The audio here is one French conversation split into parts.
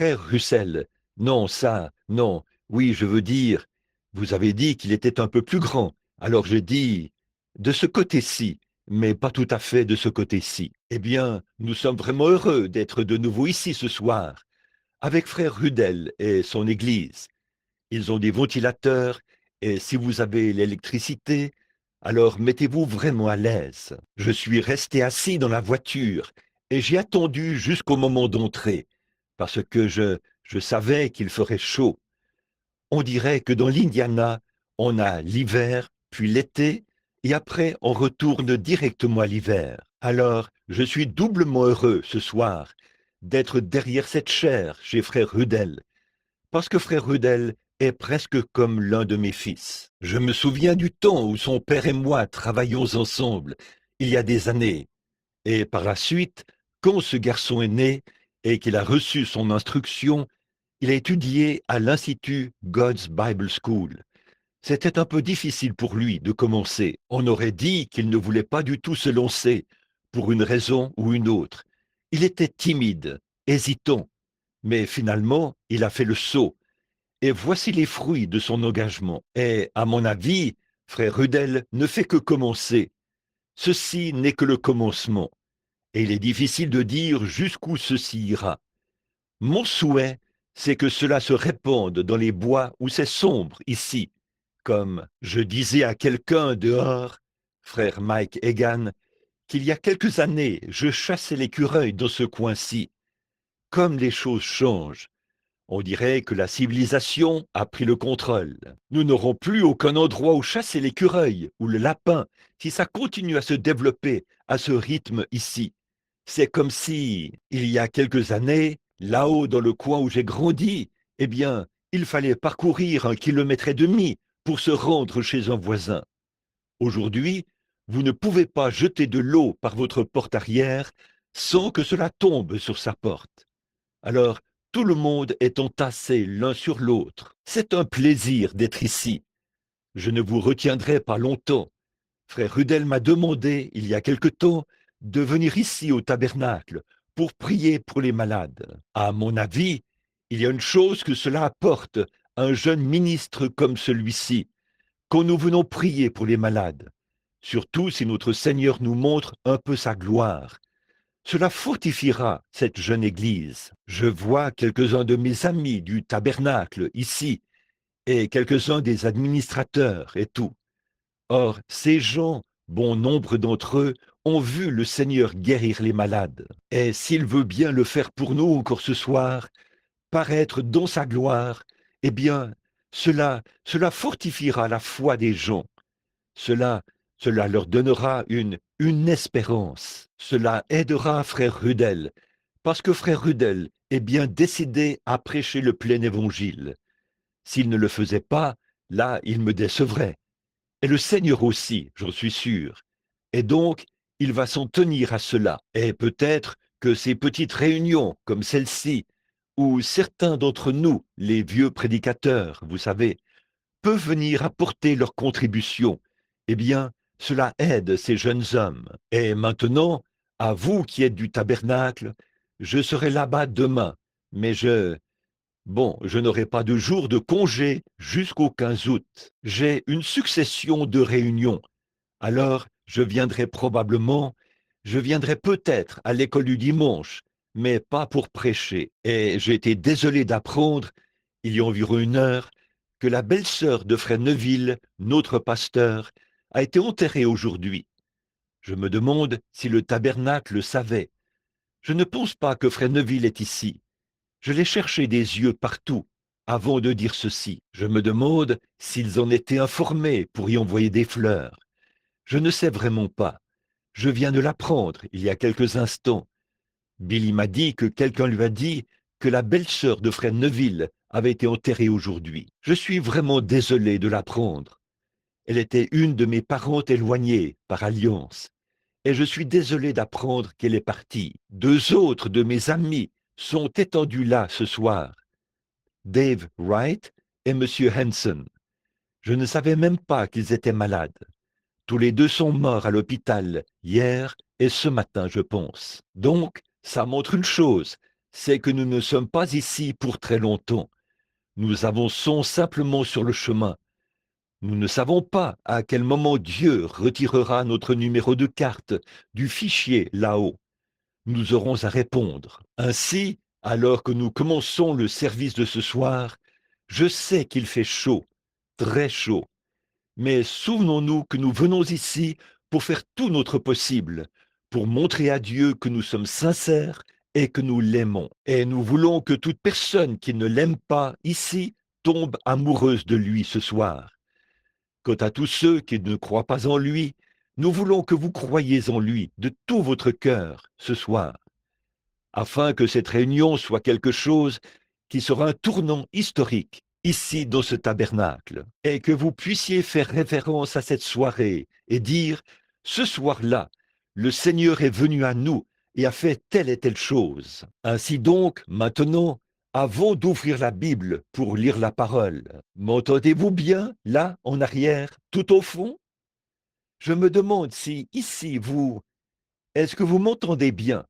frère Russell. Non, ça, non. Oui, je veux dire, vous avez dit qu'il était un peu plus grand. Alors j'ai dit, de ce côté-ci, mais pas tout à fait de ce côté-ci. Eh bien, nous sommes vraiment heureux d'être de nouveau ici ce soir, avec frère Rudel et son église. Ils ont des ventilateurs, et si vous avez l'électricité, alors mettez-vous vraiment à l'aise. Je suis resté assis dans la voiture, et j'ai attendu jusqu'au moment d'entrer, parce que je savais qu'il ferait chaud. On dirait que dans l'Indiana, on a l'hiver, puis l'été, et après on retourne directement à l'hiver. Alors, je suis doublement heureux ce soir d'être derrière cette chaire chez frère Rudel, parce que frère Rudel est presque comme l'un de mes fils. Je me souviens du temps où son père et moi travaillions ensemble, il y a des années, et par la suite, quand ce garçon est né et qu'il a reçu son instruction, il a étudié à l'Institut God's Bible School. C'était un peu difficile pour lui de commencer. On aurait dit qu'il ne voulait pas du tout se lancer, pour une raison ou une autre. Il était timide, hésitant, mais finalement, il a fait le saut. Et voici les fruits de son engagement. Et, à mon avis, frère Rudel ne fait que commencer. Ceci n'est que le commencement. Et il est difficile de dire jusqu'où ceci ira. Mon souhait, c'est que cela se répande dans les bois où c'est sombre ici. Comme je disais à quelqu'un dehors, frère Mike Egan, qu'il y a quelques années, je chassais l'écureuil dans ce coin-ci. Comme les choses changent. On dirait que la civilisation a pris le contrôle. Nous n'aurons plus aucun endroit où chasser l'écureuil ou le lapin si ça continue à se développer à ce rythme ici. C'est comme si, il y a quelques années, là-haut dans le coin où j'ai grandi, eh bien, il fallait parcourir 1,5 kilomètre pour se rendre chez un voisin. Aujourd'hui, vous ne pouvez pas jeter de l'eau par votre porte arrière sans que cela tombe sur sa porte. Alors, tout le monde est entassé l'un sur l'autre. C'est un plaisir d'être ici. Je ne vous retiendrai pas longtemps. Frère Rudel m'a demandé, il y a quelque temps, de venir ici au tabernacle pour prier pour les malades. À mon avis, il y a une chose que cela apporte à un jeune ministre comme celui-ci, quand nous venons prier pour les malades, surtout si notre Seigneur nous montre un peu sa gloire. Cela fortifiera cette jeune église. Je vois quelques-uns de mes amis du tabernacle ici, et quelques-uns des administrateurs et tout. Or, ces gens, bon nombre d'entre eux, ont vu le Seigneur guérir les malades. Et s'il veut bien le faire pour nous encore ce soir, paraître dans sa gloire, eh bien, cela fortifiera la foi des gens. Cela, cela leur donnera une espérance. Cela aidera frère Rudel, parce que frère Rudel est bien décidé à prêcher le plein évangile. S'il ne le faisait pas, là, il me décevrait. Et le Seigneur aussi, j'en suis sûr. Et donc, il va s'en tenir à cela. Et peut-être que ces petites réunions comme celle-ci, où certains d'entre nous, les vieux prédicateurs, vous savez, peuvent venir apporter leur contribution, eh bien, cela aide ces jeunes hommes. Et maintenant, à vous qui êtes du tabernacle, je serai là-bas demain, mais je n'aurai pas de jour de congé jusqu'au 15 août. J'ai une succession de réunions. Alors, je viendrai peut-être à l'école du dimanche, mais pas pour prêcher. Et j'ai été désolé d'apprendre, il y a environ une heure, que la belle-sœur de frère Neville, notre pasteur, a été enterrée aujourd'hui. Je me demande si le tabernacle le savait. Je ne pense pas que frère Neville est ici. Je l'ai cherché des yeux partout avant de dire ceci. Je me demande s'ils en étaient informés pour y envoyer des fleurs. Je ne sais vraiment pas. Je viens de l'apprendre il y a quelques instants. Billy m'a dit que quelqu'un lui a dit que la belle-sœur de frère Neville avait été enterrée aujourd'hui. Je suis vraiment désolé de l'apprendre. Elle était une de mes parentes éloignées par alliance. Et je suis désolé d'apprendre qu'elle est partie. Deux autres de mes amis sont étendus là ce soir. Dave Wright et Monsieur Hanson. Je ne savais même pas qu'ils étaient malades. Tous les deux sont morts à l'hôpital hier et ce matin, je pense. Donc, ça montre une chose, c'est que nous ne sommes pas ici pour très longtemps. Nous avançons simplement sur le chemin. Nous ne savons pas à quel moment Dieu retirera notre numéro de carte du fichier là-haut. Nous aurons à répondre. Ainsi, alors que nous commençons le service de ce soir, je sais qu'il fait chaud, très chaud. Mais souvenons-nous que nous venons ici pour faire tout notre possible, pour montrer à Dieu que nous sommes sincères et que nous l'aimons. Et nous voulons que toute personne qui ne l'aime pas ici tombe amoureuse de lui ce soir. Quant à tous ceux qui ne croient pas en lui, nous voulons que vous croyiez en lui de tout votre cœur ce soir, afin que cette réunion soit quelque chose qui sera un tournant historique ici dans ce tabernacle, et que vous puissiez faire référence à cette soirée et dire, ce soir-là, le Seigneur est venu à nous et a fait telle et telle chose. Ainsi donc, maintenant, avant d'ouvrir la Bible pour lire la parole, m'entendez-vous bien, là, en arrière, tout au fond? Je me demande si, ici, est-ce que vous m'entendez bien?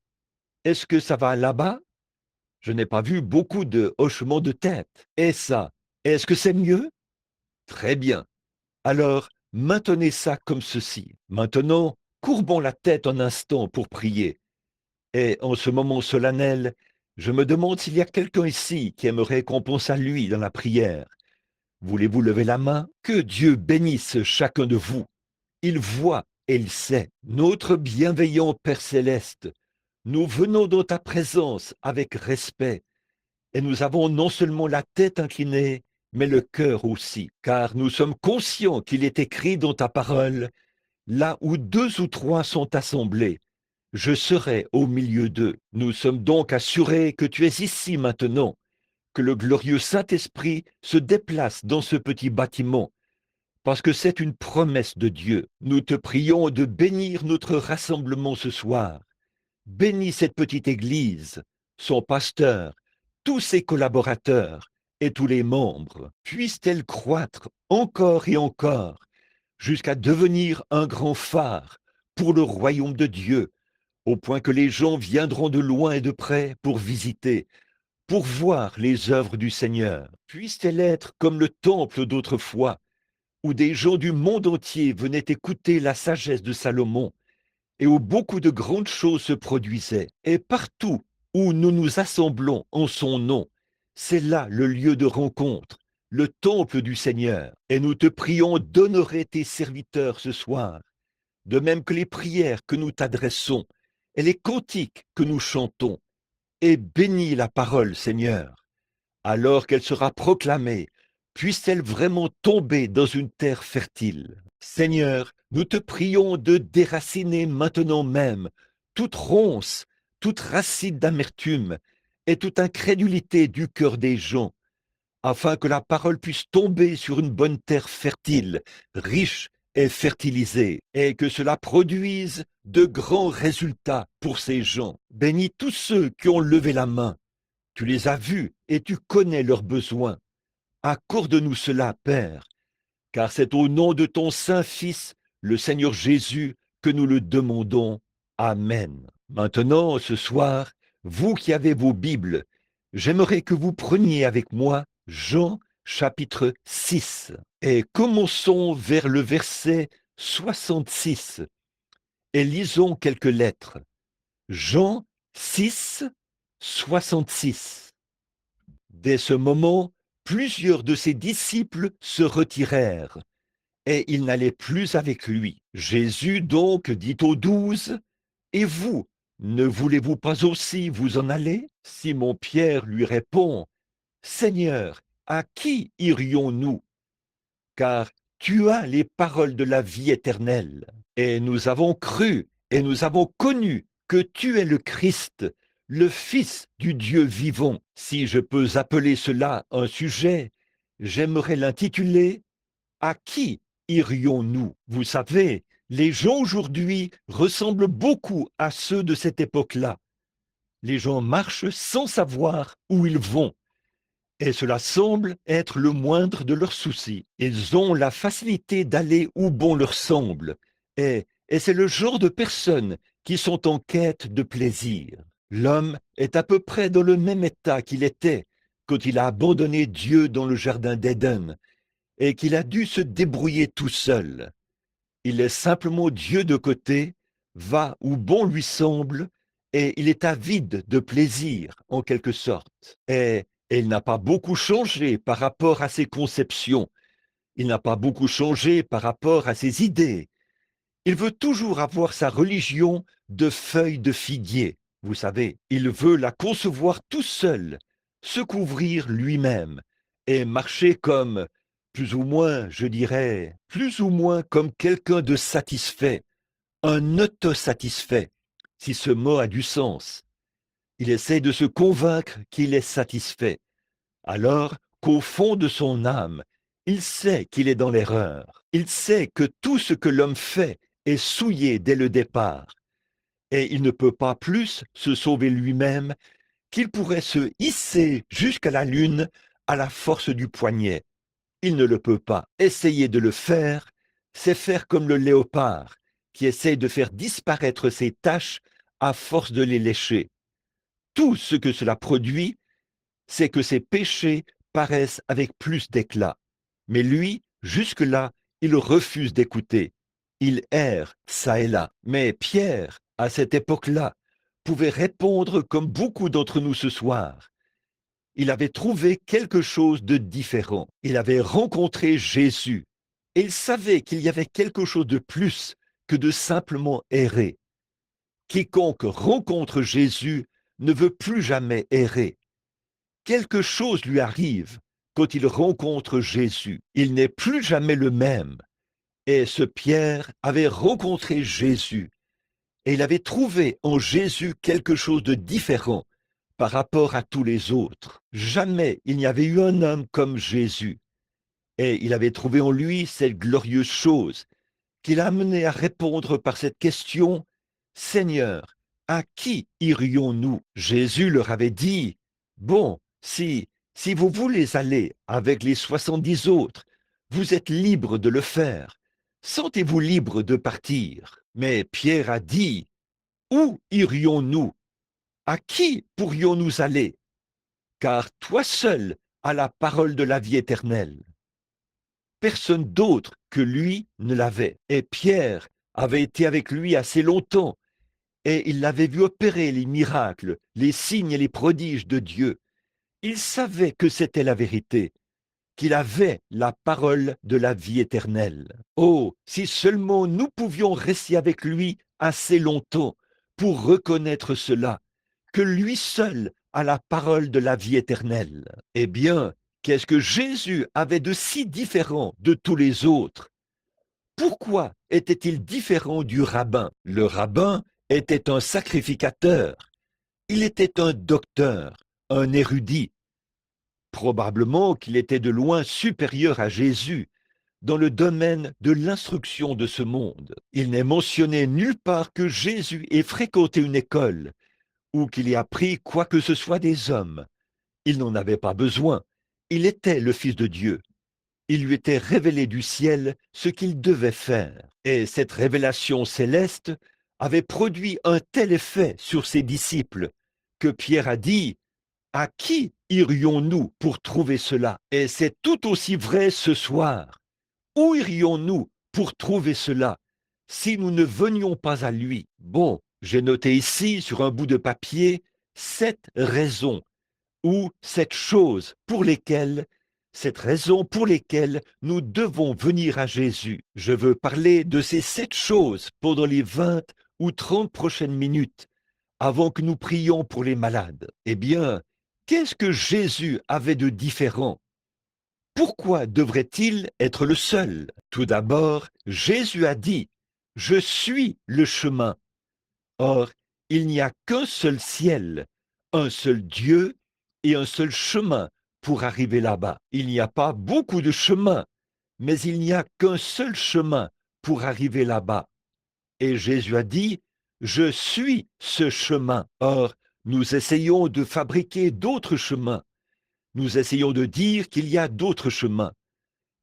Est-ce que ça va là-bas? Je n'ai pas vu beaucoup de hochements de tête. Et ça, est-ce que c'est mieux? Très bien. Alors, maintenez ça comme ceci. Maintenant, courbons la tête un instant pour prier. Et en ce moment solennel, je me demande s'il y a quelqu'un ici qui aimerait qu'on pense à lui dans la prière. Voulez-vous lever la main? Que Dieu bénisse chacun de vous. Il voit et il sait. Notre bienveillant Père céleste, nous venons dans ta présence avec respect. Et nous avons non seulement la tête inclinée, mais le cœur aussi, car nous sommes conscients qu'il est écrit dans ta parole, là où deux ou trois sont assemblés, je serai au milieu d'eux. Nous sommes donc assurés que tu es ici maintenant, que le glorieux Saint-Esprit se déplace dans ce petit bâtiment, parce que c'est une promesse de Dieu. Nous te prions de bénir notre rassemblement ce soir. Bénis cette petite église, son pasteur, tous ses collaborateurs et tous les membres. Puisse-t-elle croître encore et encore jusqu'à devenir un grand phare pour le royaume de Dieu, au point que les gens viendront de loin et de près pour visiter, pour voir les œuvres du Seigneur. Puisse-t-elle être comme le temple d'autrefois, où des gens du monde entier venaient écouter la sagesse de Salomon, et où beaucoup de grandes choses se produisaient. Et partout où nous nous assemblons en son nom, c'est là le lieu de rencontre, le temple du Seigneur. Et nous te prions d'honorer tes serviteurs ce soir, de même que les prières que nous t'adressons et les cantiques que nous chantons. Et bénis la parole, Seigneur, alors qu'elle sera proclamée, puisse-t-elle vraiment tomber dans une terre fertile. Seigneur, nous te prions de déraciner maintenant même toute ronce, toute racine d'amertume et toute incrédulité du cœur des gens, afin que la parole puisse tomber sur une bonne terre fertile, riche et fertilisée, et que cela produise de grands résultats pour ces gens. Bénis tous ceux qui ont levé la main. Tu les as vus et tu connais leurs besoins. Accorde-nous cela, Père, car c'est au nom de ton Saint-Fils, le Seigneur Jésus, que nous le demandons. Amen. Maintenant, ce soir, vous qui avez vos Bibles, j'aimerais que vous preniez avec moi Jean chapitre 6 et commençons vers le verset 66 et lisons quelques lettres. Jean 6, 66. Dès ce moment, plusieurs de ses disciples se retirèrent, et ils n'allaient plus avec lui. Jésus donc dit aux 12, « Et vous, ne voulez-vous pas aussi vous en aller ?» Simon-Pierre lui répond, « Seigneur, à qui irions-nous? Car tu as les paroles de la vie éternelle. Et nous avons cru et nous avons connu que tu es le Christ, le Fils du Dieu vivant. Si je peux appeler cela un sujet, j'aimerais l'intituler « À qui irions-nous » Vous savez, les gens aujourd'hui ressemblent beaucoup à ceux de cette époque-là. Les gens marchent sans savoir où ils vont. Et cela semble être le moindre de leurs soucis. Ils ont la facilité d'aller où bon leur semble. Et c'est le genre de personnes qui sont en quête de plaisir. L'homme est à peu près dans le même état qu'il était quand il a abandonné Dieu dans le jardin d'Éden et qu'il a dû se débrouiller tout seul. Il laisse simplement Dieu de côté, va où bon lui semble, et il est avide de plaisir, en quelque sorte. Et il n'a pas beaucoup changé par rapport à ses conceptions. Il n'a pas beaucoup changé par rapport à ses idées. Il veut toujours avoir sa religion de feuilles de figuier, vous savez. Il veut la concevoir tout seul, se couvrir lui-même et marcher comme, plus ou moins, je dirais, plus ou moins comme quelqu'un de satisfait, un autosatisfait, si ce mot a du sens. Il essaie de se convaincre qu'il est satisfait, alors qu'au fond de son âme, il sait qu'il est dans l'erreur. Il sait que tout ce que l'homme fait est souillé dès le départ, et il ne peut pas plus se sauver lui-même qu'il pourrait se hisser jusqu'à la lune à la force du poignet. Il ne le peut pas. Essayer de le faire, c'est faire comme le léopard, qui essaye de faire disparaître ses taches à force de les lécher. Tout ce que cela produit, c'est que ses péchés paraissent avec plus d'éclat. Mais lui, jusque-là, il refuse d'écouter. Il erre çà et là. Mais Pierre, à cette époque-là, pouvait répondre comme beaucoup d'entre nous ce soir. Il avait trouvé quelque chose de différent. Il avait rencontré Jésus. Et il savait qu'il y avait quelque chose de plus que de simplement errer. Quiconque rencontre Jésus ne veut plus jamais errer. Quelque chose lui arrive quand il rencontre Jésus. Il n'est plus jamais le même. Et ce Pierre avait rencontré Jésus. Et il avait trouvé en Jésus quelque chose de différent par rapport à tous les autres. Jamais il n'y avait eu un homme comme Jésus. Et il avait trouvé en lui cette glorieuse chose qui l'a amené à répondre par cette question, Seigneur, à qui irions-nous? Jésus leur avait dit, bon, si vous voulez aller avec les 70 autres, vous êtes libre de le faire. Sentez-vous libre de partir. Mais Pierre a dit, où irions-nous? À qui pourrions-nous aller? Car toi seul as la parole de la vie éternelle. Personne d'autre que lui ne l'avait. Et Pierre avait été avec lui assez longtemps, et il l'avait vu opérer les miracles, les signes et les prodiges de Dieu. Il savait que c'était la vérité, qu'il avait la parole de la vie éternelle. Oh, si seulement nous pouvions rester avec lui assez longtemps pour reconnaître cela, que lui seul a la parole de la vie éternelle. Eh bien, qu'est-ce que Jésus avait de si différent de tous les autres? Pourquoi était-il différent du rabbin? Le rabbin était un sacrificateur, il était un docteur, un érudit. Probablement qu'il était de loin supérieur à Jésus dans le domaine de l'instruction de ce monde. Il n'est mentionné nulle part que Jésus ait fréquenté une école ou qu'il ait appris quoi que ce soit des hommes. Il n'en avait pas besoin. Il était le Fils de Dieu. Il lui était révélé du ciel ce qu'il devait faire. Et cette révélation céleste avait produit un tel effet sur ses disciples que Pierre a dit, à qui irions-nous pour trouver cela? Et c'est tout aussi vrai ce soir. Où irions-nous pour trouver cela si nous ne venions pas à lui? Bon, j'ai noté ici sur un bout de papier 7 raisons ou 7 choses pour lesquelles, 7 raisons pour lesquelles nous devons venir à Jésus. Je veux parler de ces 7 choses pendant les 20 ou 30 prochaines minutes avant que nous prions pour les malades. Eh bien, qu'est-ce que Jésus avait de différent? Pourquoi devrait-il être le seul? Tout d'abord, Jésus a dit, je suis le chemin. Or, il n'y a qu'un seul ciel, un seul Dieu et un seul chemin pour arriver là-bas. Il n'y a pas beaucoup de chemins, mais il n'y a qu'un seul chemin pour arriver là-bas. Et Jésus a dit, je suis ce chemin. Or, nous essayons de fabriquer d'autres chemins. Nous essayons de dire qu'il y a d'autres chemins.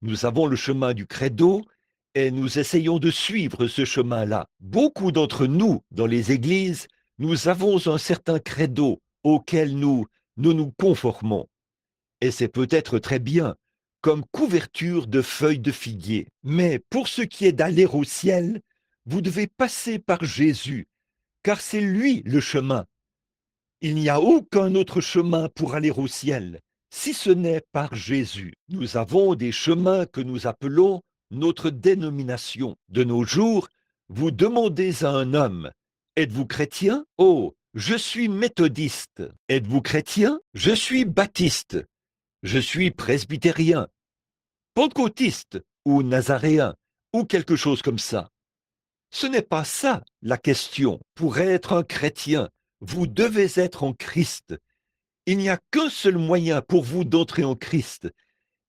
Nous avons le chemin du credo et nous essayons de suivre ce chemin-là. Beaucoup d'entre nous, dans les églises, nous avons un certain credo auquel nous nous conformons. Et c'est peut-être très bien, comme couverture de feuilles de figuier. Mais pour ce qui est d'aller au ciel, vous devez passer par Jésus, car c'est lui le chemin. Il n'y a aucun autre chemin pour aller au ciel, si ce n'est par Jésus. Nous avons des chemins que nous appelons notre dénomination. De nos jours, vous demandez à un homme, êtes-vous chrétien? Oh, je suis méthodiste. Êtes-vous chrétien? Je suis baptiste. Je suis presbytérien, pentecôtiste ou nazaréen, ou quelque chose comme ça. Ce n'est pas ça la question. Pour être un chrétien, vous devez être en Christ. Il n'y a qu'un seul moyen pour vous d'entrer en Christ,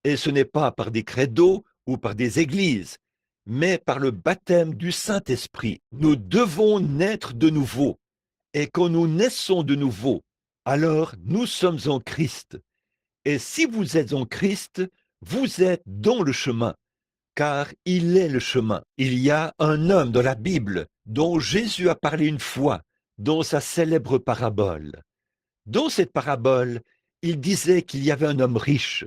et ce n'est pas par des credos ou par des églises, mais par le baptême du Saint-Esprit. Nous devons naître de nouveau, et quand nous naissons de nouveau, alors nous sommes en Christ. Et si vous êtes en Christ, vous êtes dans le chemin, car il est le chemin. Il y a un homme dans la Bible dont Jésus a parlé une fois dans sa célèbre parabole. Dans cette parabole, il disait qu'il y avait un homme riche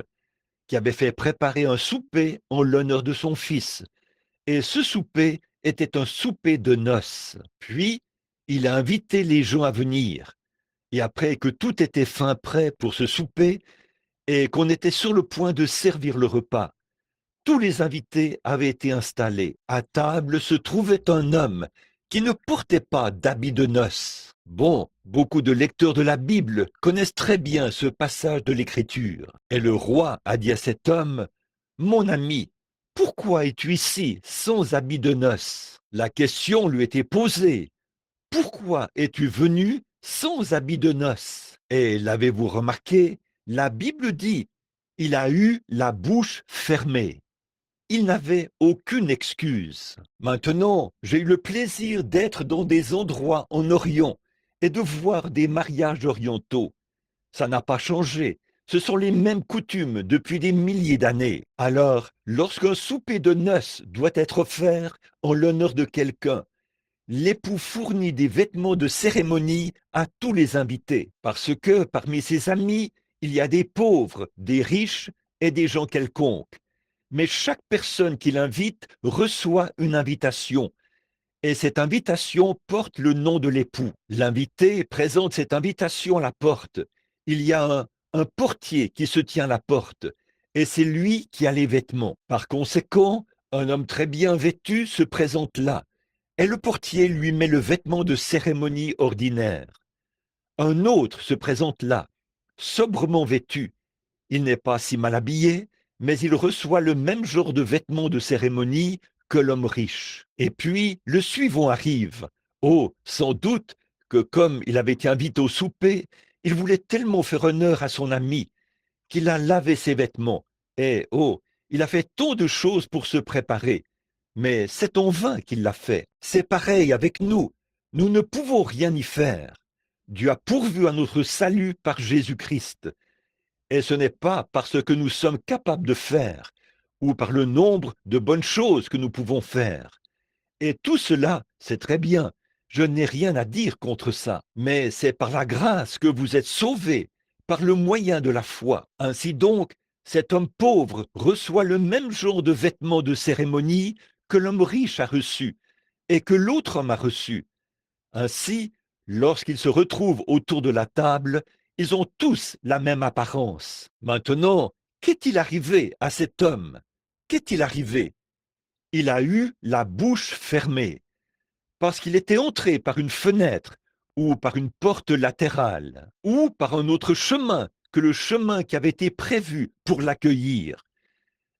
qui avait fait préparer un souper en l'honneur de son fils. Et ce souper était un souper de noces. Puis, il a invité les gens à venir. Et après que tout était fin prêt pour ce souper, et qu'on était sur le point de servir le repas. Tous les invités avaient été installés. À table se trouvait un homme qui ne portait pas d'habit de noces. Bon, beaucoup de lecteurs de la Bible connaissent très bien ce passage de l'Écriture. Et le roi a dit à cet homme, « Mon ami, pourquoi es-tu ici sans habit de noces ?» La question lui était posée, « Pourquoi es-tu venu sans habit de noces ?» Et l'avez-vous remarqué? La Bible dit, il a eu la bouche fermée. Il n'avait aucune excuse. Maintenant, j'ai eu le plaisir d'être dans des endroits en Orient et de voir des mariages orientaux. Ça n'a pas changé. Ce sont les mêmes coutumes depuis des milliers d'années. Alors, lorsqu'un souper de noces doit être offert en l'honneur de quelqu'un, l'époux fournit des vêtements de cérémonie à tous les invités, parce que parmi ses amis, il y a des pauvres, des riches et des gens quelconques. Mais chaque personne qu'il invite reçoit une invitation, et cette invitation porte le nom de l'époux. L'invité présente cette invitation à la porte. Il y a un portier qui se tient à la porte, et c'est lui qui a les vêtements. Par conséquent, un homme très bien vêtu se présente là, et le portier lui met le vêtement de cérémonie ordinaire. Un autre se présente là, sobrement vêtu. Il n'est pas si mal habillé, mais il reçoit le même genre de vêtements de cérémonie que l'homme riche. Et puis, le suivant arrive. Oh, sans doute que comme il avait été invité au souper, il voulait tellement faire honneur à son ami qu'il a lavé ses vêtements. Et oh, il a fait tant de choses pour se préparer. Mais c'est en vain qu'il l'a fait. C'est pareil avec nous. Nous ne pouvons rien y faire. Dieu a pourvu à notre salut par Jésus-Christ. Et ce n'est pas parce que nous sommes capables de faire ou par le nombre de bonnes choses que nous pouvons faire. Et tout cela, c'est très bien. Je n'ai rien à dire contre ça. Mais c'est par la grâce que vous êtes sauvés, par le moyen de la foi. Ainsi donc, cet homme pauvre reçoit le même genre de vêtements de cérémonie que l'homme riche a reçu et que l'autre homme a reçu. Ainsi, lorsqu'ils se retrouvent autour de la table, ils ont tous la même apparence. Maintenant, qu'est-il arrivé à cet homme? Qu'est-il arrivé? Il a eu la bouche fermée, parce qu'il était entré par une fenêtre, ou par une porte latérale, ou par un autre chemin que le chemin qui avait été prévu pour l'accueillir.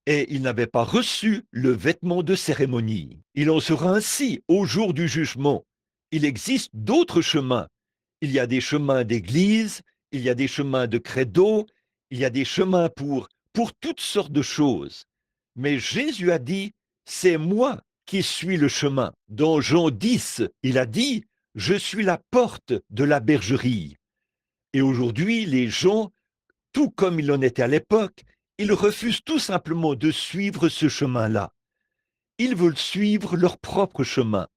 Et il n'avait pas reçu le vêtement de cérémonie. Il en sera ainsi au jour du jugement. Il existe d'autres chemins. Il y a des chemins d'église, il y a des chemins de credo, il y a des chemins pour toutes sortes de choses. Mais Jésus a dit, c'est moi qui suis le chemin. Dans Jean 10, il a dit, je suis la porte de la bergerie. Et aujourd'hui, les gens, tout comme il en était à l'époque, ils refusent tout simplement de suivre ce chemin-là. Ils veulent suivre leur propre chemin.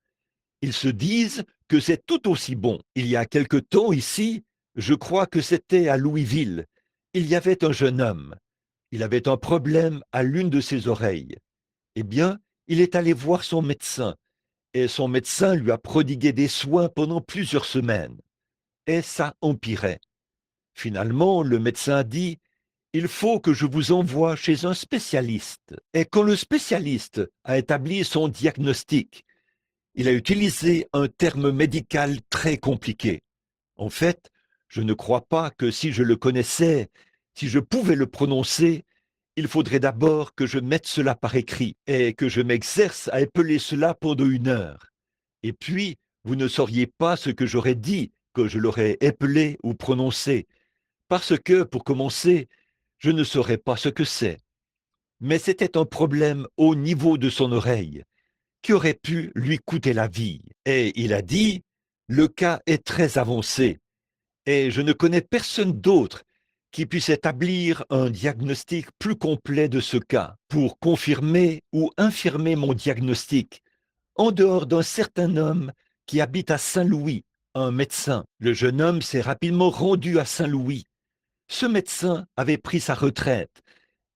Ils se disent que c'est tout aussi bon. Il y a quelque temps ici, je crois que c'était à Louisville, il y avait un jeune homme. Il avait un problème à l'une de ses oreilles. Eh bien, il est allé voir son médecin, et son médecin lui a prodigué des soins pendant plusieurs semaines. Et ça empirait. Finalement, le médecin a dit, il faut que je vous envoie chez un spécialiste. Et quand le spécialiste a établi son diagnostic, il a utilisé un terme médical très compliqué. En fait, je ne crois pas que si je le connaissais, si je pouvais le prononcer, il faudrait d'abord que je mette cela par écrit et que je m'exerce à épeler cela pendant 1 heure. Et puis, vous ne sauriez pas ce que j'aurais dit, que je l'aurais épelé ou prononcé, parce que, pour commencer, je ne saurais pas ce que c'est. Mais c'était un problème au niveau de son oreille, qui aurait pu lui coûter la vie. Et il a dit, le cas est très avancé, et je ne connais personne d'autre qui puisse établir un diagnostic plus complet de ce cas, pour confirmer ou infirmer mon diagnostic, en dehors d'un certain homme qui habite à Saint-Louis, un médecin. Le jeune homme s'est rapidement rendu à Saint-Louis. Ce médecin avait pris sa retraite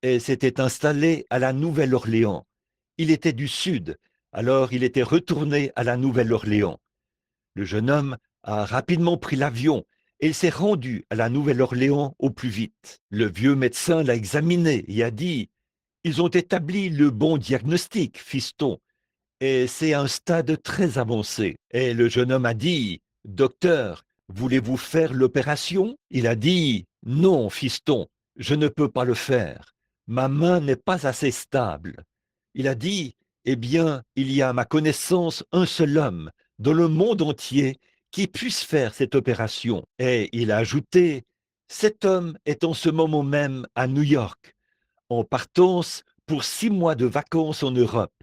et s'était installé à la Nouvelle-Orléans. Il était du Sud, alors il était retourné à la Nouvelle-Orléans. Le jeune homme a rapidement pris l'avion et il s'est rendu à la Nouvelle-Orléans au plus vite. Le vieux médecin l'a examiné et a dit « Ils ont établi le bon diagnostic, fiston, et c'est un stade très avancé. » Et le jeune homme a dit « Docteur, voulez-vous faire l'opération ?» Il a dit « Non, fiston, je ne peux pas le faire. Ma main n'est pas assez stable. » Il a dit « Eh bien, il y a à ma connaissance un seul homme dans le monde entier qui puisse faire cette opération. » Et il a ajouté « Cet homme est en ce moment même à New York, en partance pour 6 mois de vacances en Europe.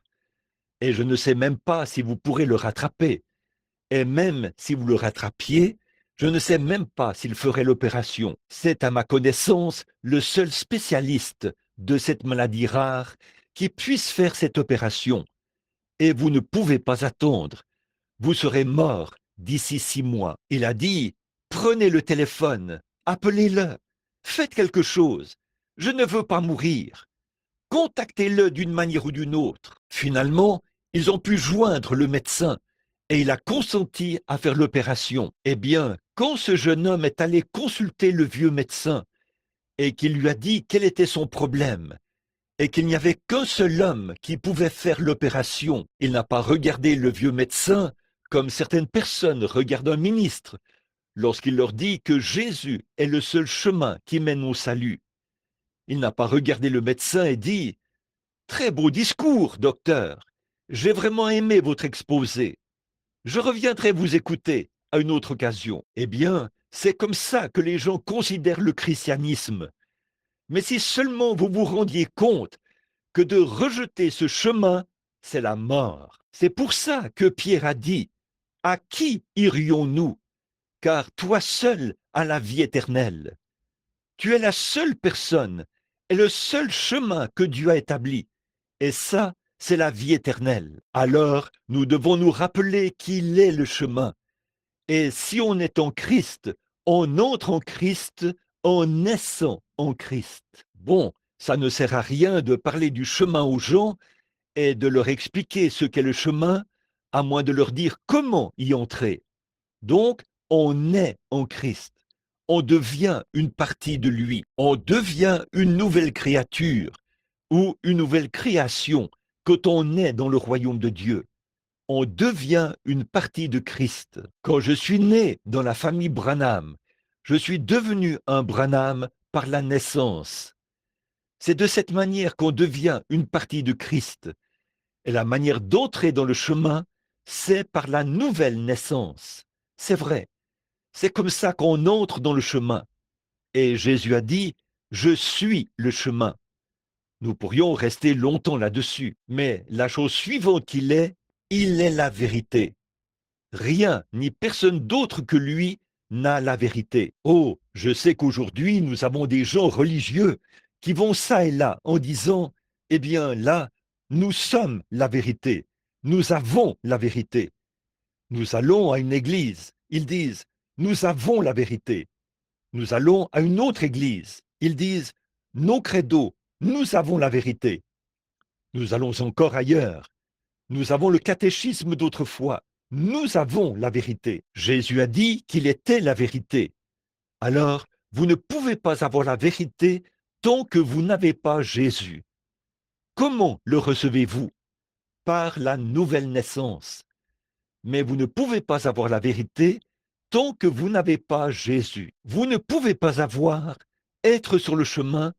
Et je ne sais même pas si vous pourrez le rattraper. Et même si vous le rattrapiez, je ne sais même pas s'il ferait l'opération. C'est à ma connaissance le seul spécialiste de cette maladie rare qui puisse faire cette opération. Et vous ne pouvez pas attendre. Vous serez mort d'ici 6 mois. Il a dit, prenez le téléphone, appelez-le, faites quelque chose. Je ne veux pas mourir. Contactez-le d'une manière ou d'une autre. Finalement, ils ont pu joindre le médecin et il a consenti à faire l'opération. Eh bien, quand ce jeune homme est allé consulter le vieux médecin et qu'il lui a dit quel était son problème et qu'il n'y avait qu'un seul homme qui pouvait faire l'opération, il n'a pas regardé le vieux médecin comme certaines personnes regardent un ministre lorsqu'il leur dit que Jésus est le seul chemin qui mène au salut. Il n'a pas regardé le médecin et dit « Très beau discours, docteur. J'ai vraiment aimé votre exposé. Je reviendrai vous écouter à une autre occasion. » Eh bien, c'est comme ça que les gens considèrent le christianisme. Mais si seulement vous vous rendiez compte que de rejeter ce chemin, c'est la mort. C'est pour ça que Pierre a dit, « À qui irions-nous? Car toi seul as la vie éternelle. » Tu es la seule personne et le seul chemin que Dieu a établi. Et ça, c'est la vie éternelle. Alors, nous devons nous rappeler qu'il est le chemin. Et si on est en Christ, on entre en Christ en naissant en Christ. Bon, ça ne sert à rien de parler du chemin aux gens et de leur expliquer ce qu'est le chemin, à moins de leur dire comment y entrer. Donc, on est en Christ. On devient une partie de lui. On devient une nouvelle créature ou une nouvelle création quand on est dans le royaume de Dieu. On devient une partie de Christ. Quand je suis né dans la famille Branham, je suis devenu un Branham par la naissance. C'est de cette manière qu'on devient une partie de Christ. Et la manière d'entrer dans le chemin, c'est par la nouvelle naissance. C'est vrai. C'est comme ça qu'on entre dans le chemin. Et Jésus a dit, « Je suis le chemin. » Nous pourrions rester longtemps là-dessus, mais la chose suivante qu'il est, il est la vérité. Rien ni personne d'autre que lui n'a la vérité. Oh, je sais qu'aujourd'hui, nous avons des gens religieux qui vont ça et là en disant, « Eh bien là, nous sommes la vérité. Nous avons la vérité. » Nous allons à une église. Ils disent, nous avons la vérité. Nous allons à une autre église. Ils disent, non credo, nous avons la vérité. Nous allons encore ailleurs. Nous avons le catéchisme d'autrefois. Nous avons la vérité. Jésus a dit qu'il était la vérité. Alors, vous ne pouvez pas avoir la vérité tant que vous n'avez pas Jésus. Comment le recevez-vous? Par la nouvelle naissance. Mais vous ne pouvez pas avoir la vérité tant que vous n'avez pas Jésus. Vous ne pouvez pas être sur le chemin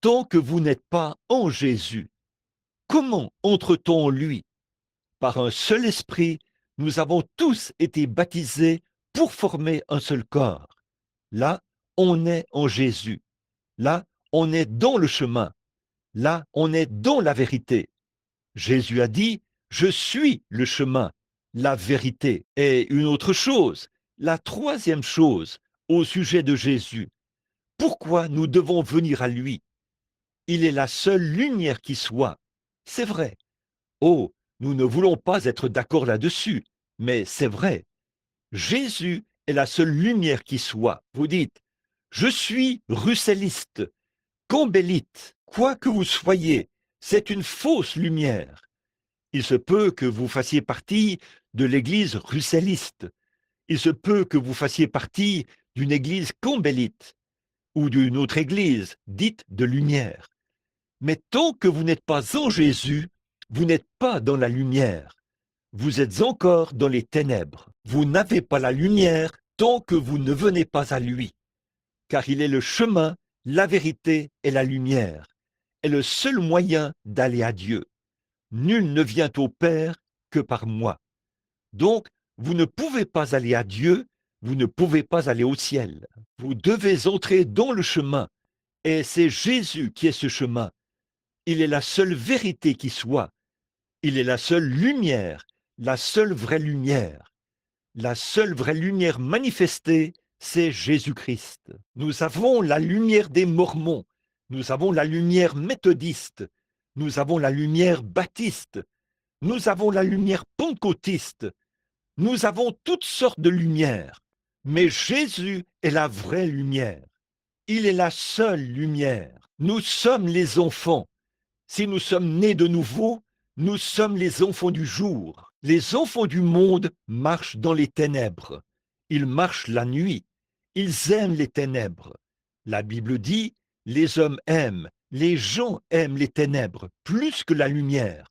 tant que vous n'êtes pas en Jésus. Comment entre-t-on en lui? Par un seul esprit, nous avons tous été baptisés pour former un seul corps. Là, on est en Jésus. Là, on est dans le chemin. Là, on est dans la vérité. Jésus a dit, je suis le chemin, la vérité. Et une autre chose, la troisième chose au sujet de Jésus. Pourquoi nous devons venir à lui? Il est la seule lumière qui soit. C'est vrai. Oh, nous ne voulons pas être d'accord là-dessus, mais c'est vrai. Jésus est la seule lumière qui soit. Vous dites, je suis russelliste, combélite, quoi que vous soyez, c'est une fausse lumière. Il se peut que vous fassiez partie de l'église russelliste. Il se peut que vous fassiez partie d'une église combélite ou d'une autre église dite de lumière. Mais tant que vous n'êtes pas en Jésus, vous n'êtes pas dans la lumière. Vous êtes encore dans les ténèbres. Vous n'avez pas la lumière tant que vous ne venez pas à lui. Car il est le chemin, la vérité et la lumière. Est le seul moyen d'aller à Dieu. Nul ne vient au Père que par moi. Donc, vous ne pouvez pas aller à Dieu, vous ne pouvez pas aller au ciel. Vous devez entrer dans le chemin. Et c'est Jésus qui est ce chemin. Il est la seule vérité qui soit. Il est la seule lumière, la seule vraie lumière. La seule vraie lumière manifestée, c'est Jésus-Christ. Nous avons la lumière des Mormons. Nous avons la lumière méthodiste. Nous avons la lumière baptiste. Nous avons la lumière pentecôtiste. Nous avons toutes sortes de lumières. Mais Jésus est la vraie lumière. Il est la seule lumière. Nous sommes les enfants. Si nous sommes nés de nouveau, nous sommes les enfants du jour. Les enfants du monde marchent dans les ténèbres. Ils marchent la nuit. Ils aiment les ténèbres. La Bible dit, les hommes aiment, les gens aiment les ténèbres plus que la lumière,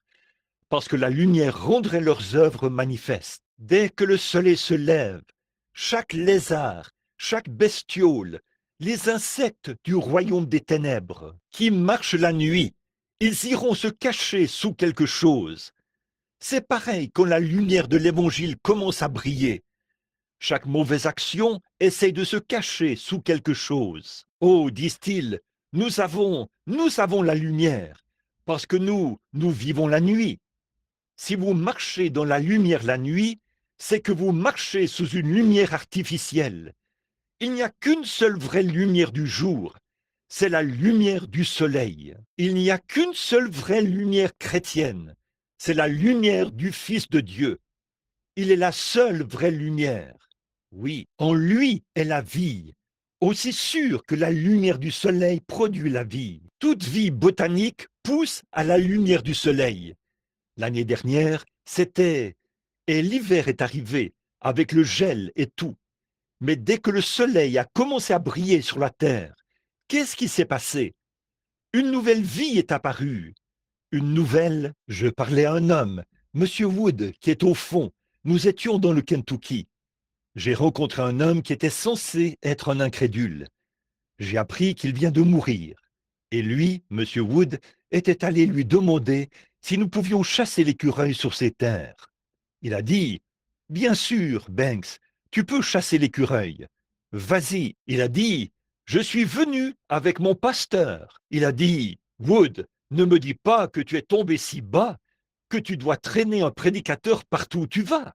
parce que la lumière rendrait leurs œuvres manifestes. Dès que le soleil se lève, chaque lézard, chaque bestiole, les insectes du royaume des ténèbres, qui marchent la nuit, ils iront se cacher sous quelque chose. C'est pareil quand la lumière de l'Évangile commence à briller. Chaque mauvaise action essaye de se cacher sous quelque chose. Oh, disent-ils, nous avons la lumière, parce que nous vivons la nuit. Si vous marchez dans la lumière la nuit, c'est que vous marchez sous une lumière artificielle. Il n'y a qu'une seule vraie lumière du jour, c'est la lumière du soleil. Il n'y a qu'une seule vraie lumière chrétienne, c'est la lumière du Fils de Dieu. Il est la seule vraie lumière. Oui, en lui est la vie, aussi sûr que la lumière du soleil produit la vie. Toute vie botanique pousse à la lumière du soleil. L'année dernière, c'était... Et l'hiver est arrivé, avec le gel et tout. Mais dès que le soleil a commencé à briller sur la terre, qu'est-ce qui s'est passé? Une nouvelle vie est apparue. Une nouvelle, je parlais à un homme, Monsieur Wood, qui est au fond. Nous étions dans le Kentucky. J'ai rencontré un homme qui était censé être un incrédule. J'ai appris qu'il vient de mourir. Et lui, Monsieur Wood, était allé lui demander si nous pouvions chasser l'écureuil sur ses terres. Il a dit, « Bien sûr, Banks, tu peux chasser l'écureuil. Vas-y. » Il a dit, « Je suis venu avec mon pasteur. » Il a dit, « Wood, ne me dis pas que tu es tombé si bas que tu dois traîner un prédicateur partout où tu vas. »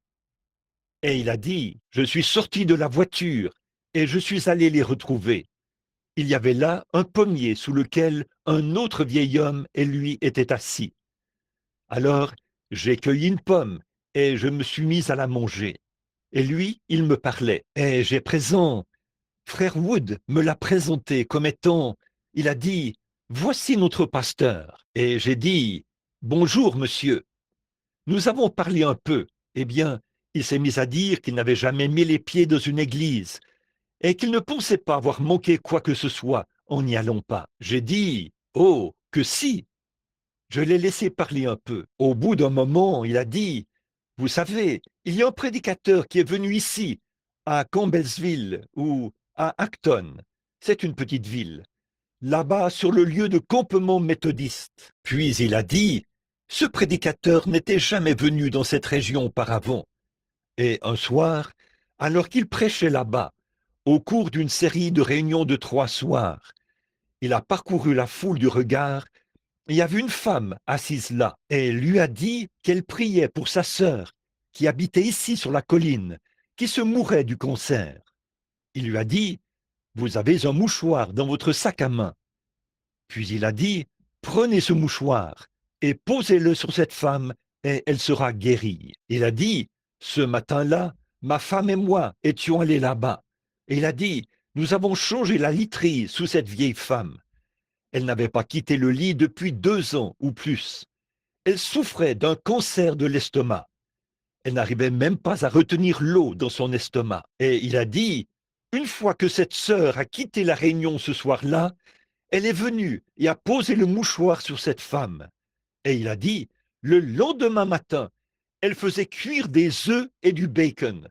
Et il a dit, « Je suis sorti de la voiture et je suis allé les retrouver. » Il y avait là un pommier sous lequel un autre vieil homme et lui étaient assis. Alors, j'ai cueilli une pomme et je me suis mis à la manger. et lui, il me parlait. Et j'ai présent, frère Wood me l'a présenté comme étant, il a dit, voici notre pasteur. Et j'ai dit, bonjour monsieur. Nous avons parlé un peu. Eh bien, il s'est mis à dire qu'il n'avait jamais mis les pieds dans une église et qu'il ne pensait pas avoir manqué quoi que ce soit en n'y allant pas. J'ai dit, oh, que si. Je l'ai laissé parler un peu. Au bout d'un moment, il a dit, vous savez, il y a un prédicateur qui est venu ici, à Campbellsville ou à Acton. C'est une petite ville. Là-bas, sur le lieu de campement méthodiste. Puis il a dit, ce prédicateur n'était jamais venu dans cette région auparavant. Et un soir, alors qu'il prêchait là-bas, au cours d'une série de réunions de 3 soirs, il a parcouru la foule du regard. Il y avait une femme assise là, et elle lui a dit qu'elle priait pour sa sœur, qui habitait ici sur la colline, qui se mourait du cancer. Il lui a dit, vous avez un mouchoir dans votre sac à main. Puis il a dit, prenez ce mouchoir et posez-le sur cette femme et elle sera guérie. Il a dit, ce matin-là, ma femme et moi étions allés là-bas. Et il a dit, nous avons changé la literie sous cette vieille femme. Elle n'avait pas quitté le lit depuis 2 ans ou plus. Elle souffrait d'un cancer de l'estomac. Elle n'arrivait même pas à retenir l'eau dans son estomac. Et il a dit, une fois que cette sœur a quitté la réunion ce soir-là, elle est venue et a posé le mouchoir sur cette femme. Et il a dit, le lendemain matin, elle faisait cuire des œufs et du bacon.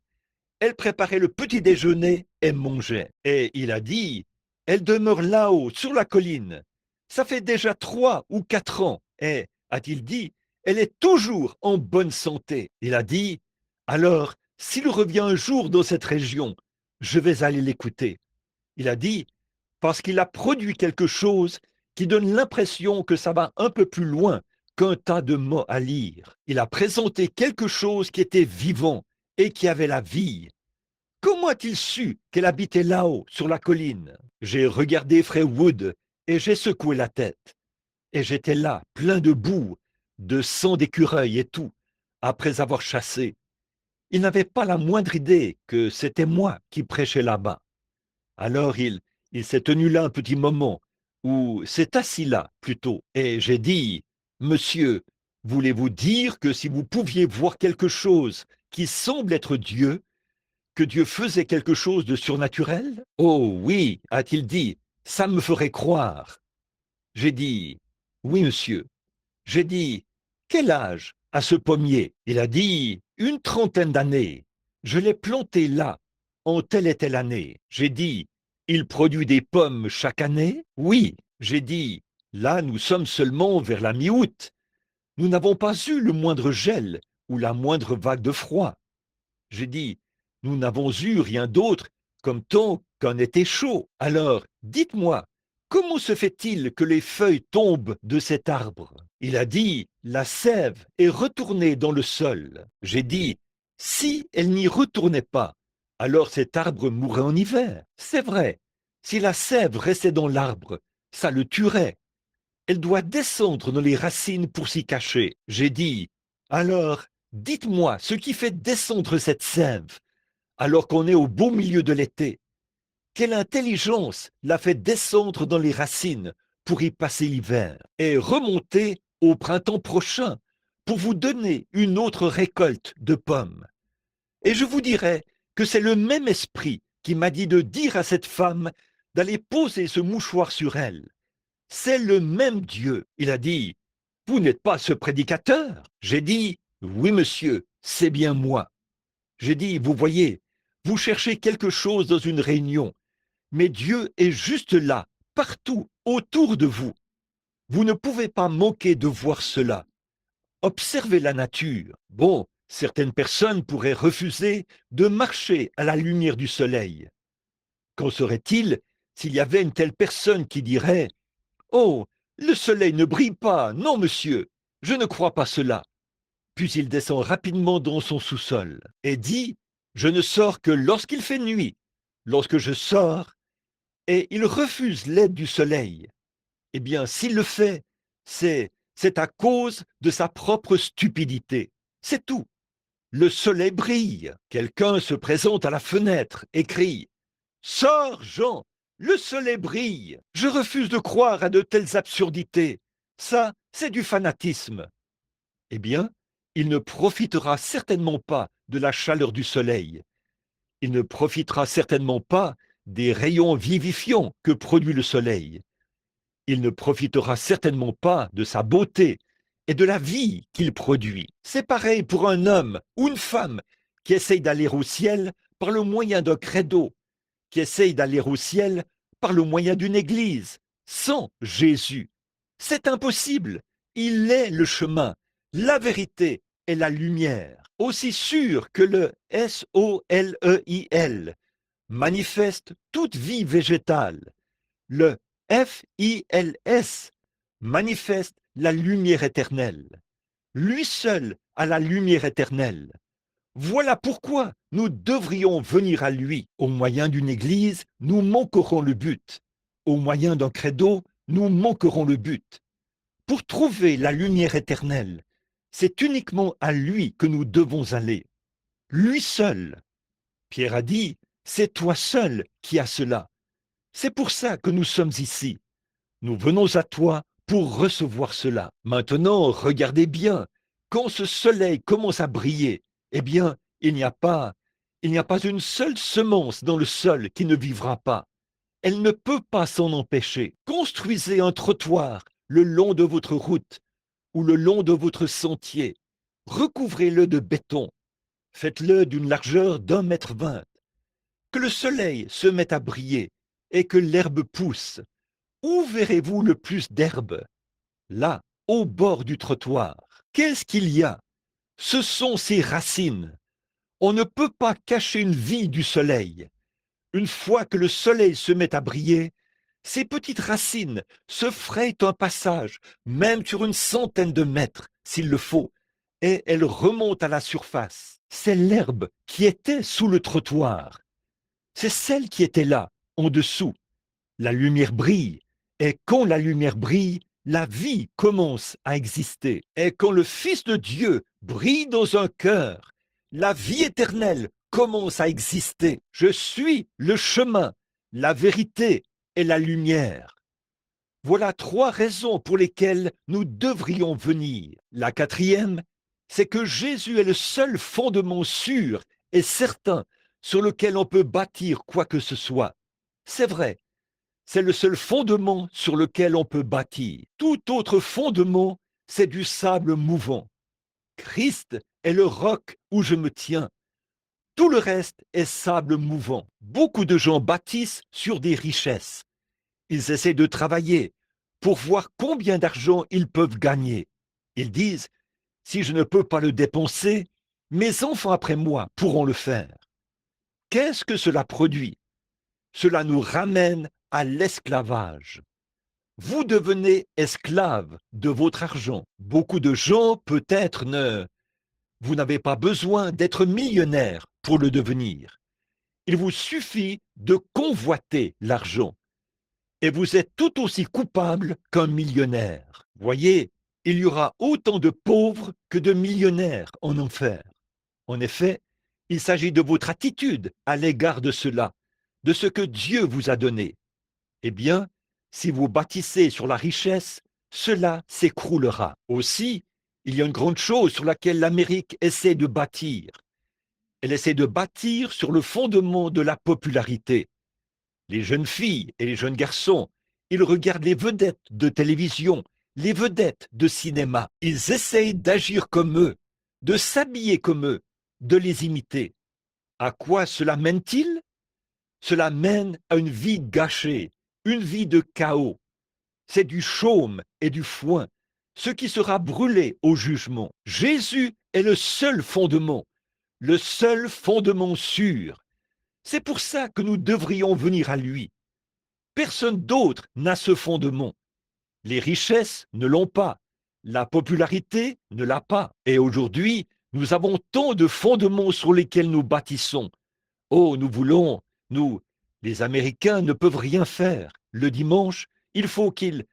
Elle préparait le petit déjeuner et mangeait. Et il a dit, elle demeure là-haut, sur la colline. Ça fait déjà 3 ou 4 ans. Et, a-t-il dit, elle est toujours en bonne santé. Il a dit, alors, s'il revient un jour dans cette région, je vais aller l'écouter. Il a dit, parce qu'il a produit quelque chose qui donne l'impression que ça va un peu plus loin qu'un tas de mots à lire. Il a présenté quelque chose qui était vivant et qui avait la vie. Comment a-t-il su qu'elle habitait là-haut, sur la colline? J'ai regardé frère Wood et j'ai secoué la tête. Et j'étais là, plein de boue, de sang d'écureuil et tout, après avoir chassé. Il n'avait pas la moindre idée que c'était moi qui prêchais là-bas. Alors il s'est tenu là un petit moment, ou s'est assis là plutôt, et j'ai dit, Monsieur, voulez-vous dire que si vous pouviez voir quelque chose qui semble être Dieu, que Dieu faisait quelque chose de surnaturel? Oh oui, a-t-il dit, ça me ferait croire. J'ai dit, oui, monsieur. J'ai dit, quel âge a ce pommier? Il a dit, une trentaine d'années. Je l'ai planté là, en telle et telle année. J'ai dit, il produit des pommes chaque année? Oui. J'ai dit, là, nous sommes seulement vers la mi-août. Nous n'avons pas eu le moindre gel ou la moindre vague de froid. J'ai dit, nous n'avons eu rien d'autre comme temps qu'un été chaud. Alors, dites-moi, comment se fait-il que les feuilles tombent de cet arbre? Il a dit, la sève est retournée dans le sol. J'ai dit, si elle n'y retournait pas, alors cet arbre mourrait en hiver. C'est vrai, si la sève restait dans l'arbre, ça le tuerait. Elle doit descendre dans les racines pour s'y cacher. J'ai dit, alors, dites-moi ce qui fait descendre cette sève, alors qu'on est au beau milieu de l'été. Quelle intelligence l'a fait descendre dans les racines pour y passer l'hiver et remonter au printemps prochain pour vous donner une autre récolte de pommes. Et je vous dirai que c'est le même esprit qui m'a dit de dire à cette femme d'aller poser ce mouchoir sur elle. C'est le même Dieu. Il a dit, vous n'êtes pas ce prédicateur. J'ai dit, oui monsieur, c'est bien moi. J'ai dit, vous voyez, vous cherchez quelque chose dans une réunion, mais Dieu est juste là, partout, autour de vous. Vous ne pouvez pas manquer de voir cela. Observez la nature. Bon, certaines personnes pourraient refuser de marcher à la lumière du soleil. Qu'en serait-il s'il y avait une telle personne qui dirait Oh, le soleil ne brille pas, non, monsieur, je ne crois pas cela. Puis il descend rapidement dans son sous-sol et dit, je ne sors que lorsqu'il fait nuit. Lorsque je sors, et il refuse l'aide du soleil. Eh bien, s'il le fait, c'est à cause de sa propre stupidité. C'est tout. le soleil brille. Quelqu'un se présente à la fenêtre et crie « Sors, Jean, le soleil brille !» Je refuse de croire à de telles absurdités. Ça, c'est du fanatisme. Eh bien, il ne profitera certainement pas de la chaleur du soleil. Il ne profitera certainement pas des rayons vivifiants que produit le soleil. Il ne profitera certainement pas de sa beauté et de la vie qu'il produit. C'est pareil pour un homme ou une femme qui essaye d'aller au ciel par le moyen d'un credo, qui essaye d'aller au ciel par le moyen d'une église, sans Jésus. C'est impossible. Il est le chemin, la vérité et la lumière. Aussi sûr que le SOLEIL manifeste toute vie végétale, le FILS manifeste la lumière éternelle. Lui seul a la lumière éternelle. Voilà pourquoi nous devrions venir à lui. Au moyen d'une église, nous manquerons le but. Au moyen d'un credo, nous manquerons le but. Pour trouver la lumière éternelle, c'est uniquement à lui que nous devons aller. Lui seul. Pierre a dit, c'est toi seul qui as cela. C'est pour ça que nous sommes ici. Nous venons à toi pour recevoir cela. Maintenant, regardez bien, quand ce soleil commence à briller, eh bien, il n'y a pas une seule semence dans le sol qui ne vivra pas. Elle ne peut pas s'en empêcher. Construisez un trottoir le long de votre route ou le long de votre sentier. Recouvrez-le de béton. Faites-le d'une largeur d'1,20 m. Que le soleil se mette à briller et que l'herbe pousse. Où verrez-vous le plus d'herbe? Là, au bord du trottoir. Qu'est-ce qu'il y a? Ce sont ses racines. On ne peut pas cacher une vie du soleil. Une fois que le soleil se met à briller, ces petites racines se frayent un passage, même sur une centaine de mètres, s'il le faut, et elles remontent à la surface. C'est l'herbe qui était sous le trottoir. C'est celle qui était là, en dessous. La lumière brille, et quand la lumière brille, la vie commence à exister. Et quand le Fils de Dieu brille dans un cœur, la vie éternelle commence à exister. Je suis le chemin, la vérité et la lumière. Voilà 3 raisons pour lesquelles nous devrions venir. La 4e, c'est que Jésus est le seul fondement sûr et certain sur lequel on peut bâtir quoi que ce soit. C'est vrai, c'est le seul fondement sur lequel on peut bâtir. Tout autre fondement, c'est du sable mouvant. Christ est le roc où je me tiens. Tout le reste est sable mouvant. Beaucoup de gens bâtissent sur des richesses. Ils essaient de travailler pour voir combien d'argent ils peuvent gagner. Ils disent, si je ne peux pas le dépenser, mes enfants après moi pourront le faire. Qu'est-ce que cela produit? Cela nous ramène à l'esclavage. Vous devenez esclave de votre argent. Beaucoup de gens, peut-être, vous n'avez pas besoin d'être millionnaire pour le devenir. Il vous suffit de convoiter l'argent. Et vous êtes tout aussi coupable qu'un millionnaire. Voyez, il y aura autant de pauvres que de millionnaires en enfer. En effet, il s'agit de votre attitude à l'égard de cela, de ce que Dieu vous a donné. Eh bien, si vous bâtissez sur la richesse, cela s'écroulera. Aussi, il y a une grande chose sur laquelle l'Amérique essaie de bâtir. Elle essaie de bâtir sur le fondement de la popularité. Les jeunes filles et les jeunes garçons, ils regardent les vedettes de télévision, les vedettes de cinéma. Ils essayent d'agir comme eux, de s'habiller comme eux, de les imiter. À quoi cela mène-t-il? Cela mène à une vie gâchée, une vie de chaos. C'est du chaume et du foin, ce qui sera brûlé au jugement. Jésus est le seul fondement sûr. C'est pour ça que nous devrions venir à lui. Personne d'autre n'a ce fondement. Les richesses ne l'ont pas. La popularité ne l'a pas. Et aujourd'hui, nous avons tant de fondements sur lesquels nous bâtissons. Oh, les Américains ne peuvent rien faire. Le dimanche, il faut qu'ils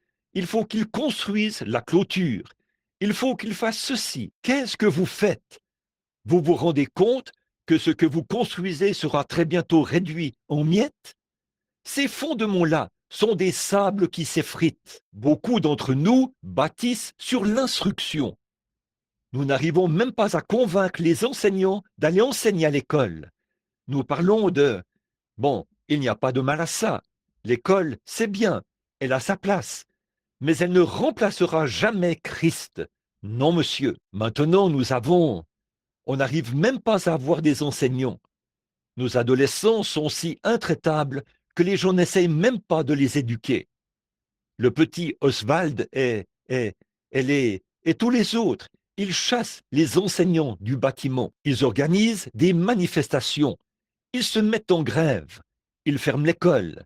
construisent la clôture. Il faut qu'ils fassent ceci. Qu'est-ce que vous faites? Vous vous rendez compte que ce que vous construisez sera très bientôt réduit en miettes? Ces fondements-là sont des sables qui s'effritent. Beaucoup d'entre nous bâtissent sur l'instruction. Nous n'arrivons même pas à convaincre les enseignants d'aller enseigner à l'école. Nous parlons de bon, il n'y a pas de mal à ça. L'école, c'est bien, elle a sa place, mais elle ne remplacera jamais Christ. Non, monsieur. Maintenant, on n'arrive même pas à avoir des enseignants. Nos adolescents sont si intraitables que les gens n'essayent même pas de les éduquer. Le petit Oswald et tous les autres, ils chassent les enseignants du bâtiment. Ils organisent des manifestations. Ils se mettent en grève. Ils ferment l'école.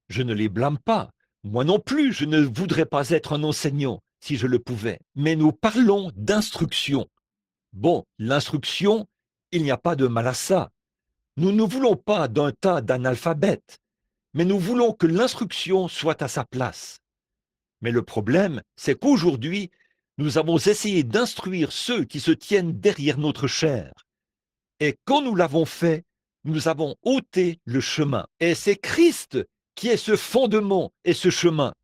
Je ne les blâme pas. Moi non plus, je ne voudrais pas être un enseignant si je le pouvais. Mais nous parlons d'instruction. Bon, l'instruction, il n'y a pas de mal à ça. Nous ne voulons pas d'un tas d'analphabètes, mais nous voulons que l'instruction soit à sa place. Mais le problème, c'est qu'aujourd'hui, nous avons essayé d'instruire ceux qui se tiennent derrière notre chair. Et quand nous l'avons fait, nous avons ôté le chemin. Et c'est Christ qui est ce fondement et ce chemin.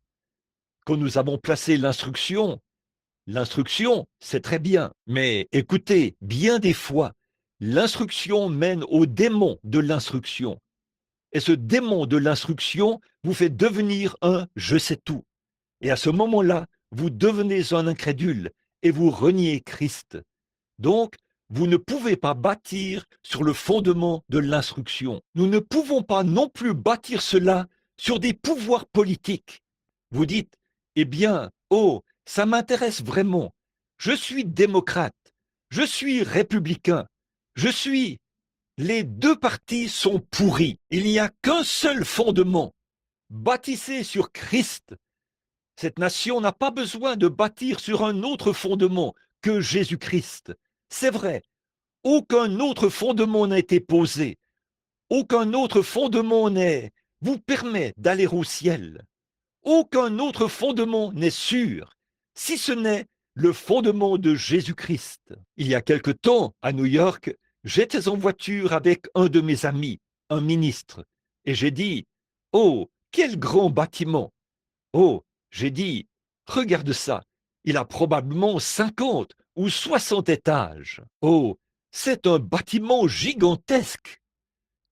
Quand nous avons placé l'instruction, c'est très bien. Mais écoutez, bien des fois, l'instruction mène au démon de l'instruction. Et ce démon de l'instruction vous fait devenir un je sais tout. Et à ce moment-là, vous devenez un incrédule et vous reniez Christ. Donc, vous ne pouvez pas bâtir sur le fondement de l'instruction. Nous ne pouvons pas non plus bâtir cela sur des pouvoirs politiques. Vous dites, eh bien, oh, ça m'intéresse vraiment. Je suis démocrate, je suis républicain, je suis... Les deux partis sont pourris. Il n'y a qu'un seul fondement. Bâtissez sur Christ. Cette nation n'a pas besoin de bâtir sur un autre fondement que Jésus-Christ. C'est vrai, aucun autre fondement n'a été posé. Aucun autre fondement vous permet d'aller au ciel. Aucun autre fondement n'est sûr, si ce n'est le fondement de Jésus-Christ. Il y a quelque temps, à New York, j'étais en voiture avec un de mes amis, un ministre, et j'ai dit, oh, quel grand bâtiment! Oh, j'ai dit, regarde ça, il a probablement 50 ou 60 étages. Oh, c'est un bâtiment gigantesque.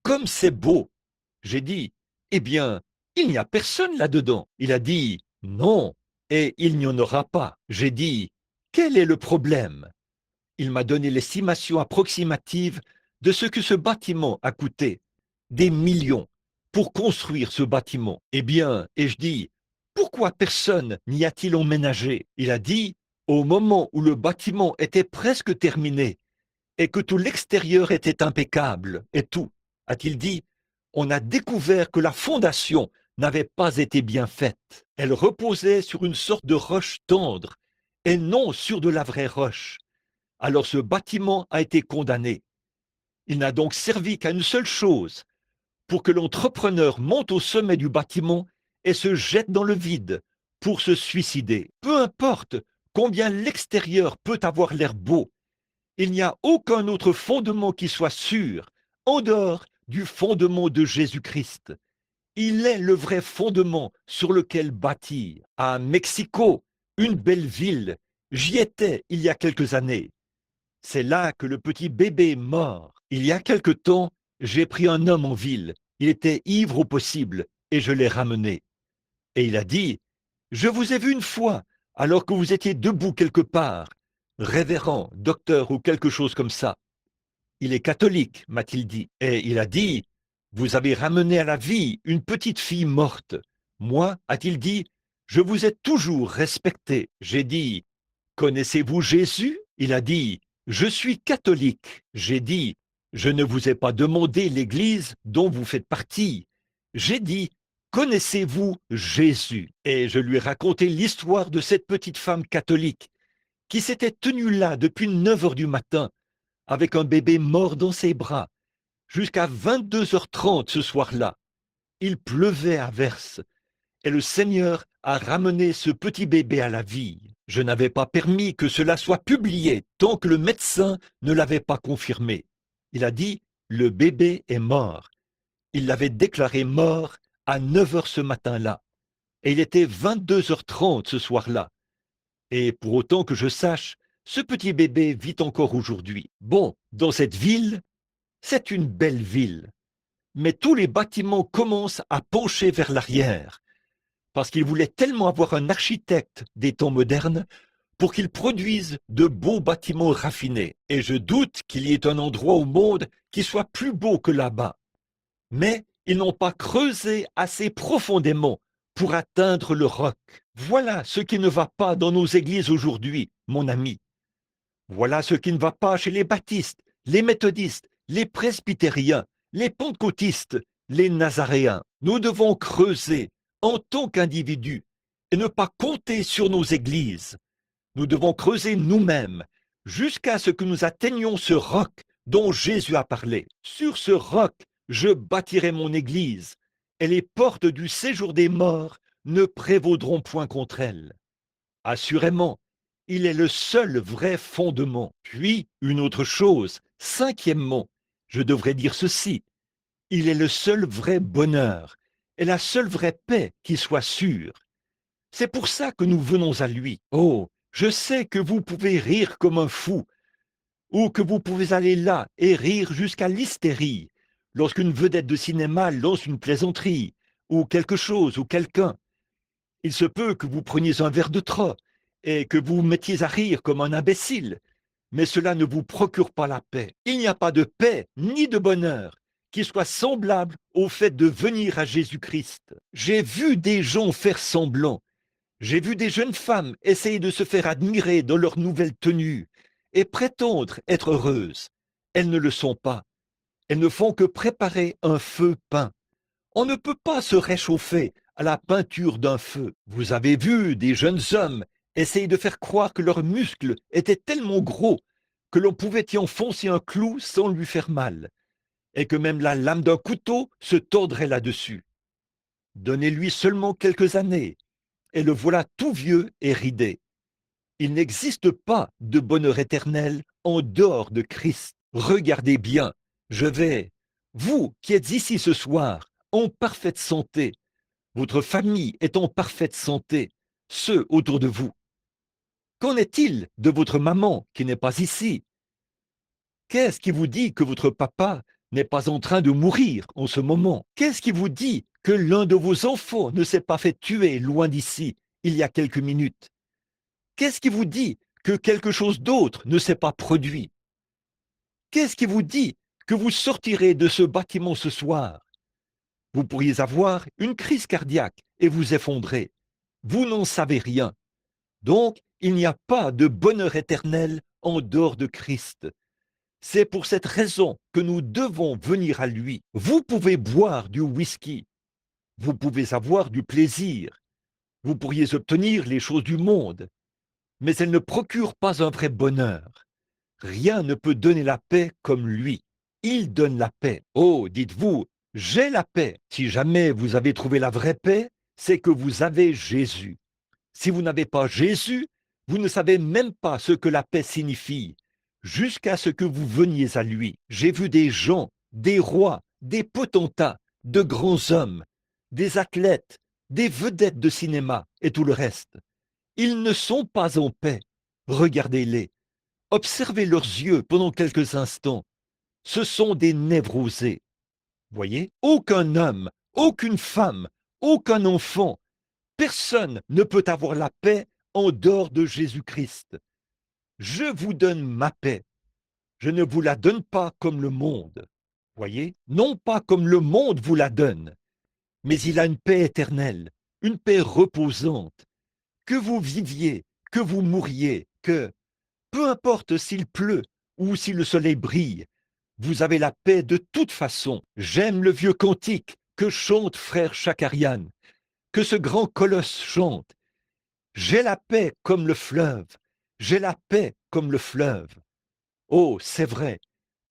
Comme c'est beau. J'ai dit, eh bien, il n'y a personne là-dedans. Il a dit, non, et il n'y en aura pas. J'ai dit, quel est le problème? Il m'a donné l'estimation approximative de ce que ce bâtiment a coûté. Des millions pour construire ce bâtiment. Eh bien, et je dis, pourquoi personne n'y a-t-il emménagé? Il a dit, au moment où le bâtiment était presque terminé et que tout l'extérieur était impeccable et tout, a-t-il dit, on a découvert que la fondation n'avait pas été bien faite. Elle reposait sur une sorte de roche tendre et non sur de la vraie roche. Alors ce bâtiment a été condamné. Il n'a donc servi qu'à une seule chose, pour que l'entrepreneur monte au sommet du bâtiment et se jette dans le vide pour se suicider. Peu importe combien l'extérieur peut avoir l'air beau, il n'y a aucun autre fondement qui soit sûr en dehors du fondement de Jésus-Christ. Il est le vrai fondement sur lequel bâtir. À Mexico, une belle ville, j'y étais il y a quelques années. C'est là que le petit bébé est mort. Il y a quelque temps, j'ai pris un homme en ville. Il était ivre au possible et je l'ai ramené. Et il a dit, je vous ai vu une fois alors que vous étiez debout quelque part, révérend, docteur ou quelque chose comme ça. Il est catholique, m'a-t-il dit. Et il a dit, vous avez ramené à la vie une petite fille morte. Moi, a-t-il dit, je vous ai toujours respecté. J'ai dit, connaissez-vous Jésus? Il a dit, je suis catholique. J'ai dit, je ne vous ai pas demandé l'église dont vous faites partie. J'ai dit, connaissez-vous Jésus? Et je lui ai raconté l'histoire de cette petite femme catholique qui s'était tenue là depuis 9 heures du matin avec un bébé mort dans ses bras jusqu'à 22h30 ce soir-là. Il pleuvait à verse et le Seigneur a ramené ce petit bébé à la vie. Je n'avais pas permis que cela soit publié tant que le médecin ne l'avait pas confirmé. Il a dit, le bébé est mort. Il l'avait déclaré mort à 9 heures ce matin-là. Et il était 22h30 ce soir-là. Et pour autant que je sache, ce petit bébé vit encore aujourd'hui. Bon, dans cette ville, c'est une belle ville. Mais tous les bâtiments commencent à pencher vers l'arrière, parce qu'ils voulaient tellement avoir un architecte des temps modernes pour qu'il produise de beaux bâtiments raffinés. Et je doute qu'il y ait un endroit au monde qui soit plus beau que là-bas. Mais ils n'ont pas creusé assez profondément pour atteindre le roc. Voilà ce qui ne va pas dans nos églises aujourd'hui, mon ami. Voilà ce qui ne va pas chez les baptistes, les méthodistes, les presbytériens, les pentecôtistes, les nazaréens. Nous devons creuser en tant qu'individus et ne pas compter sur nos églises. Nous devons creuser nous-mêmes jusqu'à ce que nous atteignions ce roc dont Jésus a parlé. Sur ce roc, je bâtirai mon église et les portes du séjour des morts ne prévaudront point contre elle. Assurément, il est le seul vrai fondement. Puis, une autre chose, cinquièmement, je devrais dire ceci, il est le seul vrai bonheur et la seule vraie paix qui soit sûre. C'est pour ça que nous venons à lui. Oh, je sais que vous pouvez rire comme un fou, ou que vous pouvez aller là et rire jusqu'à l'hystérie, lorsqu'une vedette de cinéma lance une plaisanterie, ou quelque chose, ou quelqu'un. Il se peut que vous preniez un verre de trop, et que vous vous mettiez à rire comme un imbécile, mais cela ne vous procure pas la paix. Il n'y a pas de paix ni de bonheur qui soit semblable au fait de venir à Jésus-Christ. J'ai vu des gens faire semblant. J'ai vu des jeunes femmes essayer de se faire admirer dans leur nouvelle tenue et prétendre être heureuses. Elles ne le sont pas. Elles ne font que préparer un feu peint. On ne peut pas se réchauffer à la peinture d'un feu. Vous avez vu des jeunes hommes essayer de faire croire que leurs muscles étaient tellement gros que l'on pouvait y enfoncer un clou sans lui faire mal, et que même la lame d'un couteau se tordrait là-dessus. Donnez-lui seulement quelques années, et le voilà tout vieux et ridé. Il n'existe pas de bonheur éternel en dehors de Christ. Regardez bien, vous qui êtes ici ce soir, en parfaite santé, votre famille est en parfaite santé, ceux autour de vous. Qu'en est-il de votre maman qui n'est pas ici? Qu'est-ce qui vous dit que votre papa n'est pas en train de mourir en ce moment? Qu'est-ce qui vous dit que l'un de vos enfants ne s'est pas fait tuer loin d'ici il y a quelques minutes? Qu'est-ce qui vous dit que quelque chose d'autre ne s'est pas produit? Qu'est-ce qui vous dit que vous sortirez de ce bâtiment ce soir? Vous pourriez avoir une crise cardiaque et vous effondrer. Vous n'en savez rien. Donc, il n'y a pas de bonheur éternel en dehors de Christ. C'est pour cette raison que nous devons venir à lui. Vous pouvez boire du whisky, vous pouvez avoir du plaisir, vous pourriez obtenir les choses du monde, mais elles ne procurent pas un vrai bonheur. Rien ne peut donner la paix comme lui. Il donne la paix. Oh, dites-vous, j'ai la paix. Si jamais vous avez trouvé la vraie paix, c'est que vous avez Jésus. Si vous n'avez pas Jésus, vous ne savez même pas ce que la paix signifie, jusqu'à ce que vous veniez à lui. J'ai vu des gens, des rois, des potentats, de grands hommes, des athlètes, des vedettes de cinéma et tout le reste. Ils ne sont pas en paix. Regardez-les. Observez leurs yeux pendant quelques instants. Ce sont des névrosés. Voyez, aucun homme, aucune femme, aucun enfant, personne ne peut avoir la paix en dehors de Jésus-Christ. Je vous donne ma paix. Je ne vous la donne pas comme le monde. Voyez, non pas comme le monde vous la donne, mais il a une paix éternelle, une paix reposante. Que vous viviez, que vous mouriez, peu importe s'il pleut ou si le soleil brille, vous avez la paix de toute façon. J'aime le vieux cantique que chante frère Chakarian, que ce grand colosse chante. J'ai la paix comme le fleuve, j'ai la paix comme le fleuve. Oh, c'est vrai,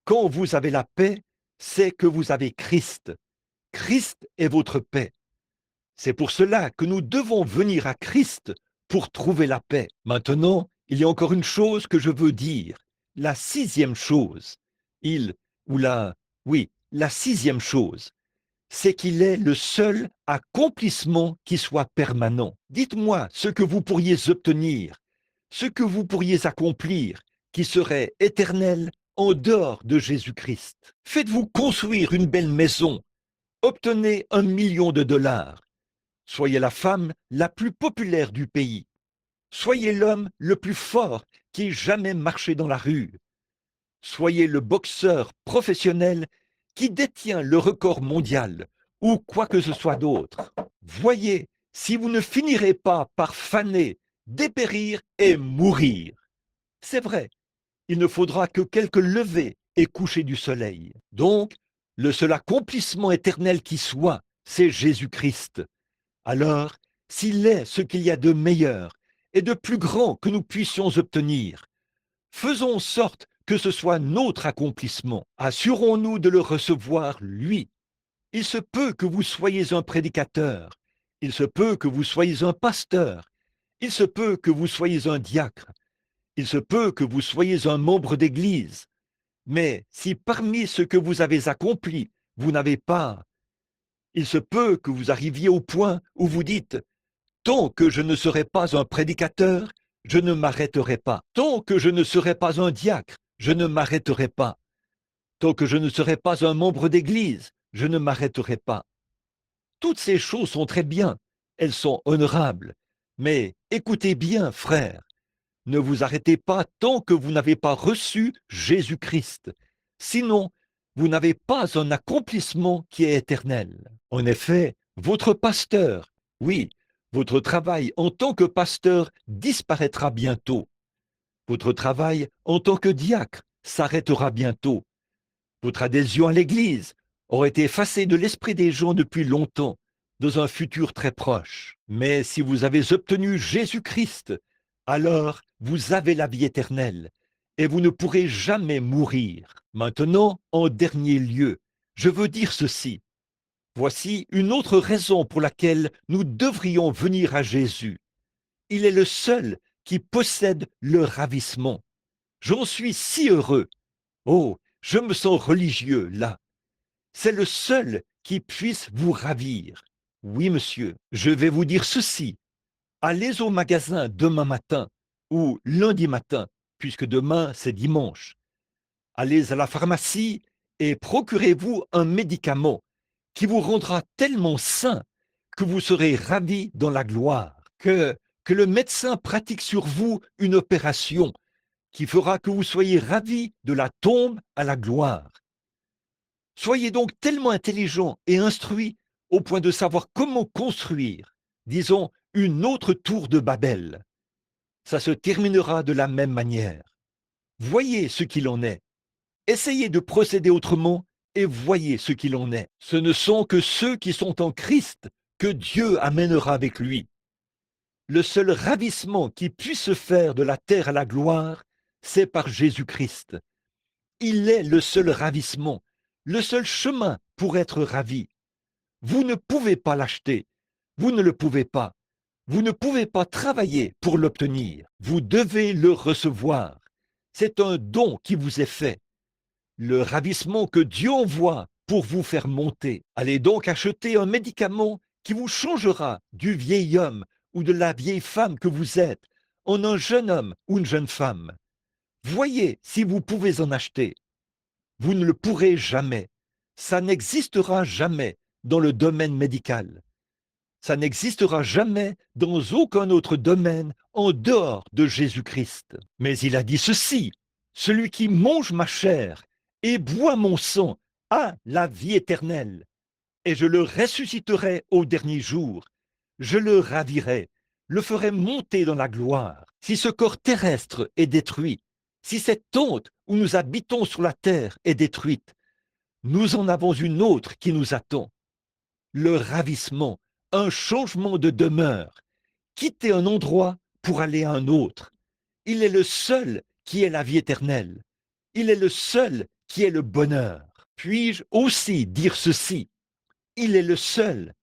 quand vous avez la paix, c'est que vous avez Christ. Christ est votre paix. C'est pour cela que nous devons venir à Christ pour trouver la paix. Maintenant, il y a encore une chose que je veux dire. La sixième chose, la sixième chose, c'est qu'il est le seul accomplissement qui soit permanent. Dites-moi ce que vous pourriez obtenir, ce que vous pourriez accomplir, qui serait éternel en dehors de Jésus-Christ. Faites-vous construire une belle maison, obtenez 1 million de dollars, soyez la femme la plus populaire du pays, soyez l'homme le plus fort qui ait jamais marché dans la rue, soyez le boxeur professionnel qui détient le record mondial ou quoi que ce soit d'autre. Voyez si vous ne finirez pas par faner, dépérir et mourir. C'est vrai, il ne faudra que quelques levées et couchers du soleil. Donc, le seul accomplissement éternel qui soit, c'est Jésus-Christ. Alors, s'il est ce qu'il y a de meilleur et de plus grand que nous puissions obtenir, faisons en sorte que ce soit notre accomplissement. Assurons-nous de le recevoir, lui. Il se peut que vous soyez un prédicateur, il se peut que vous soyez un pasteur, il se peut que vous soyez un diacre, il se peut que vous soyez un membre d'église, mais si parmi ce que vous avez accompli, vous n'avez pas, il se peut que vous arriviez au point où vous dites tant que je ne serai pas un prédicateur, je ne m'arrêterai pas. Tant que je ne serai pas un diacre, je ne m'arrêterai pas. Tant que je ne serai pas un membre d'église, je ne m'arrêterai pas. Toutes ces choses sont très bien, elles sont honorables. Mais écoutez bien, frères, ne vous arrêtez pas tant que vous n'avez pas reçu Jésus-Christ. Sinon, vous n'avez pas un accomplissement qui est éternel. En effet, votre pasteur, oui, votre travail en tant que pasteur disparaîtra bientôt. Votre travail en tant que diacre s'arrêtera bientôt. Votre adhésion à l'Église aurait été effacée de l'esprit des gens depuis longtemps, dans un futur très proche. Mais si vous avez obtenu Jésus-Christ, alors vous avez la vie éternelle et vous ne pourrez jamais mourir. Maintenant, en dernier lieu, je veux dire ceci. Voici une autre raison pour laquelle nous devrions venir à Jésus. Il est le seul qui possède le ravissement. J'en suis si heureux. Oh, je me sens religieux là. C'est le seul qui puisse vous ravir. Oui, monsieur, je vais vous dire ceci. Allez au magasin demain matin ou lundi matin, puisque demain c'est dimanche. Allez à la pharmacie et procurez-vous un médicament qui vous rendra tellement sain que vous serez ravi dans la gloire, que le médecin pratique sur vous une opération qui fera que vous soyez ravi de la tombe à la gloire. Soyez donc tellement intelligent et instruit au point de savoir comment construire, disons, une autre tour de Babel. Ça se terminera de la même manière. Voyez ce qu'il en est. Essayez de procéder autrement et voyez ce qu'il en est. Ce ne sont que ceux qui sont en Christ que Dieu amènera avec lui. Le seul ravissement qui puisse se faire de la terre à la gloire, c'est par Jésus-Christ. Il est le seul ravissement, le seul chemin pour être ravi. Vous ne pouvez pas l'acheter, vous ne le pouvez pas. Vous ne pouvez pas travailler pour l'obtenir. Vous devez le recevoir. C'est un don qui vous est fait. Le ravissement que Dieu envoie pour vous faire monter. Allez donc acheter un médicament qui vous changera du vieil homme ou de la vieille femme que vous êtes en un jeune homme ou une jeune femme. Voyez si vous pouvez en acheter. Vous ne le pourrez jamais. Ça n'existera jamais dans le domaine médical. Ça n'existera jamais dans aucun autre domaine en dehors de Jésus-Christ. Mais il a dit ceci, celui qui mange ma chair et boit mon sang a la vie éternelle, et je le ressusciterai au dernier jour. Je le ravirai, le ferai monter dans la gloire. Si ce corps terrestre est détruit, si cette tente où nous habitons sur la terre est détruite, nous en avons une autre qui nous attend. Le ravissement, un changement de demeure, quitter un endroit pour aller à un autre. Il est le seul qui est la vie éternelle. Il est le seul qui est le bonheur. Puis-je aussi dire ceci? Il est le seul.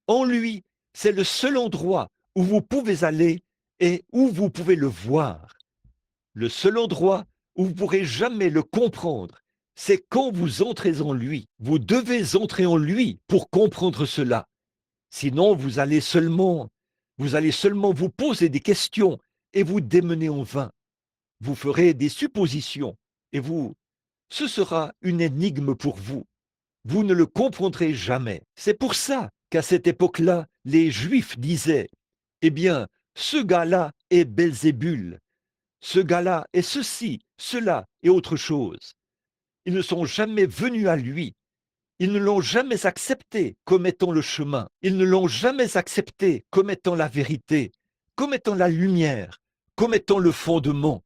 En lui, c'est le seul endroit où vous pouvez aller et où vous pouvez le voir. Le seul endroit où vous ne pourrez jamais le comprendre, c'est quand vous entrez en lui. Vous devez entrer en lui pour comprendre cela. Sinon, vous allez seulement vous poser des questions et vous démener en vain. Vous ferez des suppositions et ce sera une énigme pour vous. Vous ne le comprendrez jamais. C'est pour ça qu'à cette époque-là, les Juifs disaient, eh bien, ce gars-là est Belzébul. Ce gars-là est ceci, cela et autre chose. Ils ne sont jamais venus à lui. Ils ne l'ont jamais accepté comme étant le chemin. Ils ne l'ont jamais accepté comme étant la vérité, comme étant la lumière, comme étant le fondement,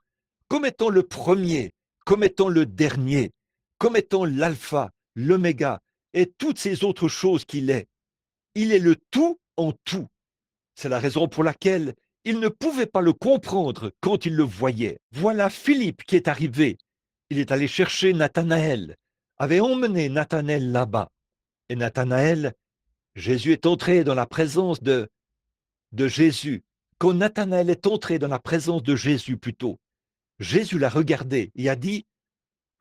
comme étant le premier, comme étant le dernier, comme étant l'alpha, l'oméga et toutes ces autres choses qu'il est. Il est le tout en tout. C'est la raison pour laquelle ils ne pouvaient pas le comprendre quand ils le voyaient. Voilà Philippe qui est arrivé. Il est allé chercher Nathanaël, avait emmené Nathanaël là-bas. Et Nathanaël, Jésus est entré dans la présence de Jésus. Quand Nathanaël est entré dans la présence de Jésus plutôt, Jésus l'a regardé et a dit,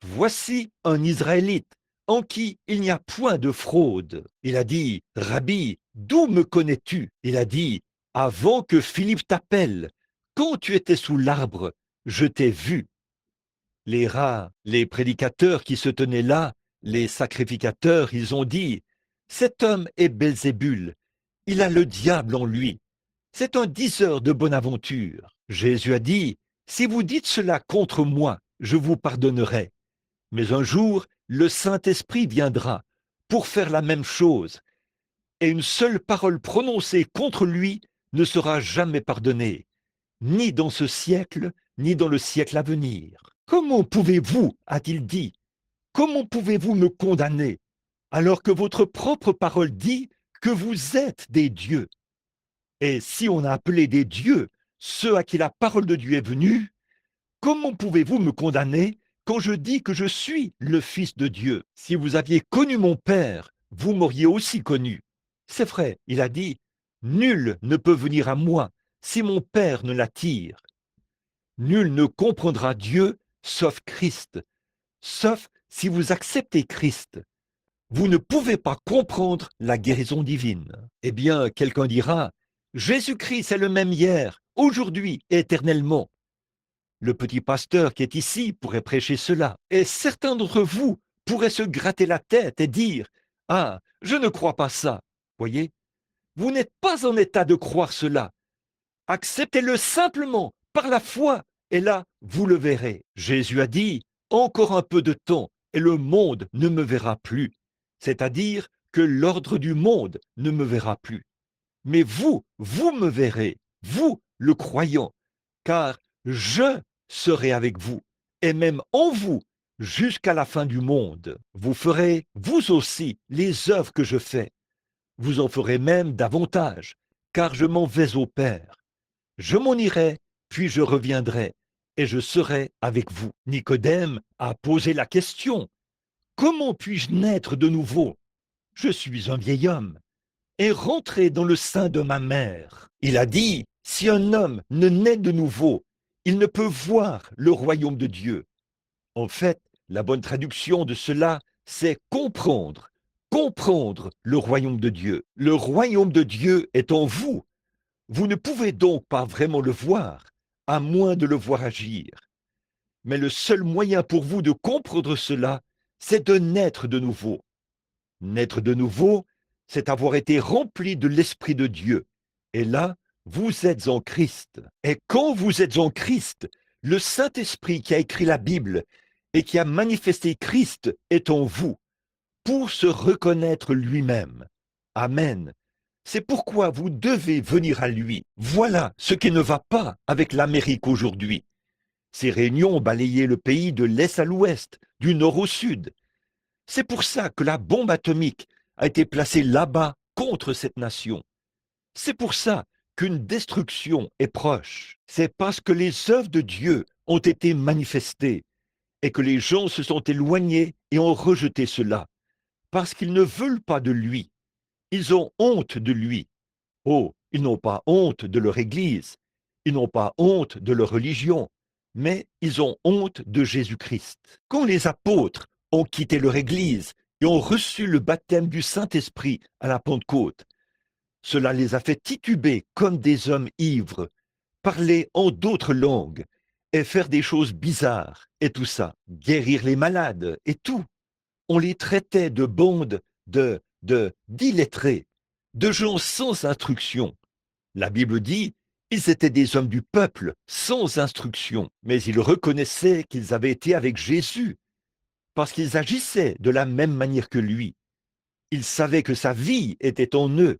voici un Israélite en qui il n'y a point de fraude. Il a dit, Rabbi, d'où me connais-tu? Il a dit, avant que Philippe t'appelle, quand tu étais sous l'arbre, je t'ai vu. Les rats, les prédicateurs qui se tenaient là, les sacrificateurs, ils ont dit, cet homme est Belzébul, il a le diable en lui. C'est un diseur de bonne aventure. Jésus a dit, si vous dites cela contre moi, je vous pardonnerai. Mais un jour, le Saint-Esprit viendra pour faire la même chose, et une seule parole prononcée contre lui ne sera jamais pardonnée, ni dans ce siècle, ni dans le siècle à venir. Comment pouvez-vous, a-t-il dit, comment pouvez-vous me condamner, alors que votre propre parole dit que vous êtes des dieux? Et si on a appelé des dieux ceux à qui la parole de Dieu est venue, comment pouvez-vous me condamner quand je dis que je suis le Fils de Dieu? Si vous aviez connu mon Père, vous m'auriez aussi connu. C'est vrai, il a dit, nul ne peut venir à moi si mon Père ne l'attire. Nul ne comprendra Dieu sauf Christ, sauf si vous acceptez Christ. Vous ne pouvez pas comprendre la guérison divine. Eh bien, quelqu'un dira, Jésus-Christ est le même hier, aujourd'hui et éternellement. Le petit pasteur qui est ici pourrait prêcher cela. Et certains d'entre vous pourraient se gratter la tête et dire, ah, je ne crois pas ça. Voyez, vous n'êtes pas en état de croire cela. Acceptez-le simplement par la foi, et là, vous le verrez. Jésus a dit, encore un peu de temps, et le monde ne me verra plus. C'est-à-dire que l'ordre du monde ne me verra plus. Mais vous me verrez, vous, le croyant, car je serai avec vous, et même en vous, jusqu'à la fin du monde. Vous ferez, vous aussi, les œuvres que je fais. Vous en ferez même davantage, car je m'en vais au Père. Je m'en irai, puis je reviendrai, et je serai avec vous. Nicodème a posé la question, comment puis-je naître de nouveau? Je suis un vieil homme, et rentrer dans le sein de ma mère. Il a dit, si un homme ne naît de nouveau, il ne peut voir le royaume de Dieu. En fait, la bonne traduction de cela, c'est comprendre, comprendre le royaume de Dieu. Le royaume de Dieu est en vous. Vous ne pouvez donc pas vraiment le voir, à moins de le voir agir. Mais le seul moyen pour vous de comprendre cela, c'est de naître de nouveau. Naître de nouveau, c'est avoir été rempli de l'Esprit de Dieu. Et là, vous êtes en Christ. Et quand vous êtes en Christ, le Saint-Esprit qui a écrit la Bible et qui a manifesté Christ est en vous, pour se reconnaître lui-même. Amen. C'est pourquoi vous devez venir à lui. Voilà ce qui ne va pas avec l'Amérique aujourd'hui. Ces réunions ont balayé le pays de l'est à l'ouest, du nord au sud. C'est pour ça que la bombe atomique a été placée là-bas contre cette nation. C'est pour ça qu'une destruction est proche. C'est parce que les œuvres de Dieu ont été manifestées et que les gens se sont éloignés et ont rejeté cela, parce qu'ils ne veulent pas de lui. Ils ont honte de lui. Oh, ils n'ont pas honte de leur Église, Ils n'ont pas honte de leur religion, mais ils ont honte de Jésus-Christ. Quand les apôtres ont quitté leur Église et ont reçu le baptême du Saint-Esprit à la Pentecôte, cela les a fait tituber comme des hommes ivres, parler en d'autres langues et faire des choses bizarres et tout ça, guérir les malades et tout. On les traitait de bandes d'illettrés, de gens sans instruction. La Bible dit, ils étaient des hommes du peuple, sans instruction, mais ils reconnaissaient qu'ils avaient été avec Jésus, parce qu'ils agissaient de la même manière que lui. Ils savaient que sa vie était en eux,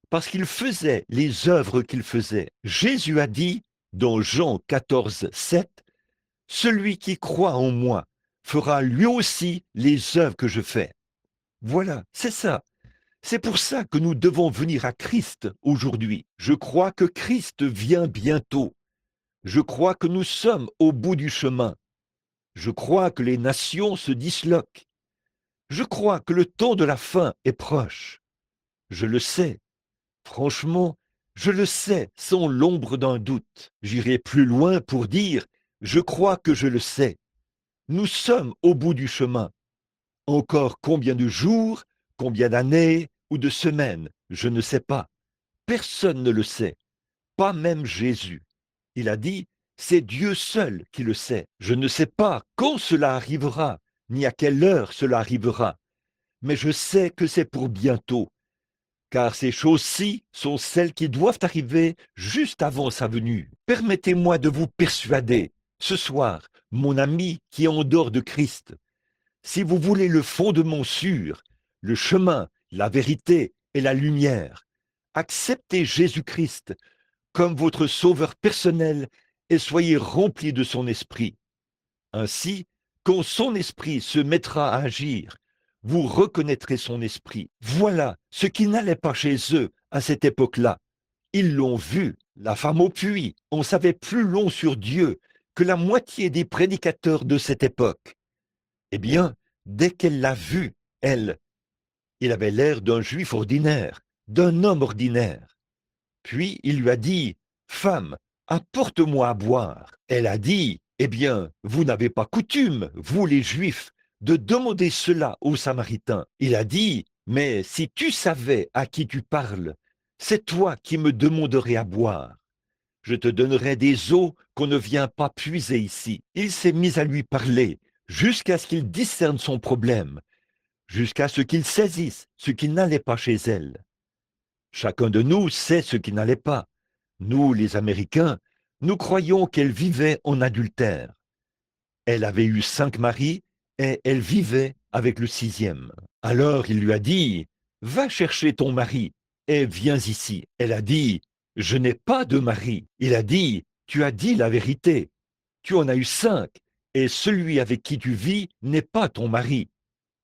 parce qu'ils faisaient les œuvres qu'il faisait. Jésus a dit, dans Jean 14, 7, « Celui qui croit en moi fera lui aussi les œuvres que je fais. » Voilà, c'est ça. C'est pour ça que nous devons venir à Christ aujourd'hui. Je crois que Christ vient bientôt. Je crois que nous sommes au bout du chemin. Je crois que les nations se disloquent. Je crois que le temps de la fin est proche. Je le sais. Franchement, je le sais sans l'ombre d'un doute. J'irai plus loin pour dire, je crois que je le sais. Nous sommes au bout du chemin. Encore combien de jours, combien d'années ou de semaines, je ne sais pas. Personne ne le sait, pas même Jésus. Il a dit, c'est Dieu seul qui le sait. Je ne sais pas quand cela arrivera, ni à quelle heure cela arrivera, mais je sais que c'est pour bientôt, car ces choses-ci sont celles qui doivent arriver juste avant sa venue. Permettez-moi de vous persuader, ce soir, mon ami qui est en dehors de Christ, si vous voulez le fondement sûr, le chemin, la vérité et la lumière, acceptez Jésus-Christ comme votre sauveur personnel et soyez remplis de son esprit. Ainsi, quand son esprit se mettra à agir, vous reconnaîtrez son esprit. Voilà ce qui n'allait pas chez eux à cette époque-là. Ils l'ont vu, la femme au puits, on savait plus long sur Dieu que la moitié des prédicateurs de cette époque. Eh bien, dès qu'elle l'a vu, elle, il avait l'air d'un juif ordinaire, d'un homme ordinaire. Puis il lui a dit, « Femme, apporte-moi à boire. » Elle a dit, « Eh bien, vous n'avez pas coutume, vous les Juifs, de demander cela aux Samaritains. » Il a dit, « Mais si tu savais à qui tu parles, c'est toi qui me demanderais à boire. Je te donnerai des eaux qu'on ne vient pas puiser ici. » Il s'est mis à lui parler jusqu'à ce qu'il discerne son problème, jusqu'à ce qu'il saisisse ce qui n'allait pas chez elle. Chacun de nous sait ce qui n'allait pas. Nous, les Américains, nous croyons qu'elle vivait en adultère. Elle avait eu 5 maris et elle vivait avec le 6e. Alors il lui a dit, « Va chercher ton mari et viens ici. » Elle a dit, « Je n'ai pas de mari. » Il a dit, « Tu as dit la vérité. Tu en as eu 5 et celui avec qui tu vis n'est pas ton mari.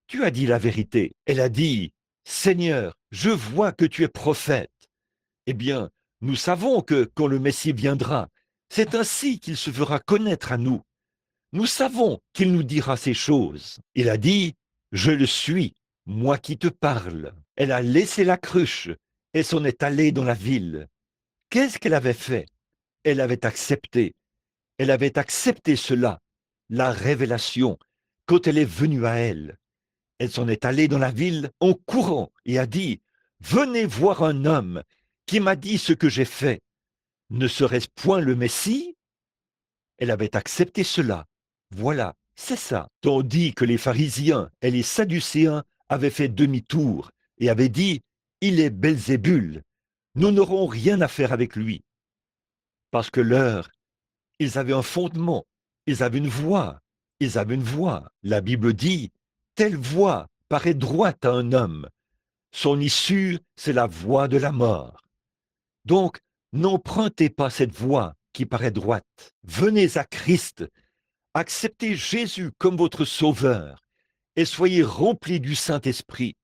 Tu as dit la vérité. » Elle a dit, « Seigneur, je vois que tu es prophète. » Eh bien, nous savons que quand le Messie viendra, c'est ainsi qu'il se fera connaître à nous. Nous savons qu'il nous dira ces choses. Il a dit, « Je le suis, moi qui te parle. » Elle a laissé la cruche et s'en est allée dans la ville. Qu'est-ce qu'elle avait fait? Elle avait accepté. Elle avait accepté cela, la révélation, quand elle est venue à elle. Elle s'en est allée dans la ville en courant et a dit, « Venez voir un homme qui m'a dit ce que j'ai fait. Ne serait-ce point le Messie ?» Elle avait accepté cela. Voilà, c'est ça. Tandis que les pharisiens et les sadducéens avaient fait demi-tour et avaient dit, « Il est Belzébul, nous n'aurons rien à faire avec lui. » Parce que ils avaient un fondement, ils avaient une voix, ils avaient une voix. La Bible dit, « Telle voix paraît droite à un homme. Son issue, c'est la voie de la mort. » Donc, n'empruntez pas cette voie qui paraît droite. Venez à Christ, acceptez Jésus comme votre sauveur et soyez remplis du Saint-Esprit.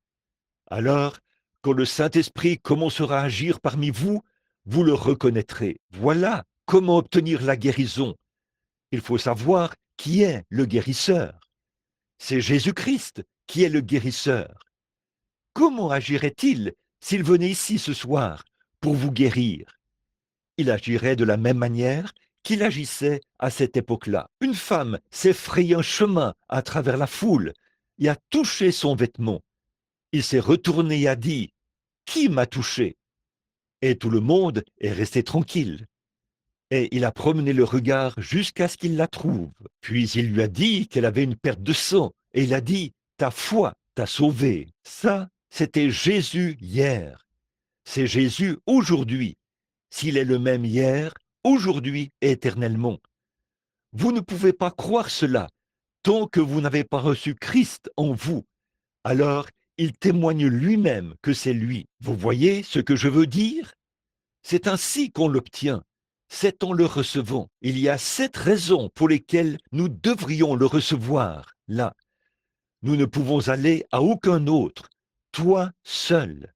Alors, quand le Saint-Esprit commencera à agir parmi vous, vous le reconnaîtrez. Voilà comment obtenir la guérison. Il faut savoir qui est le guérisseur. C'est Jésus-Christ qui est le guérisseur. Comment agirait-il s'il venait ici ce soir pour vous guérir? il agirait de la même manière qu'il agissait à cette époque-là. Une femme s'est frayé un chemin à travers la foule et a touché son vêtement. Il s'est retourné et a dit, « Qui m'a touché ?» Et tout le monde est resté tranquille. Et il a promené le regard jusqu'à ce qu'il la trouve. Puis il lui a dit qu'elle avait une perte de sang. Et il a dit, « Ta foi t'a sauvée. » Ça, c'était Jésus hier. C'est Jésus aujourd'hui. S'il est le même hier, aujourd'hui et éternellement. Vous ne pouvez pas croire cela tant que vous n'avez pas reçu Christ en vous. Alors, il témoigne lui-même que c'est lui. Vous voyez ce que je veux dire? C'est ainsi qu'on l'obtient. C'est en le recevant. Il y a 7 raisons pour lesquelles nous devrions le recevoir. Là, nous ne pouvons aller à aucun autre. Toi seul.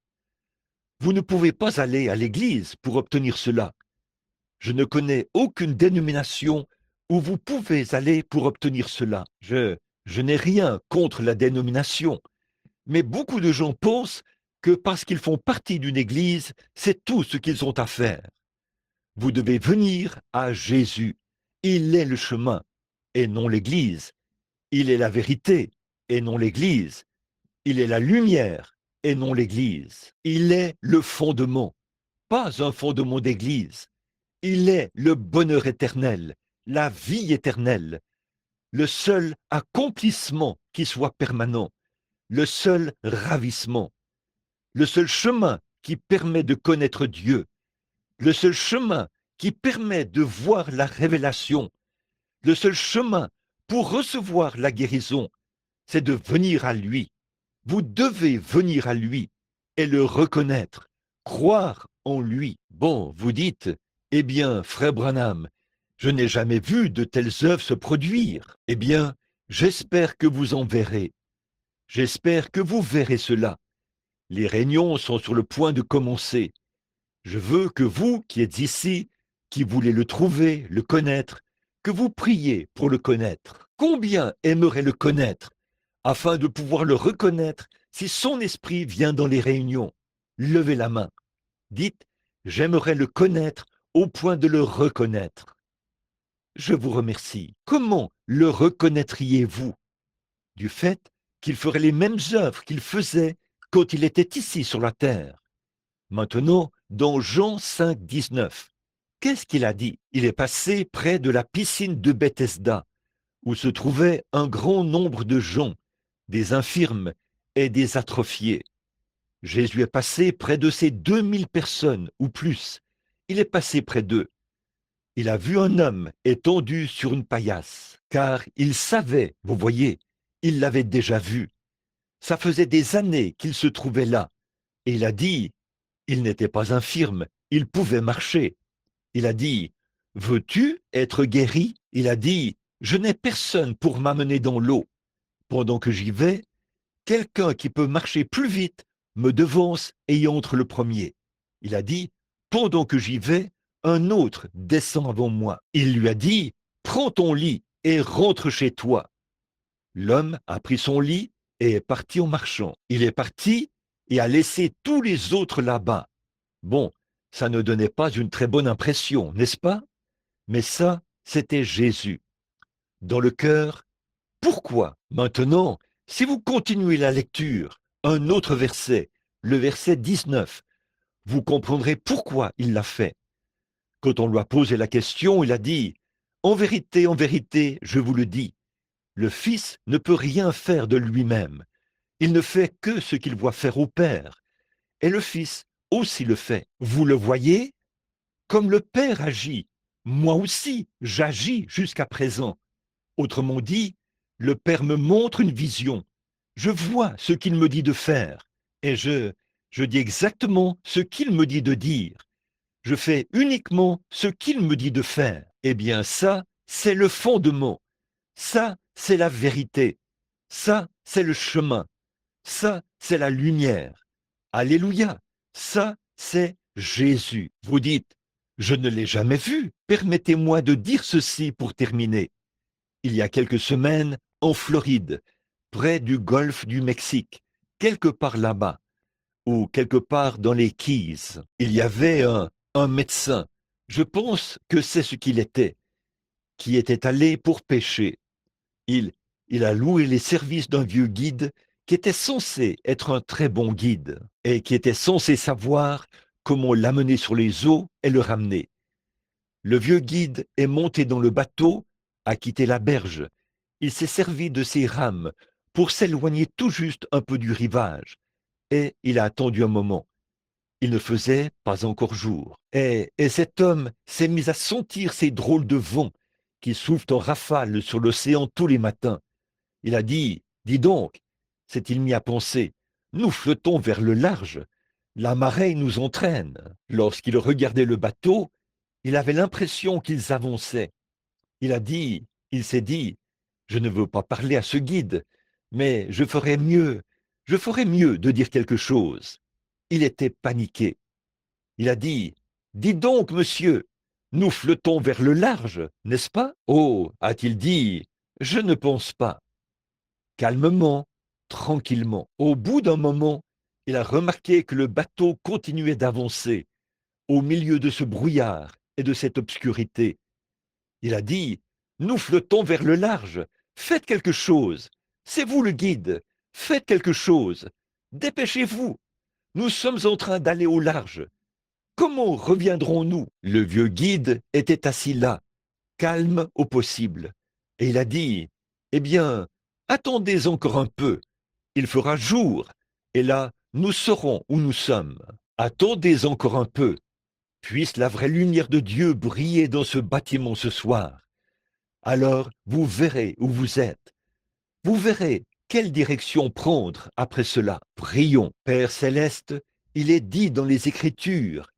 Vous ne pouvez pas aller à l'église pour obtenir cela. Je ne connais aucune dénomination où vous pouvez aller pour obtenir cela. Je n'ai rien contre la dénomination, mais beaucoup de gens pensent que parce qu'ils font partie d'une église, c'est tout ce qu'ils ont à faire. Vous devez venir à Jésus. Il est le chemin et non l'église. Il est la vérité et non l'église. Il est la lumière et non l'église. Il est le fondement, pas un fondement d'église. Il est le bonheur éternel, la vie éternelle, le seul accomplissement qui soit permanent, le seul ravissement, le seul chemin qui permet de connaître Dieu, le seul chemin qui permet de voir la révélation, le seul chemin pour recevoir la guérison, c'est de venir à lui. Vous devez venir à lui et le reconnaître, croire en lui. Bon, vous dites, eh bien, frère Branham, je n'ai jamais vu de telles œuvres se produire. Eh bien, j'espère que vous en verrez. J'espère que vous verrez cela. Les réunions sont sur le point de commencer. Je veux que vous qui êtes ici, qui voulez le trouver, le connaître, que vous priez pour le connaître. Combien aimeraient le connaître afin de pouvoir le reconnaître si son esprit vient dans les réunions? Levez la main. Dites, j'aimerais le connaître au point de le reconnaître. Je vous remercie. Comment le reconnaîtriez-vous? Du fait qu'il ferait les mêmes œuvres qu'il faisait quand il était ici sur la terre. Maintenant, dans Jean 5, 19, qu'est-ce qu'il a dit? Il est passé près de la piscine de Bethesda, où se trouvait un grand nombre de gens, des infirmes et des atrophiés. Jésus est passé près de ces 2000 personnes ou plus. Il est passé près d'eux. Il a vu un homme étendu sur une paillasse, car il savait, vous voyez, il l'avait déjà vu. Ça faisait des années qu'il se trouvait là. Et il a dit, il n'était pas infirme, il pouvait marcher. Il a dit, veux-tu être guéri? Il a dit, je n'ai personne pour m'amener dans l'eau. Pendant que j'y vais, quelqu'un qui peut marcher plus vite me devance et y entre le premier. Il a dit, pendant que j'y vais, un autre descend avant moi. Il lui a dit, prends ton lit et rentre chez toi. L'homme a pris son lit et est parti en marchant. Il est parti et a laissé tous les autres là-bas. Bon, ça ne donnait pas une très bonne impression, n'est-ce pas? Mais ça, c'était Jésus. Dans le cœur, pourquoi? Maintenant, si vous continuez la lecture, un autre verset, le verset 19, vous comprendrez pourquoi il l'a fait. Quand on lui a posé la question, il a dit, en vérité, je vous le dis, le Fils ne peut rien faire de lui-même. Il ne fait que ce qu'il voit faire au Père. Et le Fils aussi le fait. Vous le voyez? Comme le Père agit, moi aussi j'agis jusqu'à présent. Autrement dit, le Père me montre une vision. Je vois ce qu'il me dit de faire. Et je dis exactement ce qu'il me dit de dire. Je fais uniquement ce qu'il me dit de faire. Eh bien ça, c'est le fondement. Ça, c'est la vérité. Ça, c'est le chemin. Ça, c'est la lumière. Alléluia. Ça, c'est Jésus. Vous dites, je ne l'ai jamais vu. Permettez-moi de dire ceci pour terminer. Il y a quelques semaines, en Floride, près du golfe du Mexique, quelque part là-bas, ou quelque part dans les Keys, il y avait un médecin, Je pense que c'est ce qu'il était, qui était allé pour pêcher. Il, il a loué les services d'un vieux guide qui était censé être un très bon guide et qui était censé savoir comment l'amener sur les eaux et le ramener. Le vieux guide est monté dans le bateau, a quitté la berge. Il s'est servi de ses rames pour s'éloigner tout juste un peu du rivage et il a attendu un moment. Il ne faisait pas encore jour. Et cet homme s'est mis à sentir ces drôles de vents qui soufflent en rafale sur l'océan tous les matins. Il a dit, dis donc, s'est-il mis à penser, nous flottons vers le large, la marée nous entraîne. Lorsqu'il regardait le bateau, il avait l'impression qu'ils avançaient. Il s'est dit, je ne veux pas parler à ce guide, mais je ferais mieux de dire quelque chose. Il était paniqué. Il a dit, dis donc, monsieur, nous flottons vers le large, n'est-ce pas? Oh, a-t-il dit, je ne pense pas. Calmement, tranquillement. Au bout d'un moment, il a remarqué que le bateau continuait d'avancer au milieu de ce brouillard et de cette obscurité. Il a dit, nous flottons vers le large, faites quelque chose. C'est vous le guide, faites quelque chose. Dépêchez-vous, nous sommes en train d'aller au large. Comment reviendrons-nous? Le vieux guide était assis là, calme au possible. Et il a dit, eh bien, attendez encore un peu. Il fera jour, et là, nous saurons où nous sommes. Attendez encore un peu. Puisse la vraie lumière de Dieu briller dans ce bâtiment ce soir. Alors, vous verrez où vous êtes. Vous verrez quelle direction prendre après cela. Prions. Père céleste, il est dit dans les Écritures,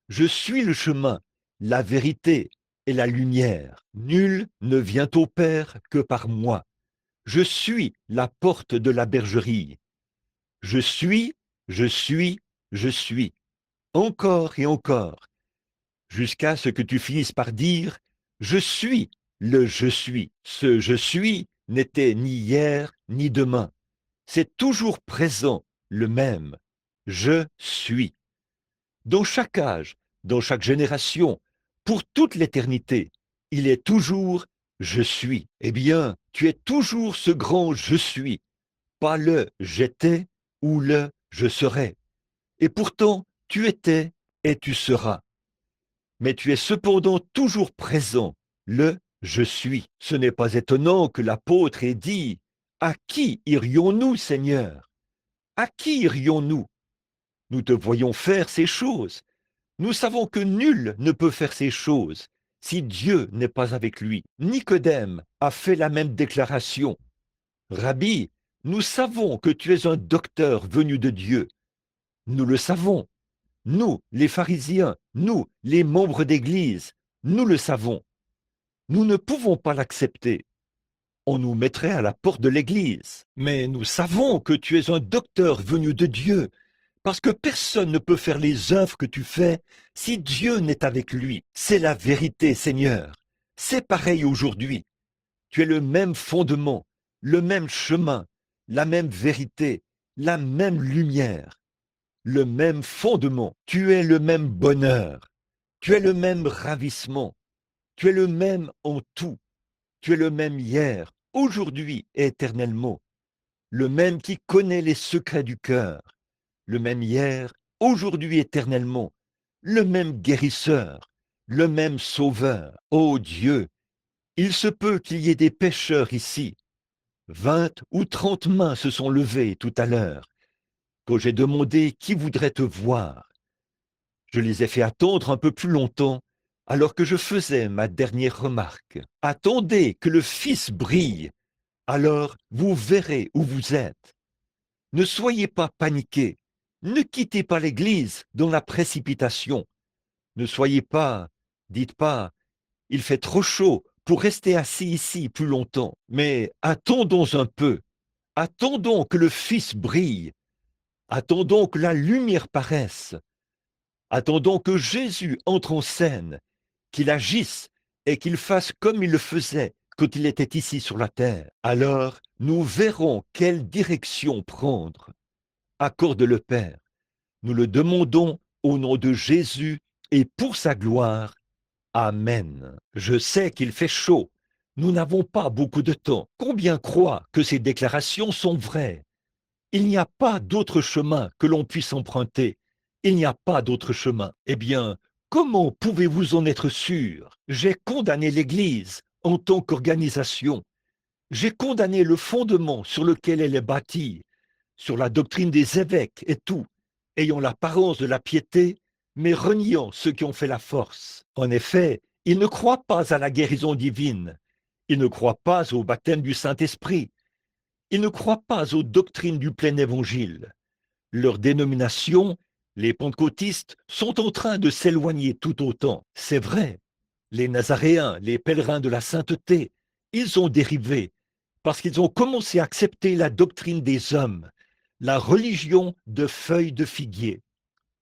je suis le chemin, la vérité et la lumière. Nul ne vient au Père que par moi. Je suis la porte de la bergerie. Je suis, je suis, je suis. Encore et encore, jusqu'à ce que tu finisses par dire, je suis le je suis. Ce je suis n'était ni hier ni demain. C'est toujours présent, le même. Je suis. Dans chaque âge, dans chaque génération, pour toute l'éternité, il est toujours je suis. Eh bien, tu es toujours ce grand je suis, pas le j'étais ou le je serai. Et pourtant, tu étais et tu seras. Mais tu es cependant toujours présent, le je suis. Ce n'est pas étonnant que l'apôtre ait dit, à qui irions-nous, Seigneur? À qui irions-nous? Nous te voyons faire ces choses. Nous savons que nul ne peut faire ces choses si Dieu n'est pas avec lui. Nicodème a fait la même déclaration. Rabbi, nous savons que tu es un docteur venu de Dieu. Nous le savons. Nous, les pharisiens, nous, les membres d'Église, nous le savons. Nous ne pouvons pas l'accepter. On nous mettrait à la porte de l'Église. Mais nous savons que tu es un docteur venu de Dieu, parce que personne ne peut faire les œuvres que tu fais si Dieu n'est avec lui. C'est la vérité, Seigneur. C'est pareil aujourd'hui. Tu es le même fondement, le même chemin, la même vérité, la même lumière, le même fondement. Tu es le même bonheur. Tu es le même ravissement. Tu es le même en tout. Tu es le même hier, aujourd'hui et éternellement. Le même qui connaît les secrets du cœur. Le même hier, aujourd'hui éternellement. Le même guérisseur. Le même sauveur. Ô Dieu, il se peut qu'il y ait des pécheurs ici. 20 ou 30 mains se sont levées tout à l'heure, quand j'ai demandé qui voudrait te voir. Je les ai fait attendre un peu plus longtemps, alors que je faisais ma dernière remarque. Attendez que le Fils brille, alors vous verrez où vous êtes. Ne soyez pas paniqués, ne quittez pas l'Église dans la précipitation. Ne soyez pas, dites pas, il fait trop chaud pour rester assis ici plus longtemps, mais attendons un peu. Attendons que le Fils brille. Attendons que la lumière paraisse. Attendons que Jésus entre en scène, qu'il agisse et qu'il fasse comme il le faisait quand il était ici sur la terre. Alors, nous verrons quelle direction prendre. Accorde le Père. Nous le demandons au nom de Jésus et pour sa gloire. Amen. Je sais qu'il fait chaud. Nous n'avons pas beaucoup de temps. Combien croient que ces déclarations sont vraies? Il n'y a pas d'autre chemin que l'on puisse emprunter. Il n'y a pas d'autre chemin. Eh bien, comment pouvez-vous en être sûr? J'ai condamné l'Église en tant qu'organisation. J'ai condamné le fondement sur lequel elle est bâtie, sur la doctrine des évêques et tout, ayant l'apparence de la piété, mais reniant ceux qui ont fait la force. En effet, ils ne croient pas à la guérison divine, ils ne croient pas au baptême du Saint-Esprit, ils ne croient pas aux doctrines du plein évangile. Leur dénomination, les pentecôtistes, sont en train de s'éloigner tout autant. C'est vrai, les Nazaréens, les pèlerins de la sainteté, ils ont dérivé parce qu'ils ont commencé à accepter la doctrine des hommes, la religion de feuilles de figuier.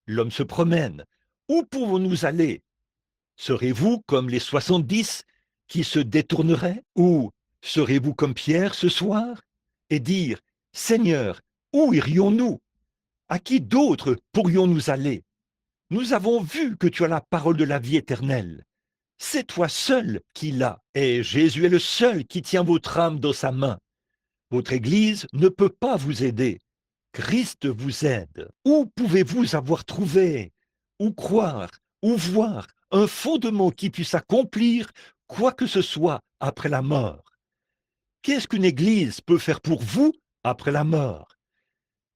L'homme se promène. Où pouvons-nous aller? Serez-vous comme les 70 qui se détourneraient? Ou serez-vous comme Pierre ce soir et dire, Seigneur, où irions-nous? À qui d'autre pourrions-nous aller? Nous avons vu que tu as la parole de la vie éternelle. C'est toi seul qui l'as, et Jésus est le seul qui tient votre âme dans sa main. Votre Église ne peut pas vous aider. Christ vous aide. Où pouvez-vous avoir trouvé, ou croire, ou voir un fondement qui puisse accomplir quoi que ce soit après la mort? Qu'est-ce qu'une Église peut faire pour vous après la mort?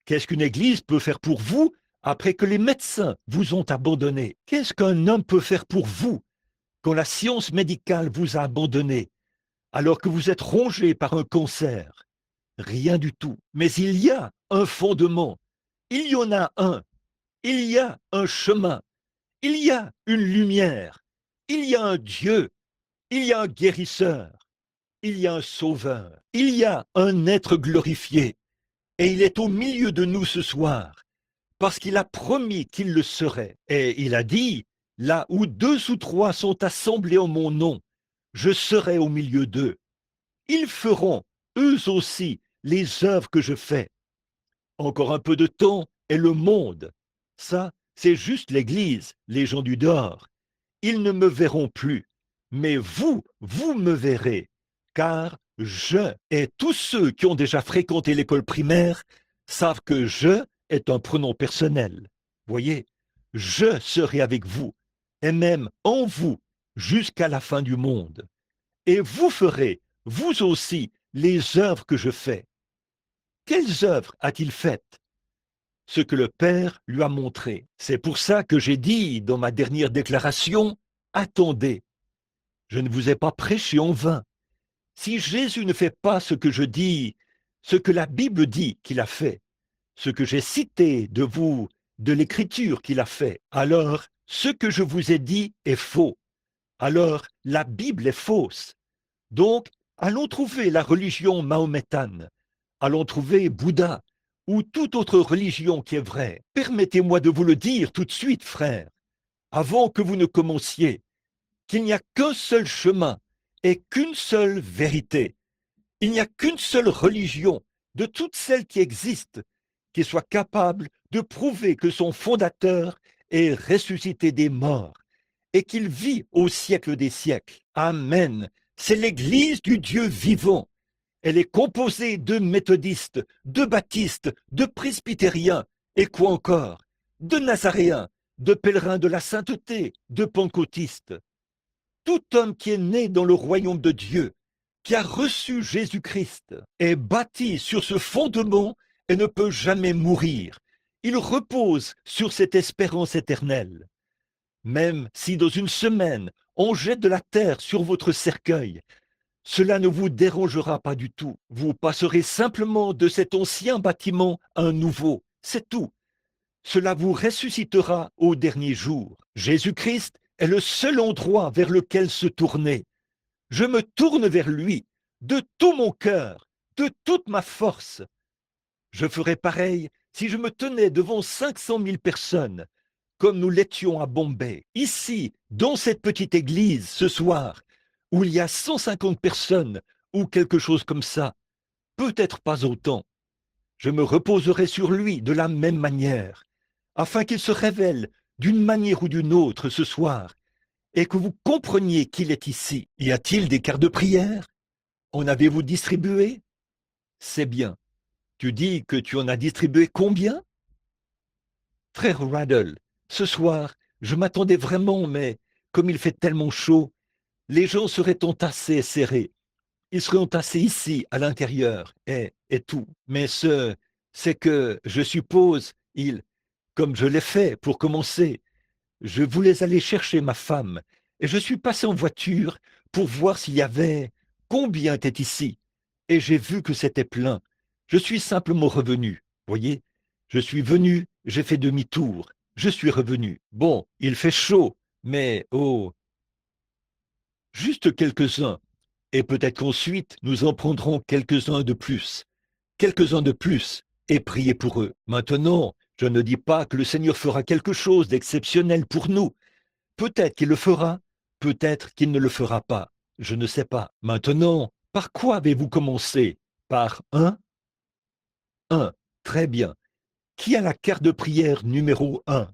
Qu'est-ce qu'une Église peut faire pour vous après que les médecins vous ont abandonné? Qu'est-ce qu'un homme peut faire pour vous quand la science médicale vous a abandonné, alors que vous êtes rongé par un cancer? Rien du tout. Mais il y a un fondement, il y en a un, il y a un chemin, il y a une lumière, il y a un Dieu, il y a un guérisseur, il y a un sauveur, il y a un être glorifié, et il est au milieu de nous ce soir, parce qu'il a promis qu'il le serait. Et il a dit, là où 2 ou 3 sont assemblés en mon nom, je serai au milieu d'eux. Ils feront, eux aussi, les œuvres que je fais. Encore un peu de temps et le monde. Ça, c'est juste l'Église, les gens du dehors. Ils ne me verront plus. Mais vous, vous me verrez. Car je, et tous ceux qui ont déjà fréquenté l'école primaire savent que je est un pronom personnel. Voyez, je serai avec vous, et même en vous, jusqu'à la fin du monde. Et vous ferez, vous aussi, les œuvres que je fais. Quelles œuvres a-t-il faites? Ce que le Père lui a montré. C'est pour ça que j'ai dit dans ma dernière déclaration, attendez, je ne vous ai pas prêché en vain. Si Jésus ne fait pas ce que je dis, ce que la Bible dit qu'il a fait, ce que j'ai cité de vous, de l'écriture qu'il a fait, alors ce que je vous ai dit est faux. Alors la Bible est fausse. Donc, allons trouver la religion mahométane, allons trouver Bouddha ou toute autre religion qui est vraie. Permettez-moi de vous le dire tout de suite, frère, avant que vous ne commenciez, qu'il n'y a qu'un seul chemin et qu'une seule vérité. Il n'y a qu'une seule religion de toutes celles qui existent qui soit capable de prouver que son fondateur est ressuscité des morts et qu'il vit au siècle des siècles. Amen. C'est l'Église du Dieu vivant. Elle est composée de méthodistes, de baptistes, de presbytériens, et quoi encore? De nazaréens, de pèlerins de la sainteté, de pentecôtistes. Tout homme qui est né dans le royaume de Dieu, qui a reçu Jésus-Christ, est bâti sur ce fondement et ne peut jamais mourir. Il repose sur cette espérance éternelle. Même si dans une semaine, on jette de la terre sur votre cercueil, cela ne vous dérangera pas du tout. Vous passerez simplement de cet ancien bâtiment à un nouveau. C'est tout. Cela vous ressuscitera au dernier jour. Jésus-Christ est le seul endroit vers lequel se tourner. Je me tourne vers lui de tout mon cœur, de toute ma force. Je ferais pareil si je me tenais devant 500 000 personnes, comme nous l'étions à Bombay. Ici, dans cette petite église, ce soir, où il y a 150 personnes, ou quelque chose comme ça, peut-être pas autant. Je me reposerai sur lui de la même manière, afin qu'il se révèle d'une manière ou d'une autre ce soir, et que vous compreniez qu'il est ici. Y a-t-il des cartes de prière? En avez-vous distribué? C'est bien. Tu dis que tu en as distribué combien? Frère Raddle, ce soir, je m'attendais vraiment, mais comme il fait tellement chaud, les gens seraient entassés et serrés. Ils seraient entassés ici, à l'intérieur, et tout. Mais c'est que, je suppose, comme je l'ai fait pour commencer, je voulais aller chercher ma femme, et je suis passé en voiture pour voir s'il y avait combien était ici, et j'ai vu que c'était plein. Je suis simplement revenu, voyez. Je suis venu, j'ai fait demi-tour, je suis revenu. Bon, il fait chaud, mais oh, juste quelques-uns, et peut-être qu'ensuite nous en prendrons quelques-uns de plus, et priez pour eux. Maintenant, je ne dis pas que le Seigneur fera quelque chose d'exceptionnel pour nous. Peut-être qu'il le fera, peut-être qu'il ne le fera pas. Je ne sais pas. Maintenant, par quoi avez-vous commencé? Par un. Très bien. Qui a la carte de prière numéro 1?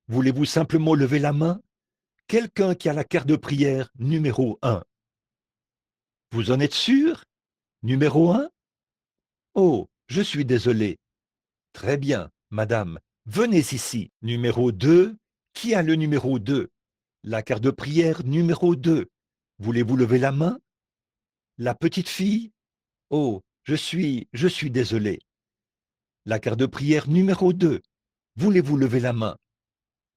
Voulez-vous simplement lever la main? Quelqu'un qui a la carte de prière numéro 1. Vous en êtes sûr? Numéro 1? Oh, je suis désolé. Très bien, madame. Venez ici. Numéro 2. Qui a le numéro 2? La carte de prière numéro 2. Voulez-vous lever la main? La petite fille? Oh, je suis désolé. La carte de prière numéro 2. Voulez-vous lever la main?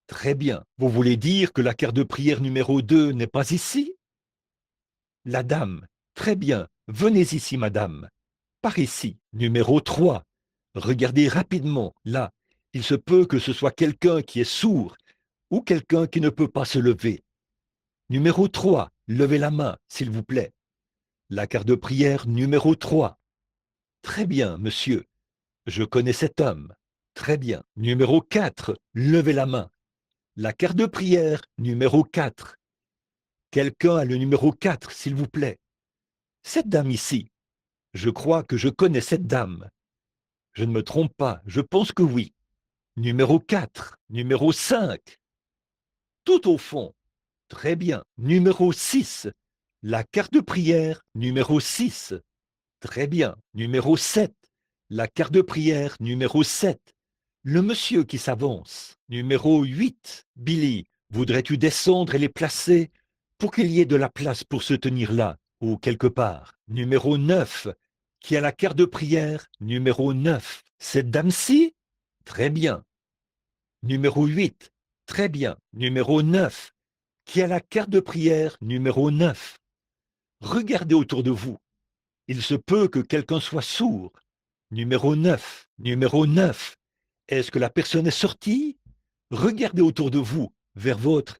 Très bien. Vous voulez dire que la carte de prière numéro 2 n'est pas ici? La dame. Très bien. Venez ici, madame. Par ici. Numéro 3. Regardez rapidement, là. Il se peut que ce soit quelqu'un qui est sourd ou quelqu'un qui ne peut pas se lever. Numéro 3. Levez la main, s'il vous plaît. La carte de prière numéro 3. Très bien, monsieur. Je connais cet homme. Très bien. Numéro 4. Levez la main. La carte de prière numéro 4. Quelqu'un a le numéro 4, s'il vous plaît. Cette dame ici. Je crois que je connais cette dame. Je ne me trompe pas, je pense que oui. Numéro 4. Numéro 5. Tout au fond. Très bien. Numéro 6. La carte de prière numéro 6. Très bien. Numéro 7. La carte de prière numéro 7. Le monsieur qui s'avance. Numéro 8. Billy, voudrais-tu descendre et les placer pour qu'il y ait de la place pour se tenir là ou quelque part? Numéro 9. Qui a la carte de prière numéro 9. Cette dame-ci? Très bien. Numéro 8. Très bien. Numéro 9. Qui a la carte de prière numéro 9. Regardez autour de vous. Il se peut que quelqu'un soit sourd. Numéro 9. Numéro 9. Est-ce que la personne est sortie? Regardez autour de vous, vers votre.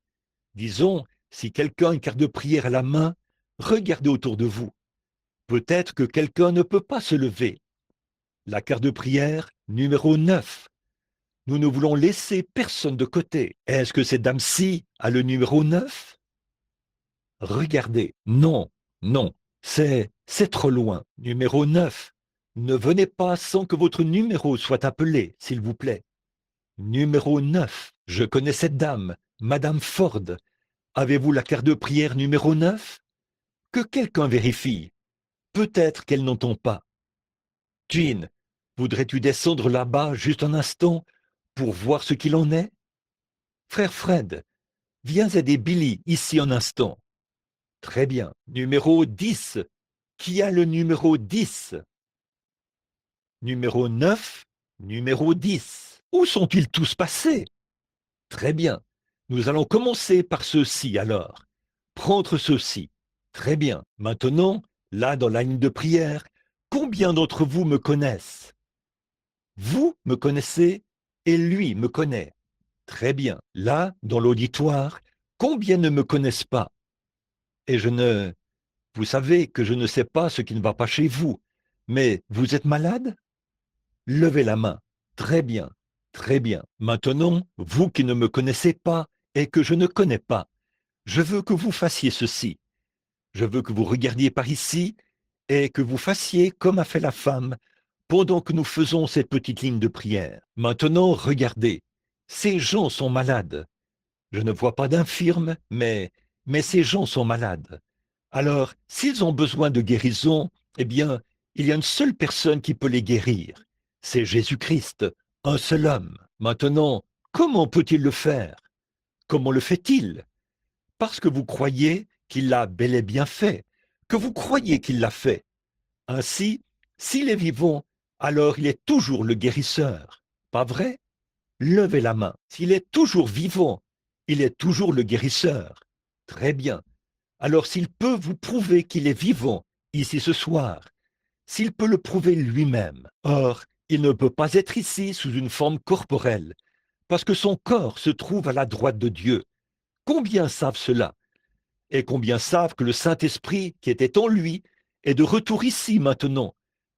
Disons, si quelqu'un a une carte de prière à la main, regardez autour de vous. Peut-être que quelqu'un ne peut pas se lever. La carte de prière numéro 9. Nous ne voulons laisser personne de côté. Est-ce que cette dame-ci a le numéro 9? Regardez. Non, non, c'est trop loin. Numéro 9. Ne venez pas sans que votre numéro soit appelé, s'il vous plaît. Numéro 9. Je connais cette dame, Madame Ford. Avez-vous la carte de prière numéro 9? Que quelqu'un vérifie. Peut-être qu'elle n'entend pas. Jean, voudrais-tu descendre là-bas juste un instant pour voir ce qu'il en est? Frère Fred, viens aider Billy ici un instant. Très bien. Numéro 10. Qui a le numéro 10? Numéro 9. Numéro 10. Où sont-ils tous passés? Très bien. Nous allons commencer par ceux-ci alors. Prendre ceux-ci. Très bien. Maintenant, là dans la ligne de prière, combien d'entre vous me connaissent? Vous me connaissez et lui me connaît. Très bien. Là, dans l'auditoire, combien ne me connaissent pas? Et vous savez que je ne sais pas ce qui ne va pas chez vous, mais vous êtes malade? Levez la main. Très bien, très bien. Maintenant, vous qui ne me connaissez pas et que je ne connais pas, je veux que vous fassiez ceci. Je veux que vous regardiez par ici et que vous fassiez comme a fait la femme pendant que nous faisons cette petite ligne de prière. Maintenant, regardez. Ces gens sont malades. je ne vois pas d'infirmes, mais ces gens sont malades. Alors, s'ils ont besoin de guérison, eh bien, il y a une seule personne qui peut les guérir. C'est Jésus-Christ, un seul homme. Maintenant, comment peut-il le faire? Comment le fait-il? Parce que vous croyez qu'il l'a bel et bien fait, que vous croyez qu'il l'a fait. Ainsi, s'il est vivant, alors il est toujours le guérisseur. Pas vrai? Levez la main. S'il est toujours vivant, il est toujours le guérisseur. Très bien. Alors s'il peut vous prouver qu'il est vivant ici ce soir, s'il peut le prouver lui-même, or, il ne peut pas être ici sous une forme corporelle, parce que son corps se trouve à la droite de Dieu. Combien savent cela? Et combien savent que le Saint-Esprit qui était en lui est de retour ici maintenant,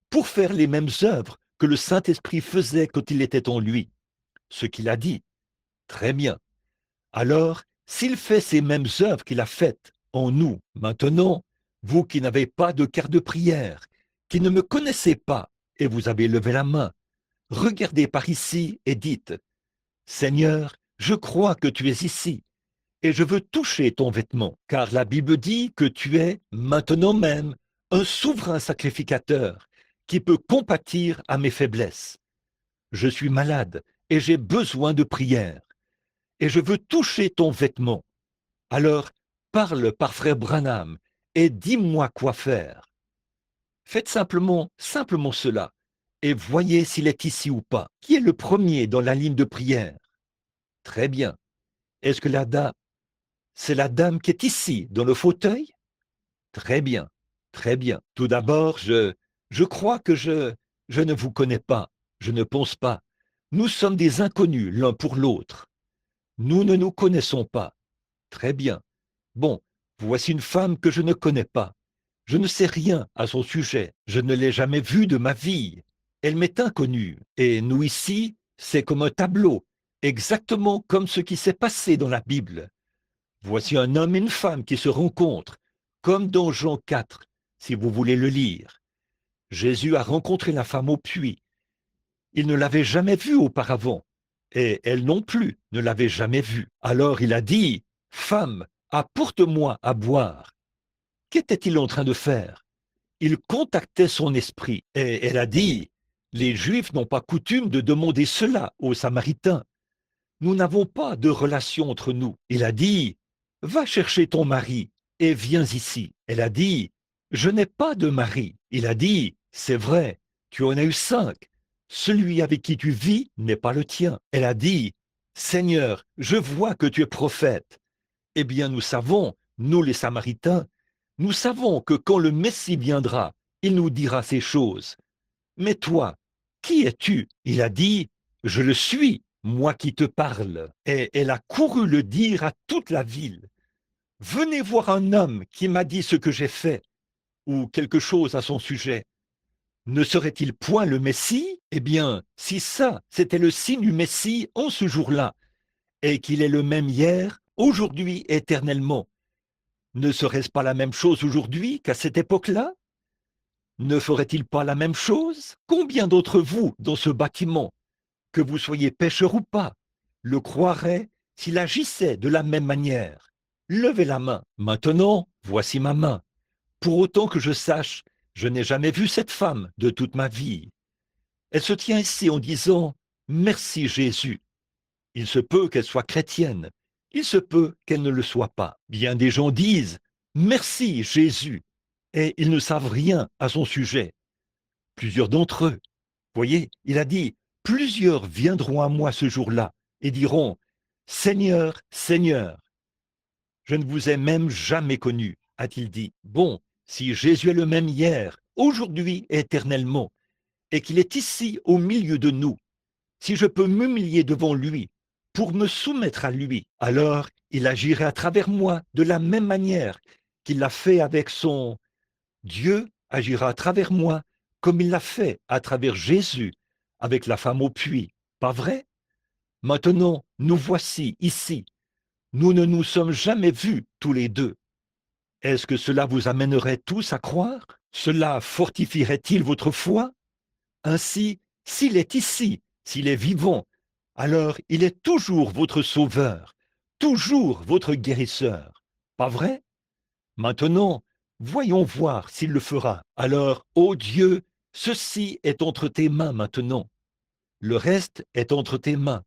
pour faire les mêmes œuvres que le Saint-Esprit faisait quand il était en lui? Ce qu'il a dit. Très bien. Alors, s'il fait ces mêmes œuvres qu'il a faites en nous maintenant, vous qui n'avez pas de carte de prière, qui ne me connaissez pas, et vous avez levé la main, regardez par ici et dites, Seigneur, je crois que tu es ici, et je veux toucher ton vêtement, car la Bible dit que tu es, maintenant même, un souverain sacrificateur qui peut compatir à mes faiblesses. Je suis malade et j'ai besoin de prière, et je veux toucher ton vêtement. Alors, parle par frère Branham et dis-moi quoi faire. Faites simplement cela, et voyez s'il est ici ou pas. Qui est le premier dans la ligne de prière? Très bien. Est-ce que c'est la dame qui est ici, dans le fauteuil? Très bien, très bien. Tout d'abord, je crois que je ne vous connais pas. Je ne pense pas. Nous sommes des inconnus l'un pour l'autre. Nous ne nous connaissons pas. Très bien. Bon, voici une femme que je ne connais pas. Je ne sais rien à son sujet. Je ne l'ai jamais vue de ma vie. Elle m'est inconnue. Et nous ici, c'est comme un tableau, exactement comme ce qui s'est passé dans la Bible. Voici un homme et une femme qui se rencontrent, comme dans Jean 4, si vous voulez le lire. Jésus a rencontré la femme au puits. Il ne l'avait jamais vue auparavant, et elle non plus ne l'avait jamais vue. Alors il a dit, Femme, apporte-moi à boire. Qu'était-il en train de faire? Il contactait son esprit, et elle a dit, Les Juifs n'ont pas coutume de demander cela aux Samaritains. Nous n'avons pas de relation entre nous. Il a dit, Va chercher ton mari et viens ici. Elle a dit, Je n'ai pas de mari. Il a dit, C'est vrai, tu en as eu 5. Celui avec qui tu vis n'est pas le tien. Elle a dit, Seigneur, je vois que tu es prophète. Eh bien, nous savons, nous les Samaritains, nous savons que quand le Messie viendra, il nous dira ces choses. Mais toi, qui es-tu? Il a dit, Je le suis, moi qui te parle. Et elle a couru le dire à toute la ville. Venez voir un homme qui m'a dit ce que j'ai fait, ou quelque chose à son sujet. Ne serait-il point le Messie? Eh bien, si ça, c'était le signe du Messie en ce jour-là, et qu'il est le même hier, aujourd'hui, éternellement, ne serait-ce pas la même chose aujourd'hui qu'à cette époque-là? Ne ferait-il pas la même chose? Combien d'entre vous, dans ce bâtiment, que vous soyez pêcheur ou pas, le croiraient s'il agissait de la même manière? Levez la main. Maintenant, voici ma main. Pour autant que je sache, je n'ai jamais vu cette femme de toute ma vie. Elle se tient ici en disant « Merci Jésus ». Il se peut qu'elle soit chrétienne. Il se peut qu'elle ne le soit pas. Bien des gens disent « Merci Jésus » et ils ne savent rien à son sujet. Plusieurs d'entre eux. Voyez, il a dit « Plusieurs viendront à moi ce jour-là et diront « Seigneur, Seigneur ». Je ne vous ai même jamais connu, a-t-il dit. Bon, si Jésus est le même hier, aujourd'hui et éternellement, et qu'il est ici au milieu de nous, si je peux m'humilier devant lui pour me soumettre à lui, alors il agirait à travers moi de la même manière qu'il l'a fait avec son Dieu agira à travers moi comme il l'a fait à travers Jésus avec la femme au puits. Pas vrai? Maintenant, nous voici ici. Nous ne nous sommes jamais vus tous les deux. Est-ce que cela vous amènerait tous à croire? Cela fortifierait-il votre foi? Ainsi, s'il est ici, s'il est vivant, alors il est toujours votre sauveur, toujours votre guérisseur. Pas vrai? Maintenant, voyons voir s'il le fera. Alors, ô Dieu, ceci est entre tes mains maintenant. Le reste est entre tes mains,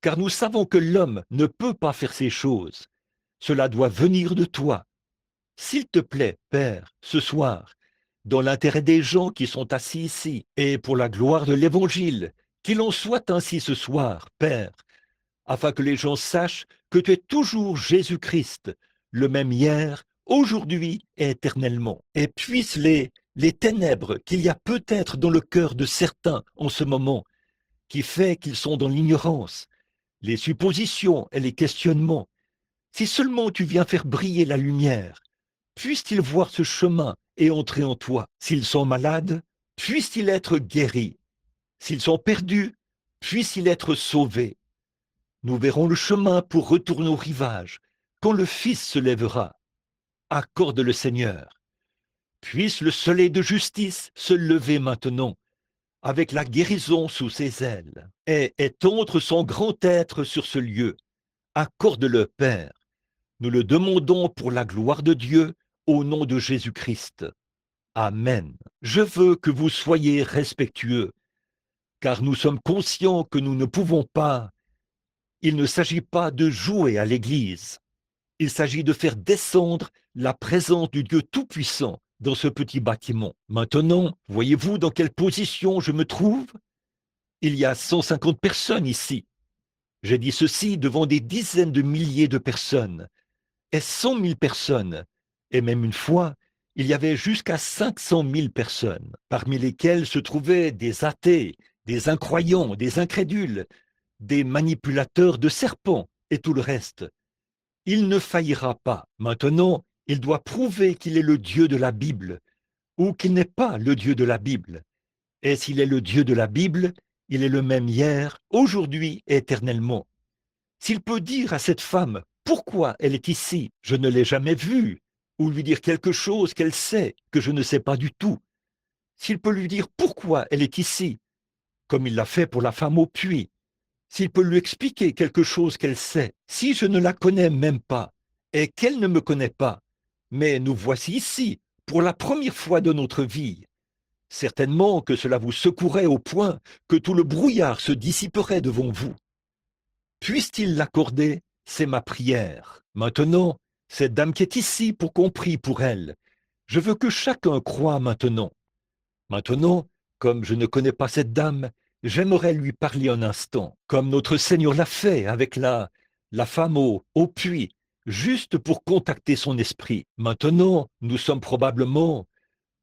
car nous savons que l'homme ne peut pas faire ces choses. Cela doit venir de toi. S'il te plaît, Père, ce soir, dans l'intérêt des gens qui sont assis ici, et pour la gloire de l'Évangile, qu'il en soit ainsi ce soir, Père, afin que les gens sachent que tu es toujours Jésus-Christ, le même hier, aujourd'hui et éternellement. Et puissent les ténèbres qu'il y a peut-être dans le cœur de certains en ce moment, qui fait qu'ils sont dans l'ignorance, les suppositions et les questionnements, si seulement tu viens faire briller la lumière, puissent-ils voir ce chemin et entrer en toi. S'ils sont malades, puissent-ils être guéris. S'ils sont perdus, puissent-ils être sauvés. Nous verrons le chemin pour retourner au rivage, quand le Fils se lèvera. Accorde le Seigneur. Puisse le soleil de justice se lever maintenant, avec la guérison sous ses ailes, et étendre son grand être sur ce lieu. Accorde-le, Père. Nous le demandons pour la gloire de Dieu, au nom de Jésus-Christ. Amen. Je veux que vous soyez respectueux, car nous sommes conscients que nous ne pouvons pas. Il ne s'agit pas de jouer à l'Église. Il s'agit de faire descendre la présence du Dieu Tout-Puissant dans ce petit bâtiment. Maintenant, voyez-vous dans quelle position je me trouve? Il y a 150 personnes ici. J'ai dit ceci devant des dizaines de milliers de personnes, et 100 000 personnes, et même une fois, il y avait jusqu'à 500 000 personnes, parmi lesquelles se trouvaient des athées, des incroyants, des incrédules, des manipulateurs de serpents et tout le reste. Il ne faillira pas. Maintenant, il doit prouver qu'il est le Dieu de la Bible, ou qu'il n'est pas le Dieu de la Bible. Et s'il est le Dieu de la Bible, il est le même hier, aujourd'hui et éternellement. S'il peut dire à cette femme pourquoi elle est ici, je ne l'ai jamais vue, ou lui dire quelque chose qu'elle sait que je ne sais pas du tout, s'il peut lui dire pourquoi elle est ici, comme il l'a fait pour la femme au puits, s'il peut lui expliquer quelque chose qu'elle sait, si je ne la connais même pas, et qu'elle ne me connaît pas, mais nous voici ici pour la première fois de notre vie, certainement que cela vous secouerait au point que tout le brouillard se dissiperait devant vous. Puisse-t-il l'accorder? C'est ma prière. Maintenant, cette dame qui est ici pour qu'on prie pour elle, je veux que chacun croie maintenant. Maintenant, comme je ne connais pas cette dame, j'aimerais lui parler un instant, comme notre Seigneur l'a fait avec la femme au puits, juste pour contacter son esprit. Maintenant, nous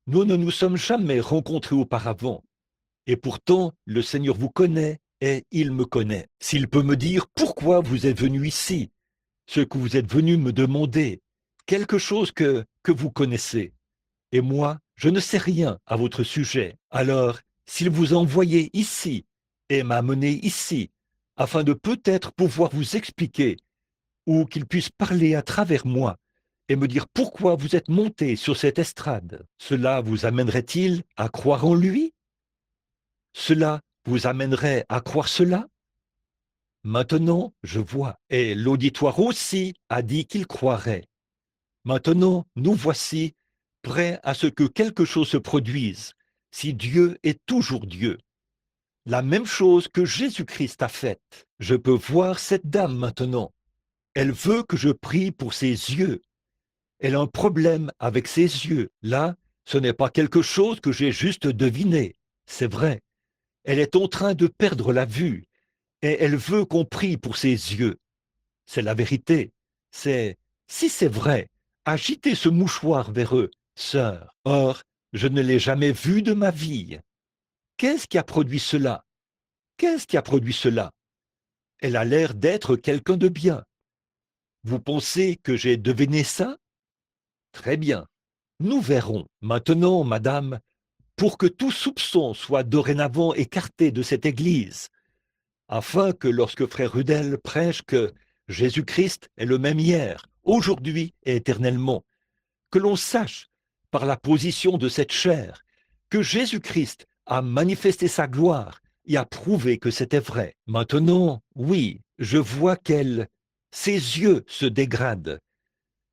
ne nous sommes jamais rencontrés auparavant. Et pourtant, le Seigneur vous connaît et il me connaît. S'il peut me dire pourquoi vous êtes venu ici, ce que vous êtes venu me demander, quelque chose que vous connaissez. Et moi, je ne sais rien à votre sujet. Alors, s'il vous a envoyé ici et m'a amené ici, afin de peut-être pouvoir vous expliquer, ou qu'il puisse parler à travers moi, et me dire pourquoi vous êtes monté sur cette estrade, cela vous amènerait-il à croire en lui? Cela vous amènerait à croire cela? Maintenant, je vois, et l'auditoire aussi a dit qu'il croirait. Maintenant, nous voici prêts à ce que quelque chose se produise, si Dieu est toujours Dieu. La même chose que Jésus-Christ a faite. Je peux voir cette dame maintenant. Elle veut que je prie pour ses yeux. Elle a un problème avec ses yeux. Là, ce n'est pas quelque chose que j'ai juste deviné. C'est vrai. Elle est en train de perdre la vue, et elle veut qu'on prie pour ses yeux. C'est la vérité. Si c'est vrai, agitez ce mouchoir vers eux, sœur. Or, je ne l'ai jamais vu de ma vie. Qu'est-ce qui a produit cela? Qu'est-ce qui a produit cela? Elle a l'air d'être quelqu'un de bien. Vous pensez que j'ai deviné ça? Très bien. Nous verrons. Maintenant, madame, pour que tout soupçon soit dorénavant écarté de cette Église, afin que lorsque frère Rudel prêche que Jésus-Christ est le même hier, aujourd'hui et éternellement, que l'on sache, par la position de cette chair, que Jésus-Christ a manifesté sa gloire et a prouvé que c'était vrai. Maintenant, oui, je vois qu'elle Ses yeux se dégradent.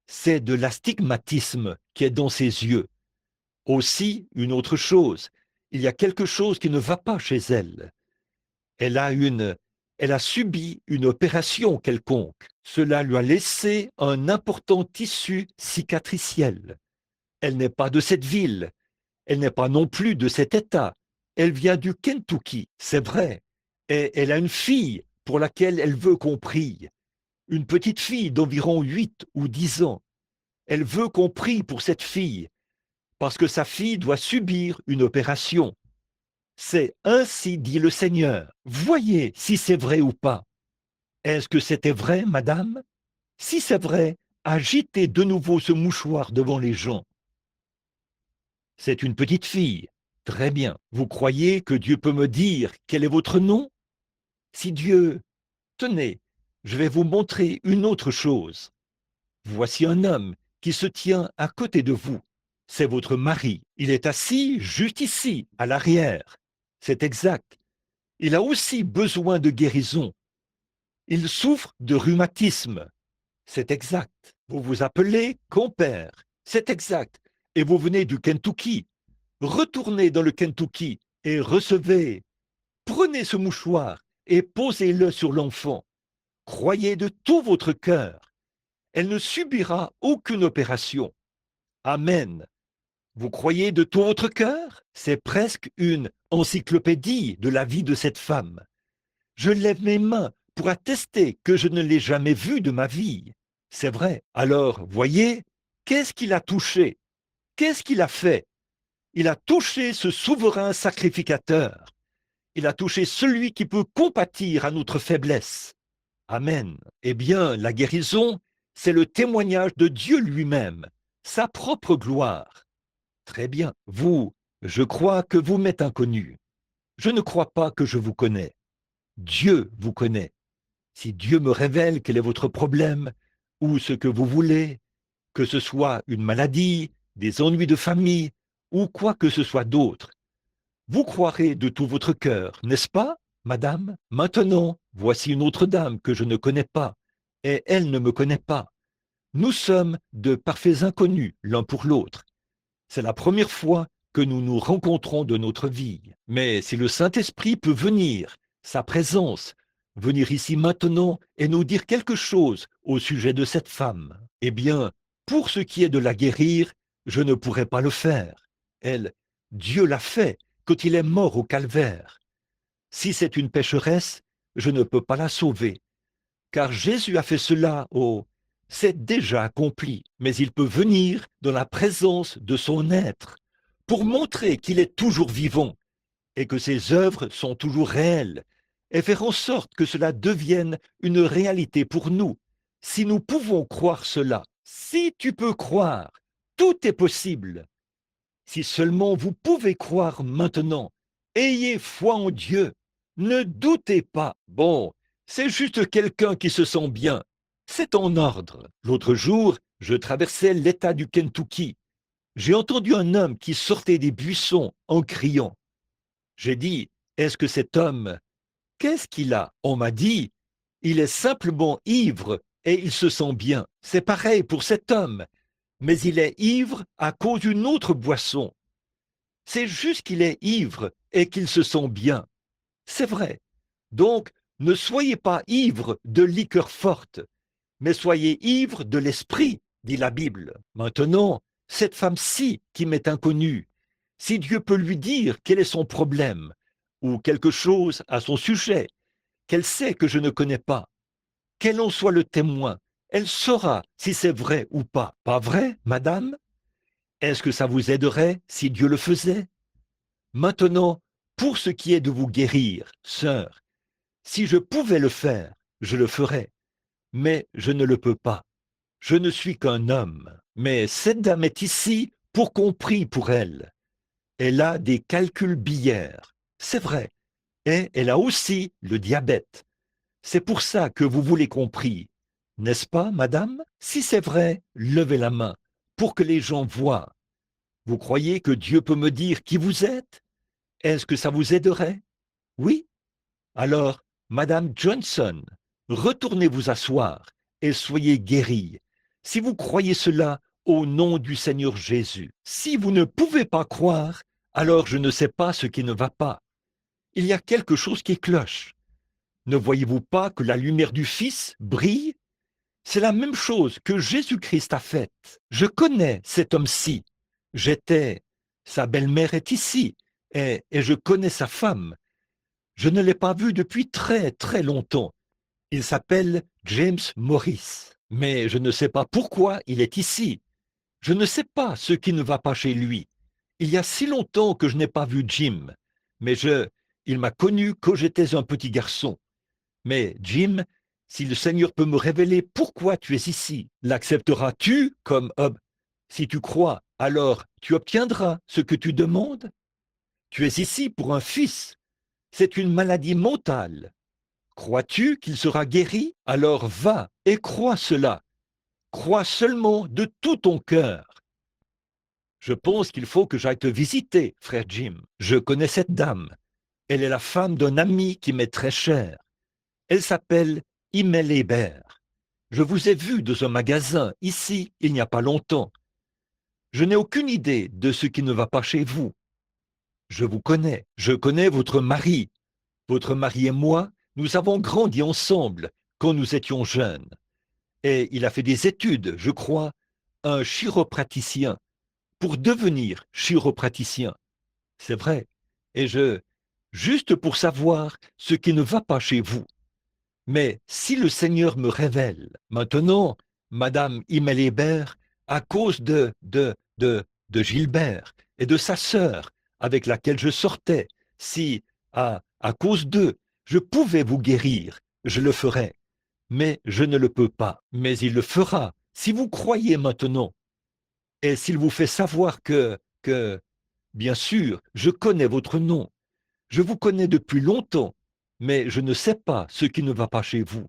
C'est de l'astigmatisme qui est dans ses yeux. Aussi, une autre chose, il y a quelque chose qui ne va pas chez elle. Elle a une, elle a subi une opération quelconque. Cela lui a laissé un important tissu cicatriciel. Elle n'est pas de cette ville. Elle n'est pas non plus de cet État. Elle vient du Kentucky, c'est vrai. Et elle a une fille pour laquelle elle veut qu'on prie. Une petite fille d'environ 8 ou 10 ans. Elle veut qu'on prie pour cette fille, parce que sa fille doit subir une opération. C'est ainsi dit le Seigneur. Voyez si c'est vrai ou pas. Est-ce que c'était vrai, madame? Si c'est vrai, agitez de nouveau ce mouchoir devant les gens. C'est une petite fille. Très bien. Vous croyez que Dieu peut me dire quel est votre nom? Si Dieu... Tenez, je vais vous montrer une autre chose. Voici un homme qui se tient à côté de vous. C'est votre mari. Il est assis juste ici, à l'arrière. C'est exact. Il a aussi besoin de guérison. Il souffre de rhumatisme. C'est exact. Vous vous appelez compère. C'est exact. Et vous venez du Kentucky. Retournez dans le Kentucky et recevez. Prenez ce mouchoir et posez-le sur l'enfant. Croyez de tout votre cœur. Elle ne subira aucune opération. Amen. Vous croyez de tout votre cœur? C'est presque une encyclopédie de la vie de cette femme. Je lève mes mains pour attester que je ne l'ai jamais vue de ma vie. C'est vrai. Alors, voyez, qu'est-ce qu'il a touché? Qu'est-ce qu'il a fait? Il a touché ce souverain sacrificateur. Il a touché celui qui peut compatir à notre faiblesse. Amen. Eh bien, la guérison, c'est le témoignage de Dieu lui-même, sa propre gloire. Très bien. Vous, je crois que vous m'êtes inconnu. Je ne crois pas que je vous connais. Dieu vous connaît. Si Dieu me révèle quel est votre problème, ou ce que vous voulez, que ce soit une maladie, des ennuis de famille, ou quoi que ce soit d'autre, vous croirez de tout votre cœur, n'est-ce pas, madame? Maintenant, voici une autre dame que je ne connais pas, et elle ne me connaît pas. Nous sommes de parfaits inconnus l'un pour l'autre. C'est la première fois que nous nous rencontrons de notre vie. Mais si le Saint-Esprit peut venir, sa présence, venir ici maintenant et nous dire quelque chose au sujet de cette femme, eh bien, pour ce qui est de la guérir, je ne pourrais pas le faire. Elle, Dieu l'a fait quand il est mort au calvaire. Si c'est une pécheresse, je ne peux pas la sauver, car Jésus a fait cela au... C'est déjà accompli, mais il peut venir dans la présence de son être pour montrer qu'il est toujours vivant et que ses œuvres sont toujours réelles et faire en sorte que cela devienne une réalité pour nous. Si nous pouvons croire cela, si tu peux croire, tout est possible. Si seulement vous pouvez croire maintenant, ayez foi en Dieu. Ne doutez pas. Bon, c'est juste quelqu'un qui se sent bien. C'est en ordre. L'autre jour, je traversais l'État du Kentucky. J'ai entendu un homme qui sortait des buissons en criant. J'ai dit, est-ce que cet homme, qu'est-ce qu'il a? On m'a dit, il est simplement ivre et il se sent bien. C'est pareil pour cet homme, mais il est ivre à cause d'une autre boisson. C'est juste qu'il est ivre et qu'il se sent bien. C'est vrai. Donc, ne soyez pas ivre de liqueur forte, mais soyez ivre de l'esprit, dit la Bible. Maintenant, cette femme-ci qui m'est inconnue, si Dieu peut lui dire quel est son problème, ou quelque chose à son sujet, qu'elle sait que je ne connais pas, qu'elle en soit le témoin, elle saura si c'est vrai ou pas. Pas vrai, madame? Est-ce que ça vous aiderait si Dieu le faisait? Maintenant, pour ce qui est de vous guérir, sœur, si je pouvais le faire, je le ferais, mais je ne le peux pas. Je ne suis qu'un homme, mais cette dame est ici pour qu'on prie pour elle. Elle a des calculs biliaires, c'est vrai, et elle a aussi le diabète. C'est pour ça que vous voulez qu'on prie, n'est-ce pas, madame? Si c'est vrai, levez la main pour que les gens voient. Vous croyez que Dieu peut me dire qui vous êtes? Est-ce que ça vous aiderait? Oui? Alors, madame Johnson, retournez vous asseoir et soyez guéris. Si vous croyez cela au nom du Seigneur Jésus. Si vous ne pouvez pas croire, alors je ne sais pas ce qui ne va pas. Il y a quelque chose qui cloche. Ne voyez-vous pas que la lumière du Fils brille? C'est la même chose que Jésus-Christ a faite. Je connais cet homme-ci. Sa belle-mère est ici, et je connais sa femme. Je ne l'ai pas vu depuis très très longtemps. Il s'appelle James Morris. Mais je ne sais pas pourquoi il est ici. Je ne sais pas ce qui ne va pas chez lui. Il y a si longtemps que je n'ai pas vu Jim. Mais il m'a connu quand j'étais un petit garçon. Mais Jim, si le Seigneur peut me révéler pourquoi tu es ici, l'accepteras-tu comme homme? Si tu crois, alors tu obtiendras ce que tu demandes. Tu es ici pour un fils. C'est une maladie mentale. Crois-tu qu'il sera guéri? Alors va et crois cela. Crois seulement de tout ton cœur. Je pense qu'il faut que j'aille te visiter, frère Jim. Je connais cette dame. Elle est la femme d'un ami qui m'est très cher. Elle s'appelle Imel Hébert. Je vous ai vu dans un magasin, ici, il n'y a pas longtemps. Je n'ai aucune idée de ce qui ne va pas chez vous. Je vous connais. Je connais votre mari. Votre mari et moi, nous avons grandi ensemble quand nous étions jeunes. Et il a fait des études, je crois, un chiropraticien, pour devenir chiropraticien. C'est vrai. Et juste pour savoir ce qui ne va pas chez vous. Mais si le Seigneur me révèle, maintenant, Madame Imel Hébert, à cause de Gilbert et de sa sœur avec laquelle je sortais, si, à cause d'eux, je pouvais vous guérir, je le ferais. Mais je ne le peux pas. Mais il le fera, si vous croyez maintenant. Et s'il vous fait savoir bien sûr, je connais votre nom. Je vous connais depuis longtemps, mais je ne sais pas ce qui ne va pas chez vous.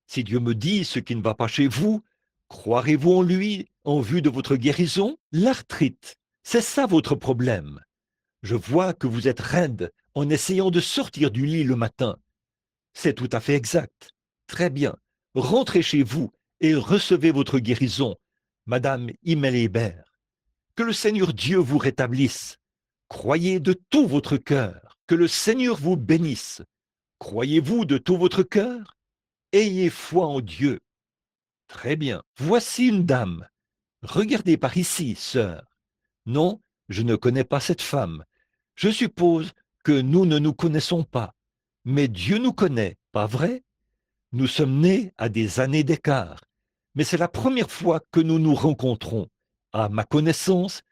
Si Dieu me dit ce qui ne va pas chez vous, croirez-vous en lui en vue de votre guérison? L'arthrite, c'est ça votre problème. Je vois que vous êtes raide en essayant de sortir du lit le matin. C'est tout à fait exact. Très bien. Rentrez chez vous et recevez votre guérison, Madame Imel Hébert. Que le Seigneur Dieu vous rétablisse. Croyez de tout votre cœur. Que le Seigneur vous bénisse. Croyez-vous de tout votre cœur? Ayez foi en Dieu. Très bien. Voici une dame. Regardez par ici, sœur. Non, je ne connais pas cette femme. Je suppose que nous ne nous connaissons pas. Mais Dieu nous connaît, pas vrai? Nous sommes nés à des années d'écart. Mais c'est la première fois que nous nous rencontrons, à ma connaissance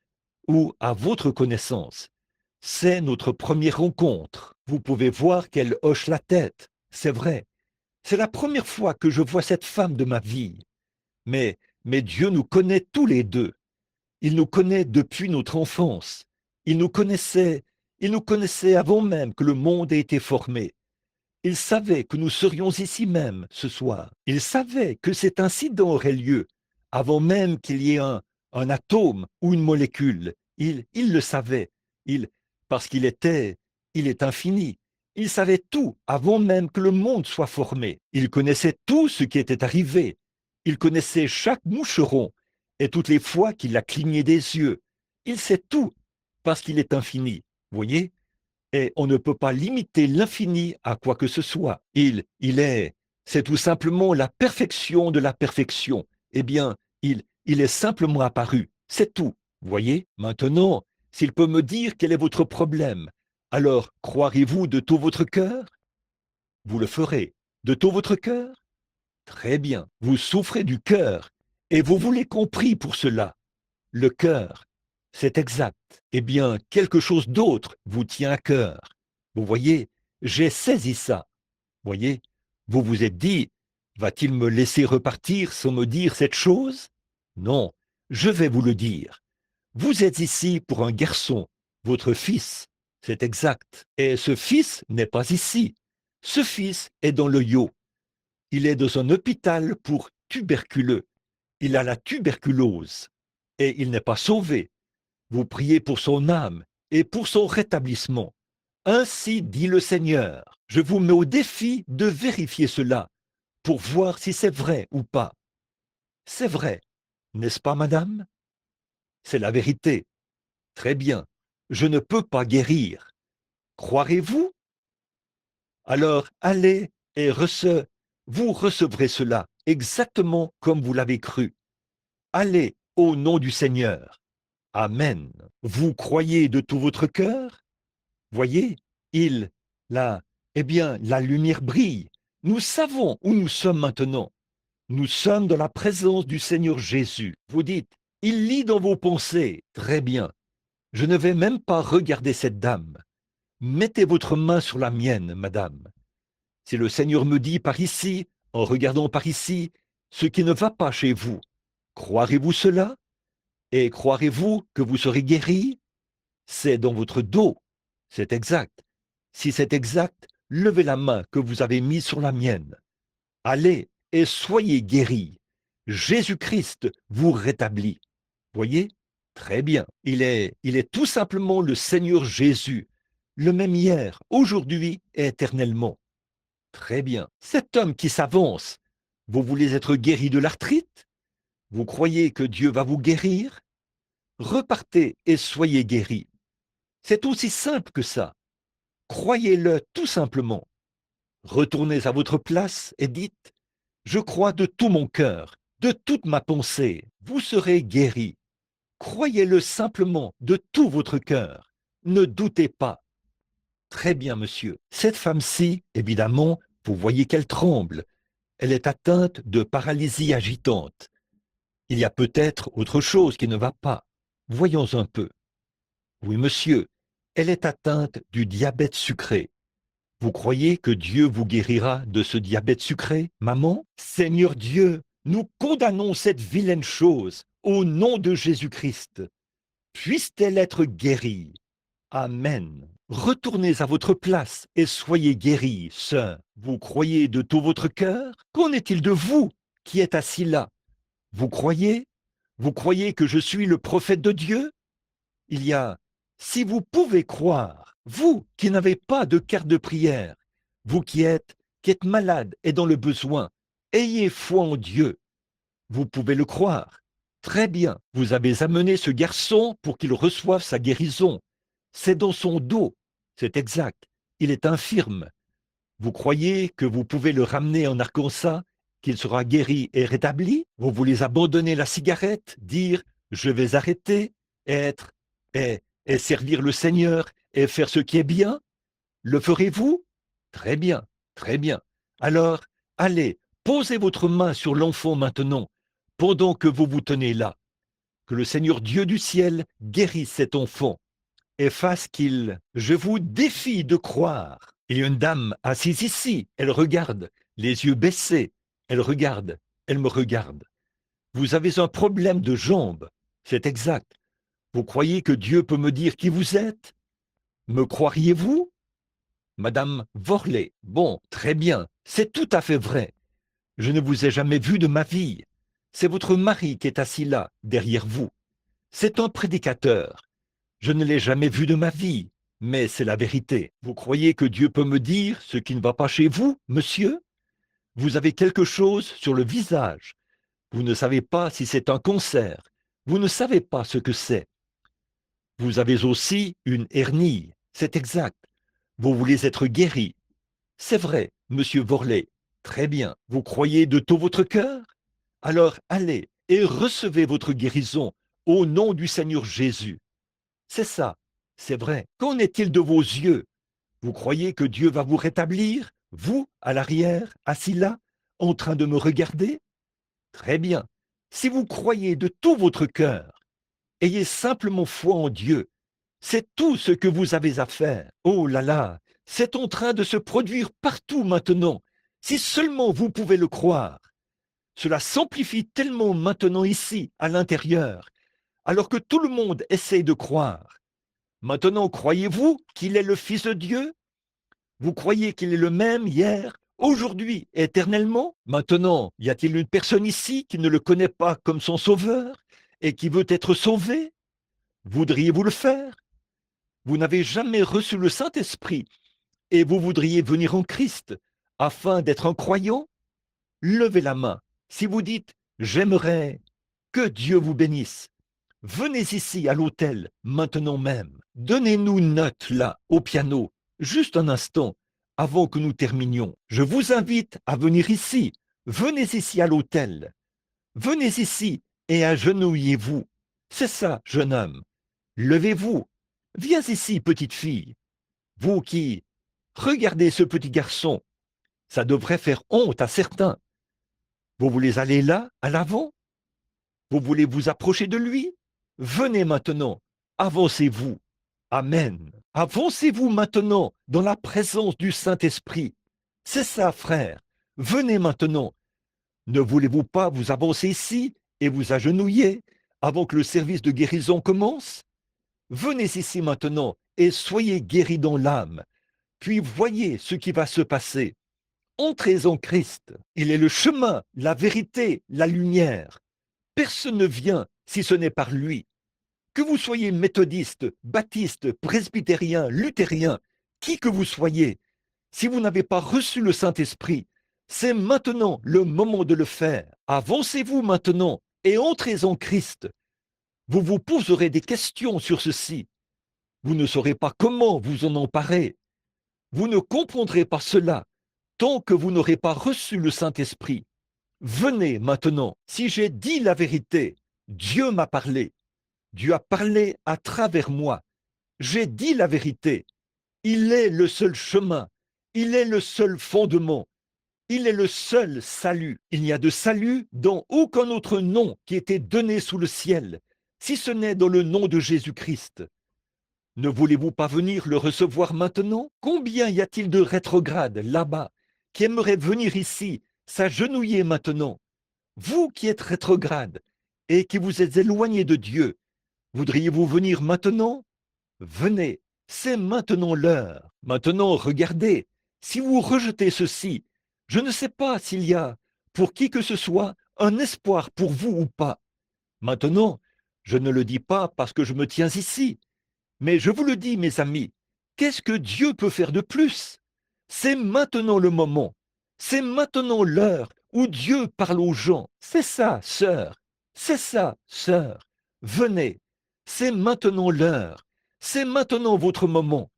ou à votre connaissance. C'est notre première rencontre. Vous pouvez voir qu'elle hoche la tête. C'est vrai. C'est la première fois que je vois cette femme de ma vie. Mais Dieu nous connaît tous les deux. Il nous connaît depuis notre enfance. Il nous connaissait, il nous connaissait avant même que le monde ait été formé. Il savait que nous serions ici même ce soir. Il savait que cet incident aurait lieu avant même qu'il y ait un atome ou une molécule. Il le savait. Il, parce il est infini. Il savait tout avant même que le monde soit formé. Il connaissait tout ce qui était arrivé. Il connaissait chaque moucheron et toutes les fois qu'il a cligné des yeux. Il sait tout parce qu'il est infini. Voyez? Et on ne peut pas limiter l'infini à quoi que ce soit. C'est tout simplement la perfection de la perfection. Eh bien, il est simplement apparu. C'est tout. Voyez? Maintenant, s'il peut me dire quel est votre problème, alors croirez-vous de tout votre cœur? Vous le ferez. De tout votre cœur? Très bien. Vous souffrez du cœur et vous voulez compris pour cela. Le cœur, c'est exact. Eh bien, quelque chose d'autre vous tient à cœur. Vous voyez, j'ai saisi ça. Voyez, vous vous êtes dit, va-t-il me laisser repartir sans me dire cette chose? Non, je vais vous le dire. Vous êtes ici pour un garçon, votre fils. C'est exact. Et ce fils n'est pas ici. Ce fils est dans le Yo. Il est dans un hôpital pour tuberculeux. Il a la tuberculose. Et il n'est pas sauvé. Vous priez pour son âme et pour son rétablissement. Ainsi dit le Seigneur. Je vous mets au défi de vérifier cela. pour voir si c'est vrai ou pas. C'est vrai, n'est-ce pas, madame? C'est la vérité. Très bien. Je ne peux pas guérir. Croirez-vous? Alors allez et vous recevrez cela exactement comme vous l'avez cru. Allez au nom du Seigneur. Amen. Vous croyez de tout votre cœur? Voyez, là, eh bien, la lumière brille. Nous savons où nous sommes maintenant. Nous sommes dans la présence du Seigneur Jésus. Vous dites, il lit dans vos pensées. Très bien. Je ne vais même pas regarder cette dame. Mettez votre main sur la mienne, madame. Si le Seigneur me dit par ici, en regardant par ici, ce qui ne va pas chez vous, croirez-vous cela? Et croirez-vous que vous serez guéri? C'est dans votre dos. C'est exact. Si c'est exact, levez la main que vous avez mise sur la mienne. Allez et soyez guéris. Jésus-Christ vous rétablit. Voyez? Très bien. Il est tout simplement le Seigneur Jésus, le même hier, aujourd'hui et éternellement. Très bien. Cet homme qui s'avance, vous voulez être guéri de l'arthrite? Vous croyez que Dieu va vous guérir? Repartez et soyez guéris. C'est aussi simple que ça. Croyez-le tout simplement. Retournez à votre place et dites, je crois de tout mon cœur, de toute ma pensée, vous serez guéris. Croyez-le simplement de tout votre cœur. Ne doutez pas. Très bien, monsieur. Cette femme-ci, évidemment, vous voyez qu'elle tremble. Elle est atteinte de paralysie agitante. Il y a peut-être autre chose qui ne va pas. Voyons un peu. Oui, monsieur, elle est atteinte du diabète sucré. Vous croyez que Dieu vous guérira de ce diabète sucré, maman? Seigneur Dieu, nous condamnons cette vilaine chose au nom de Jésus-Christ. Puisse-t-elle être guérie? Amen. Retournez à votre place et soyez guéris, sœur. Vous croyez de tout votre cœur? Qu'en est-il de vous qui êtes assis là? Vous croyez? Vous croyez que je suis le prophète de Dieu? Il y a, si vous pouvez croire, vous qui n'avez pas de carte de prière, vous qui êtes malade et dans le besoin, ayez foi en Dieu. Vous pouvez le croire. Très bien, vous avez amené ce garçon pour qu'il reçoive sa guérison. C'est dans son dos. C'est exact. Il est infirme. Vous croyez que vous pouvez le ramener en Arkansas, qu'il sera guéri et rétabli? Vous voulez abandonner la cigarette, dire je vais arrêter, être et servir le Seigneur et faire ce qui est bien? Le ferez-vous? Très bien, très bien. Alors, allez, posez votre main sur l'enfant maintenant, pendant que vous vous tenez là. Que le Seigneur Dieu du ciel guérisse cet enfant et fasse qu'il... Je vous défie de croire. Il y a une dame assise ici, elle regarde, les yeux baissés, elle regarde, elle me regarde. Vous avez un problème de jambe, c'est exact. Vous croyez que Dieu peut me dire qui vous êtes? Me croiriez-vous? Madame Vorley, bon, très bien, c'est tout à fait vrai. Je ne vous ai jamais vu de ma vie. C'est votre mari qui est assis là, derrière vous. C'est un prédicateur. Je ne l'ai jamais vu de ma vie, mais c'est la vérité. Vous croyez que Dieu peut me dire ce qui ne va pas chez vous, monsieur? Vous avez quelque chose sur le visage. Vous ne savez pas si c'est un cancer. Vous ne savez pas ce que c'est. Vous avez aussi une hernie. C'est exact. Vous voulez être guéri. C'est vrai, monsieur Vorley. Très bien. Vous croyez de tout votre cœur? Alors allez et recevez votre guérison au nom du Seigneur Jésus. C'est ça, c'est vrai. Qu'en est-il de vos yeux? Vous croyez que Dieu va vous rétablir, vous, à l'arrière, assis là, en train de me regarder? Très bien. Si vous croyez de tout votre cœur, ayez simplement foi en Dieu. C'est tout ce que vous avez à faire. Oh là là, c'est en train de se produire partout maintenant. Si seulement vous pouvez le croire. Cela s'amplifie tellement maintenant ici, à l'intérieur, alors que tout le monde essaye de croire. Maintenant, croyez-vous qu'il est le Fils de Dieu? Vous croyez qu'il est le même hier, aujourd'hui, éternellement? Maintenant, y a-t-il une personne ici qui ne le connaît pas comme son sauveur et qui veut être sauvée? Voudriez-vous le faire? Vous n'avez jamais reçu le Saint-Esprit et vous voudriez venir en Christ afin d'être un croyant? levez la main. Si vous dites « J'aimerais que Dieu vous bénisse », venez ici à l'hôtel, maintenant même. Donnez-nous une note là, au piano, juste un instant, avant que nous terminions. Je vous invite à venir ici. Venez ici à l'hôtel. Venez ici et agenouillez-vous. C'est ça, jeune homme. Levez-vous. Viens ici, petite fille. Vous qui regardez ce petit garçon, ça devrait faire honte à certains. Vous voulez aller là, à l'avant? Vous voulez vous approcher de lui? Venez maintenant, avancez-vous. Amen. Avancez-vous maintenant dans la présence du Saint-Esprit. C'est ça, frère. Venez maintenant. Ne voulez-vous pas vous avancer ici et vous agenouiller avant que le service de guérison commence? Venez ici maintenant et soyez guéris dans l'âme. Puis voyez ce qui va se passer. Entrez en Christ. Il est le chemin, la vérité, la lumière. Personne ne vient si ce n'est par lui. Que vous soyez méthodiste, baptiste, presbytérien, luthérien, qui que vous soyez, si vous n'avez pas reçu le Saint-Esprit, c'est maintenant le moment de le faire. Avancez-vous maintenant et entrez en Christ. Vous vous poserez des questions sur ceci. Vous ne saurez pas comment vous en emparer. Vous ne comprendrez pas cela tant que vous n'aurez pas reçu le Saint-Esprit. Venez maintenant. Si j'ai dit la vérité, Dieu m'a parlé. Dieu a parlé à travers moi. J'ai dit la vérité. Il est le seul chemin. Il est le seul fondement. Il est le seul salut. Il n'y a de salut dans aucun autre nom qui était donné sous le ciel, si ce n'est dans le nom de Jésus-Christ. Ne voulez-vous pas venir le recevoir maintenant? Combien y a-t-il de rétrogrades là-bas qui aimeraient venir ici, s'agenouiller maintenant? Vous qui êtes rétrograde et qui vous êtes éloigné de Dieu, voudriez-vous venir maintenant? Venez, c'est maintenant l'heure. Maintenant, regardez, si vous rejetez ceci, je ne sais pas s'il y a, pour qui que ce soit, un espoir pour vous ou pas. Maintenant, je ne le dis pas parce que je me tiens ici, mais je vous le dis, mes amis, qu'est-ce que Dieu peut faire de plus? C'est maintenant le moment, c'est maintenant l'heure où Dieu parle aux gens. C'est ça, sœur, c'est ça, sœur. Venez, c'est maintenant l'heure, c'est maintenant votre moment.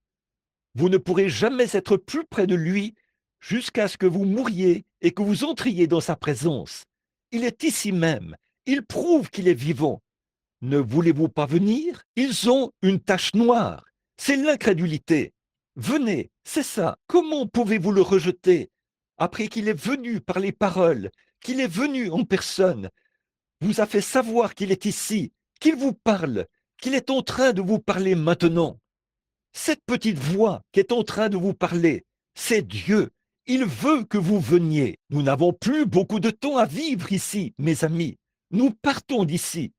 Vous ne pourrez jamais être plus près de lui jusqu'à ce que vous mouriez et que vous entriez dans sa présence. Il est ici même, il prouve qu'il est vivant. Ne voulez-vous pas venir? Ils ont une tache noire. C'est l'incrédulité. Venez, c'est ça. Comment pouvez-vous le rejeter après qu'il est venu par les paroles, qu'il est venu en personne, vous a fait savoir qu'il est ici, qu'il vous parle, qu'il est en train de vous parler maintenant? Cette petite voix qui est en train de vous parler, c'est Dieu. Il veut que vous veniez. Nous n'avons plus beaucoup de temps à vivre ici, mes amis. Nous partons d'ici.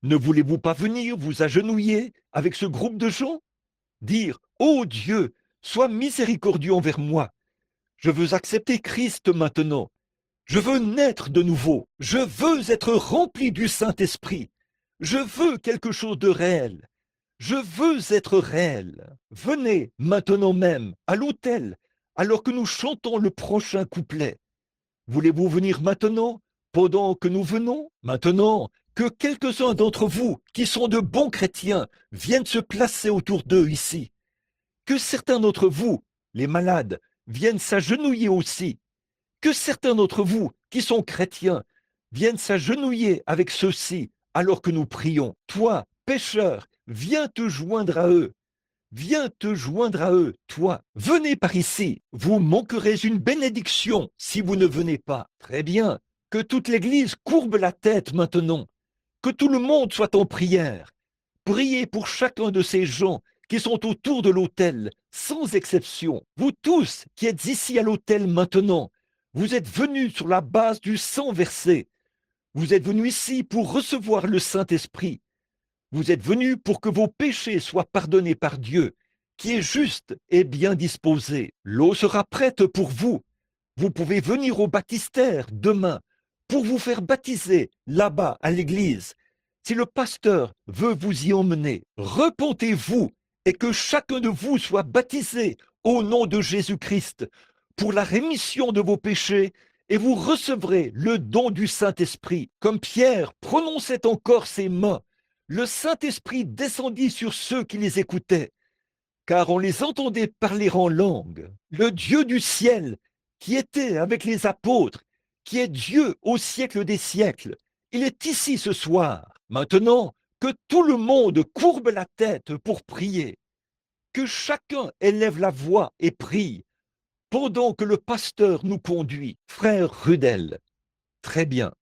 Ne voulez-vous pas venir vous agenouiller avec ce groupe de gens? Dire, ô Dieu, sois miséricordieux envers moi. Je veux accepter Christ maintenant. Je veux naître de nouveau. Je veux être rempli du Saint-Esprit. Je veux quelque chose de réel. Je veux être réel. Venez maintenant même à l'autel, alors que nous chantons le prochain couplet. Voulez-vous venir maintenant, pendant que nous venons? Maintenant, que quelques-uns d'entre vous, qui sont de bons chrétiens, viennent se placer autour d'eux ici. Que certains d'entre vous, les malades, viennent s'agenouiller aussi. Que certains d'entre vous, qui sont chrétiens, viennent s'agenouiller avec ceux-ci, alors que nous prions. Toi, pécheur, viens te joindre à eux. Viens te joindre à eux, toi. Venez par ici. Vous manquerez une bénédiction si vous ne venez pas. Très bien. Que toute l'Église courbe la tête maintenant. Que tout le monde soit en prière. Priez pour chacun de ces gens qui sont autour de l'autel, sans exception. Vous tous qui êtes ici à l'autel maintenant, vous êtes venus sur la base du sang versé. Vous êtes venus ici pour recevoir le Saint-Esprit. Vous êtes venus pour que vos péchés soient pardonnés par Dieu, qui est juste et bien disposé. L'eau sera prête pour vous. Vous pouvez venir au baptistère demain pour vous faire baptiser là-bas à l'église. Si le pasteur veut vous y emmener, repentez-vous et que chacun de vous soit baptisé au nom de Jésus-Christ pour la rémission de vos péchés et vous recevrez le don du Saint-Esprit. Comme Pierre prononçait encore ces mots, le Saint-Esprit descendit sur ceux qui les écoutaient, car on les entendait parler en langue. Le Dieu du ciel, qui était avec les apôtres, qui est Dieu au siècle des siècles, il est ici ce soir. Maintenant, que tout le monde courbe la tête pour prier, que chacun élève la voix et prie, pendant que le pasteur nous conduit. Frère Rudel, très bien.